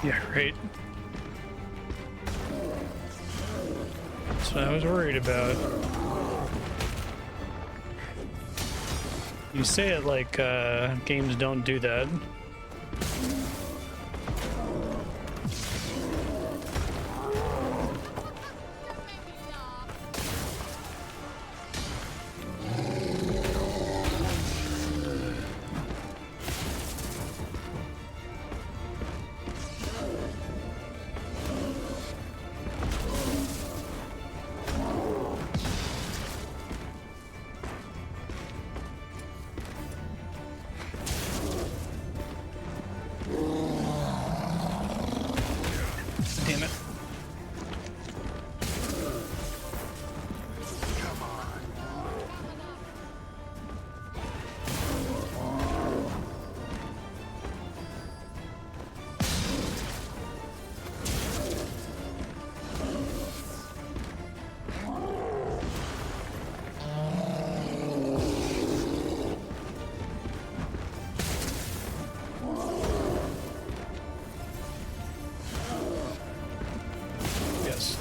Yeah, right. That's what I was worried about. You say it like games don't do that. Damn it.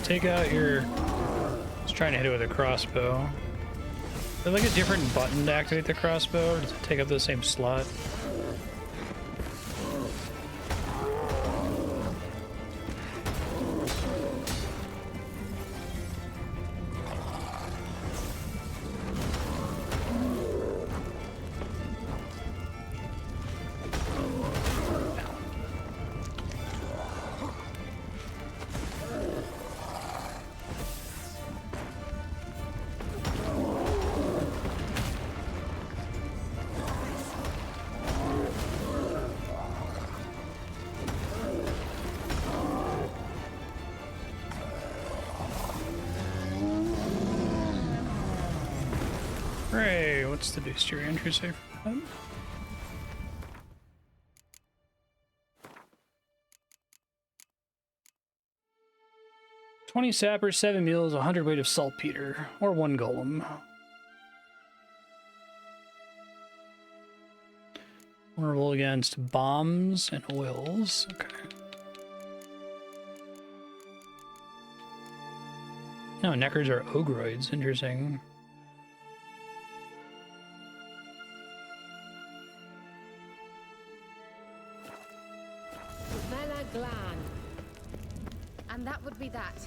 Take out your... I was trying to hit it with a crossbow. Is there like a different button to activate the crossbow, or does it take up the same slot? Hooray! What's the booster entry say for that? "20 sappers, 7 mules, 100 weight of saltpeter, or 1 golem." Vulnerable against bombs and oils. Okay. No, neckers are ogroids. Interesting. And that would be that.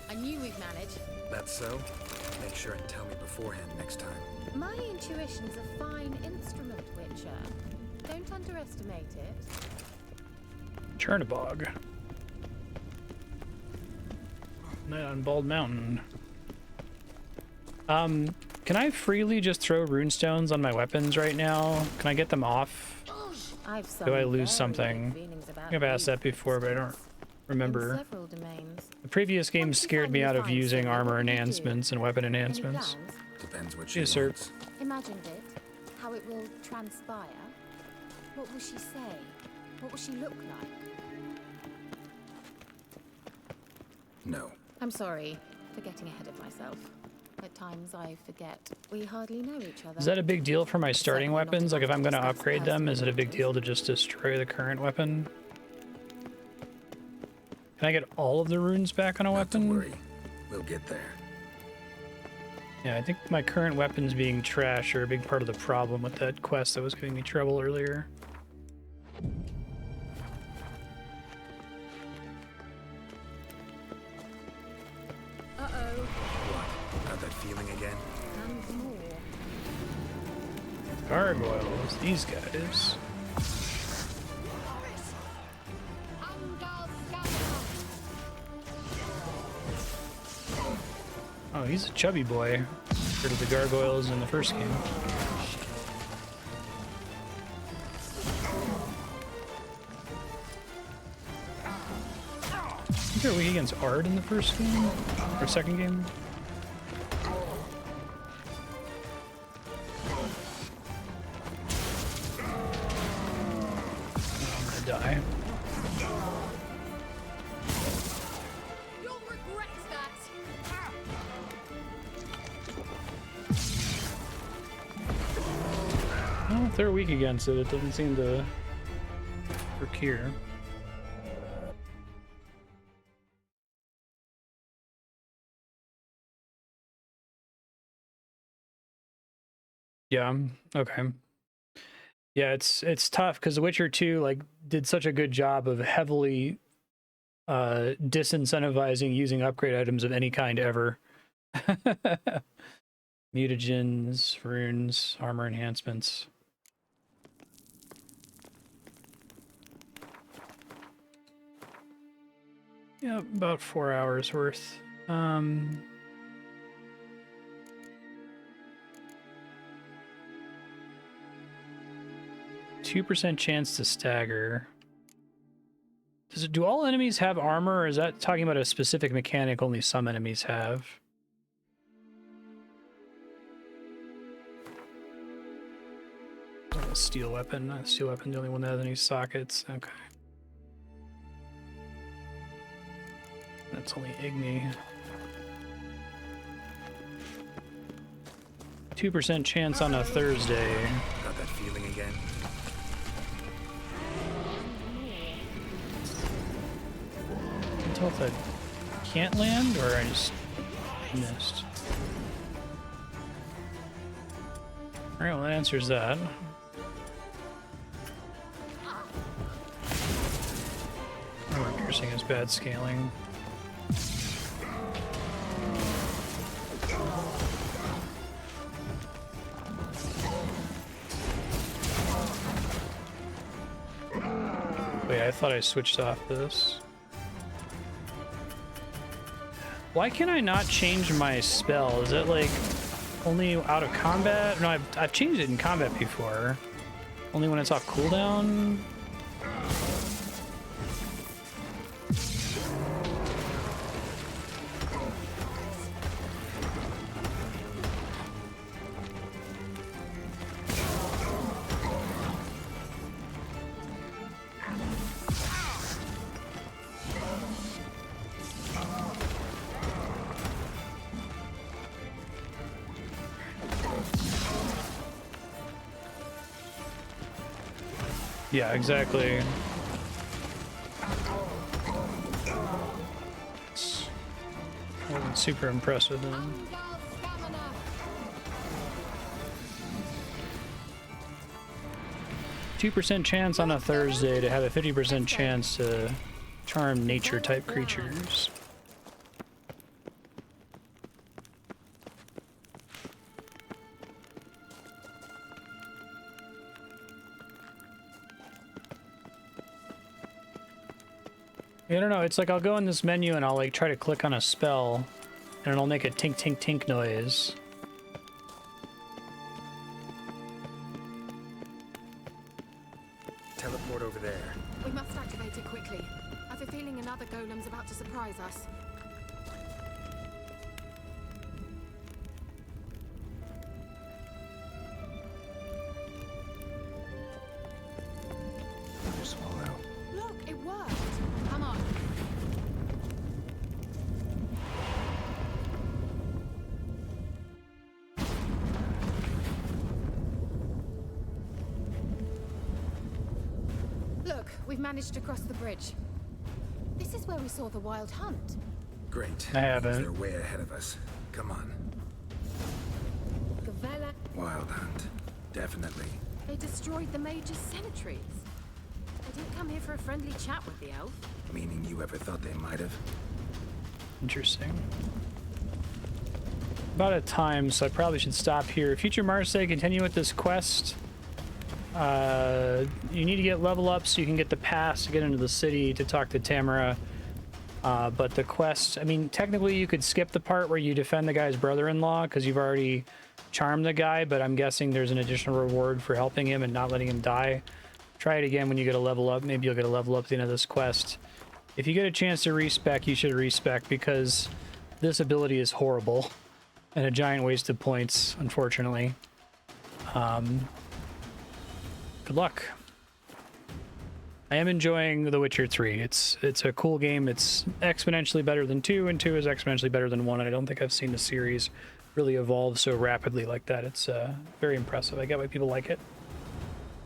I knew we'd manage. That's so? Make sure and tell me beforehand next time. My intuition's a fine instrument, Witcher. Don't underestimate it. Chernabog. Night on Bald Mountain. Can I freely just throw runestones on my weapons right now? Can I get them off? Do I lose something? I think I've asked that before, but I don't remember. The previous game scared me out of using armor enhancements and weapon enhancements. Depends what she Yes, sir. wants. Imagined it, how it will transpire. What will she say? What will she look like? No. I'm sorry for getting ahead of myself. At times I forget we hardly know each other. Is that a big deal for my starting weapons? Like if I'm going to upgrade them, is it a big deal to just destroy the current weapon? Can I get all of the runes back on a weapon? Don't worry. We'll get there. Yeah, I think my current weapons being trash are a big part of the problem with that quest that was giving me trouble earlier. Got that feeling again? And more. Gargoyles, these guys. Oh, he's a chubby boy. Compared to the gargoyles in the first game. I think they're weak against Ard in the first game? Or second game? I'm gonna die. You'll regret that. Well, if they're weak against it, it doesn't seem to work here. Yeah. Okay. Yeah, it's tough because The Witcher 2 like did such a good job of heavily disincentivizing using upgrade items of any kind ever. Mutagens, runes, armor enhancements. Yeah, about 4 hours worth. 2% chance to stagger. Do all enemies have armor, or is that talking about a specific mechanic only some enemies have? Oh, steel weapon. Steel weapon, the only one that has any sockets. Okay. That's only Igni. 2% chance on a Thursday. Got that feeling again? Tell if I can't land or I just missed. Alright, well that answers that. Armor piercing is bad scaling. Wait, I thought I switched off this. Why can I not change my spell? Is it like only out of combat? No, I've changed it in combat before. Only when it's off cooldown? Yeah, exactly. Wasn't super impressed with them. %2 chance on a Thursday to have a 50% chance to charm nature type creatures. I don't know, it's like I'll go in this menu and I'll like try to click on a spell and it'll make a tink tink tink noise. Teleport over there. We must activate it quickly. I have a feeling another golem's about to surprise us. Swallow. Look, it worked. Come on. Look, we've managed to cross the bridge. This is where we saw the wild hunt. Great. I haven't. They're way ahead of us. Come on. Gavella. Wild hunt. Definitely. They destroyed the Major's cemeteries. They didn't come here for a friendly chat with the elf. Meaning you ever thought they might have? Interesting. About a time, so I probably should stop here. Future Marstead, continue with this quest. You need to get level up so you can get the pass to get into the city to talk to Tamara. But the quest, I mean, technically you could skip the part where you defend the guy's brother-in-law because you've already charmed the guy, but I'm guessing there's an additional reward for helping him and not letting him die. Try it again when you get a level up. Maybe you'll get a level up at the end of this quest. If you get a chance to respec, you should respec because this ability is horrible and a giant waste of points, unfortunately. Good luck. I am enjoying The Witcher 3. It's a cool game. It's exponentially better than 2, and 2 is exponentially better than 1. And I don't think I've seen a series really evolve so rapidly like that. It's very impressive. I get why people like it.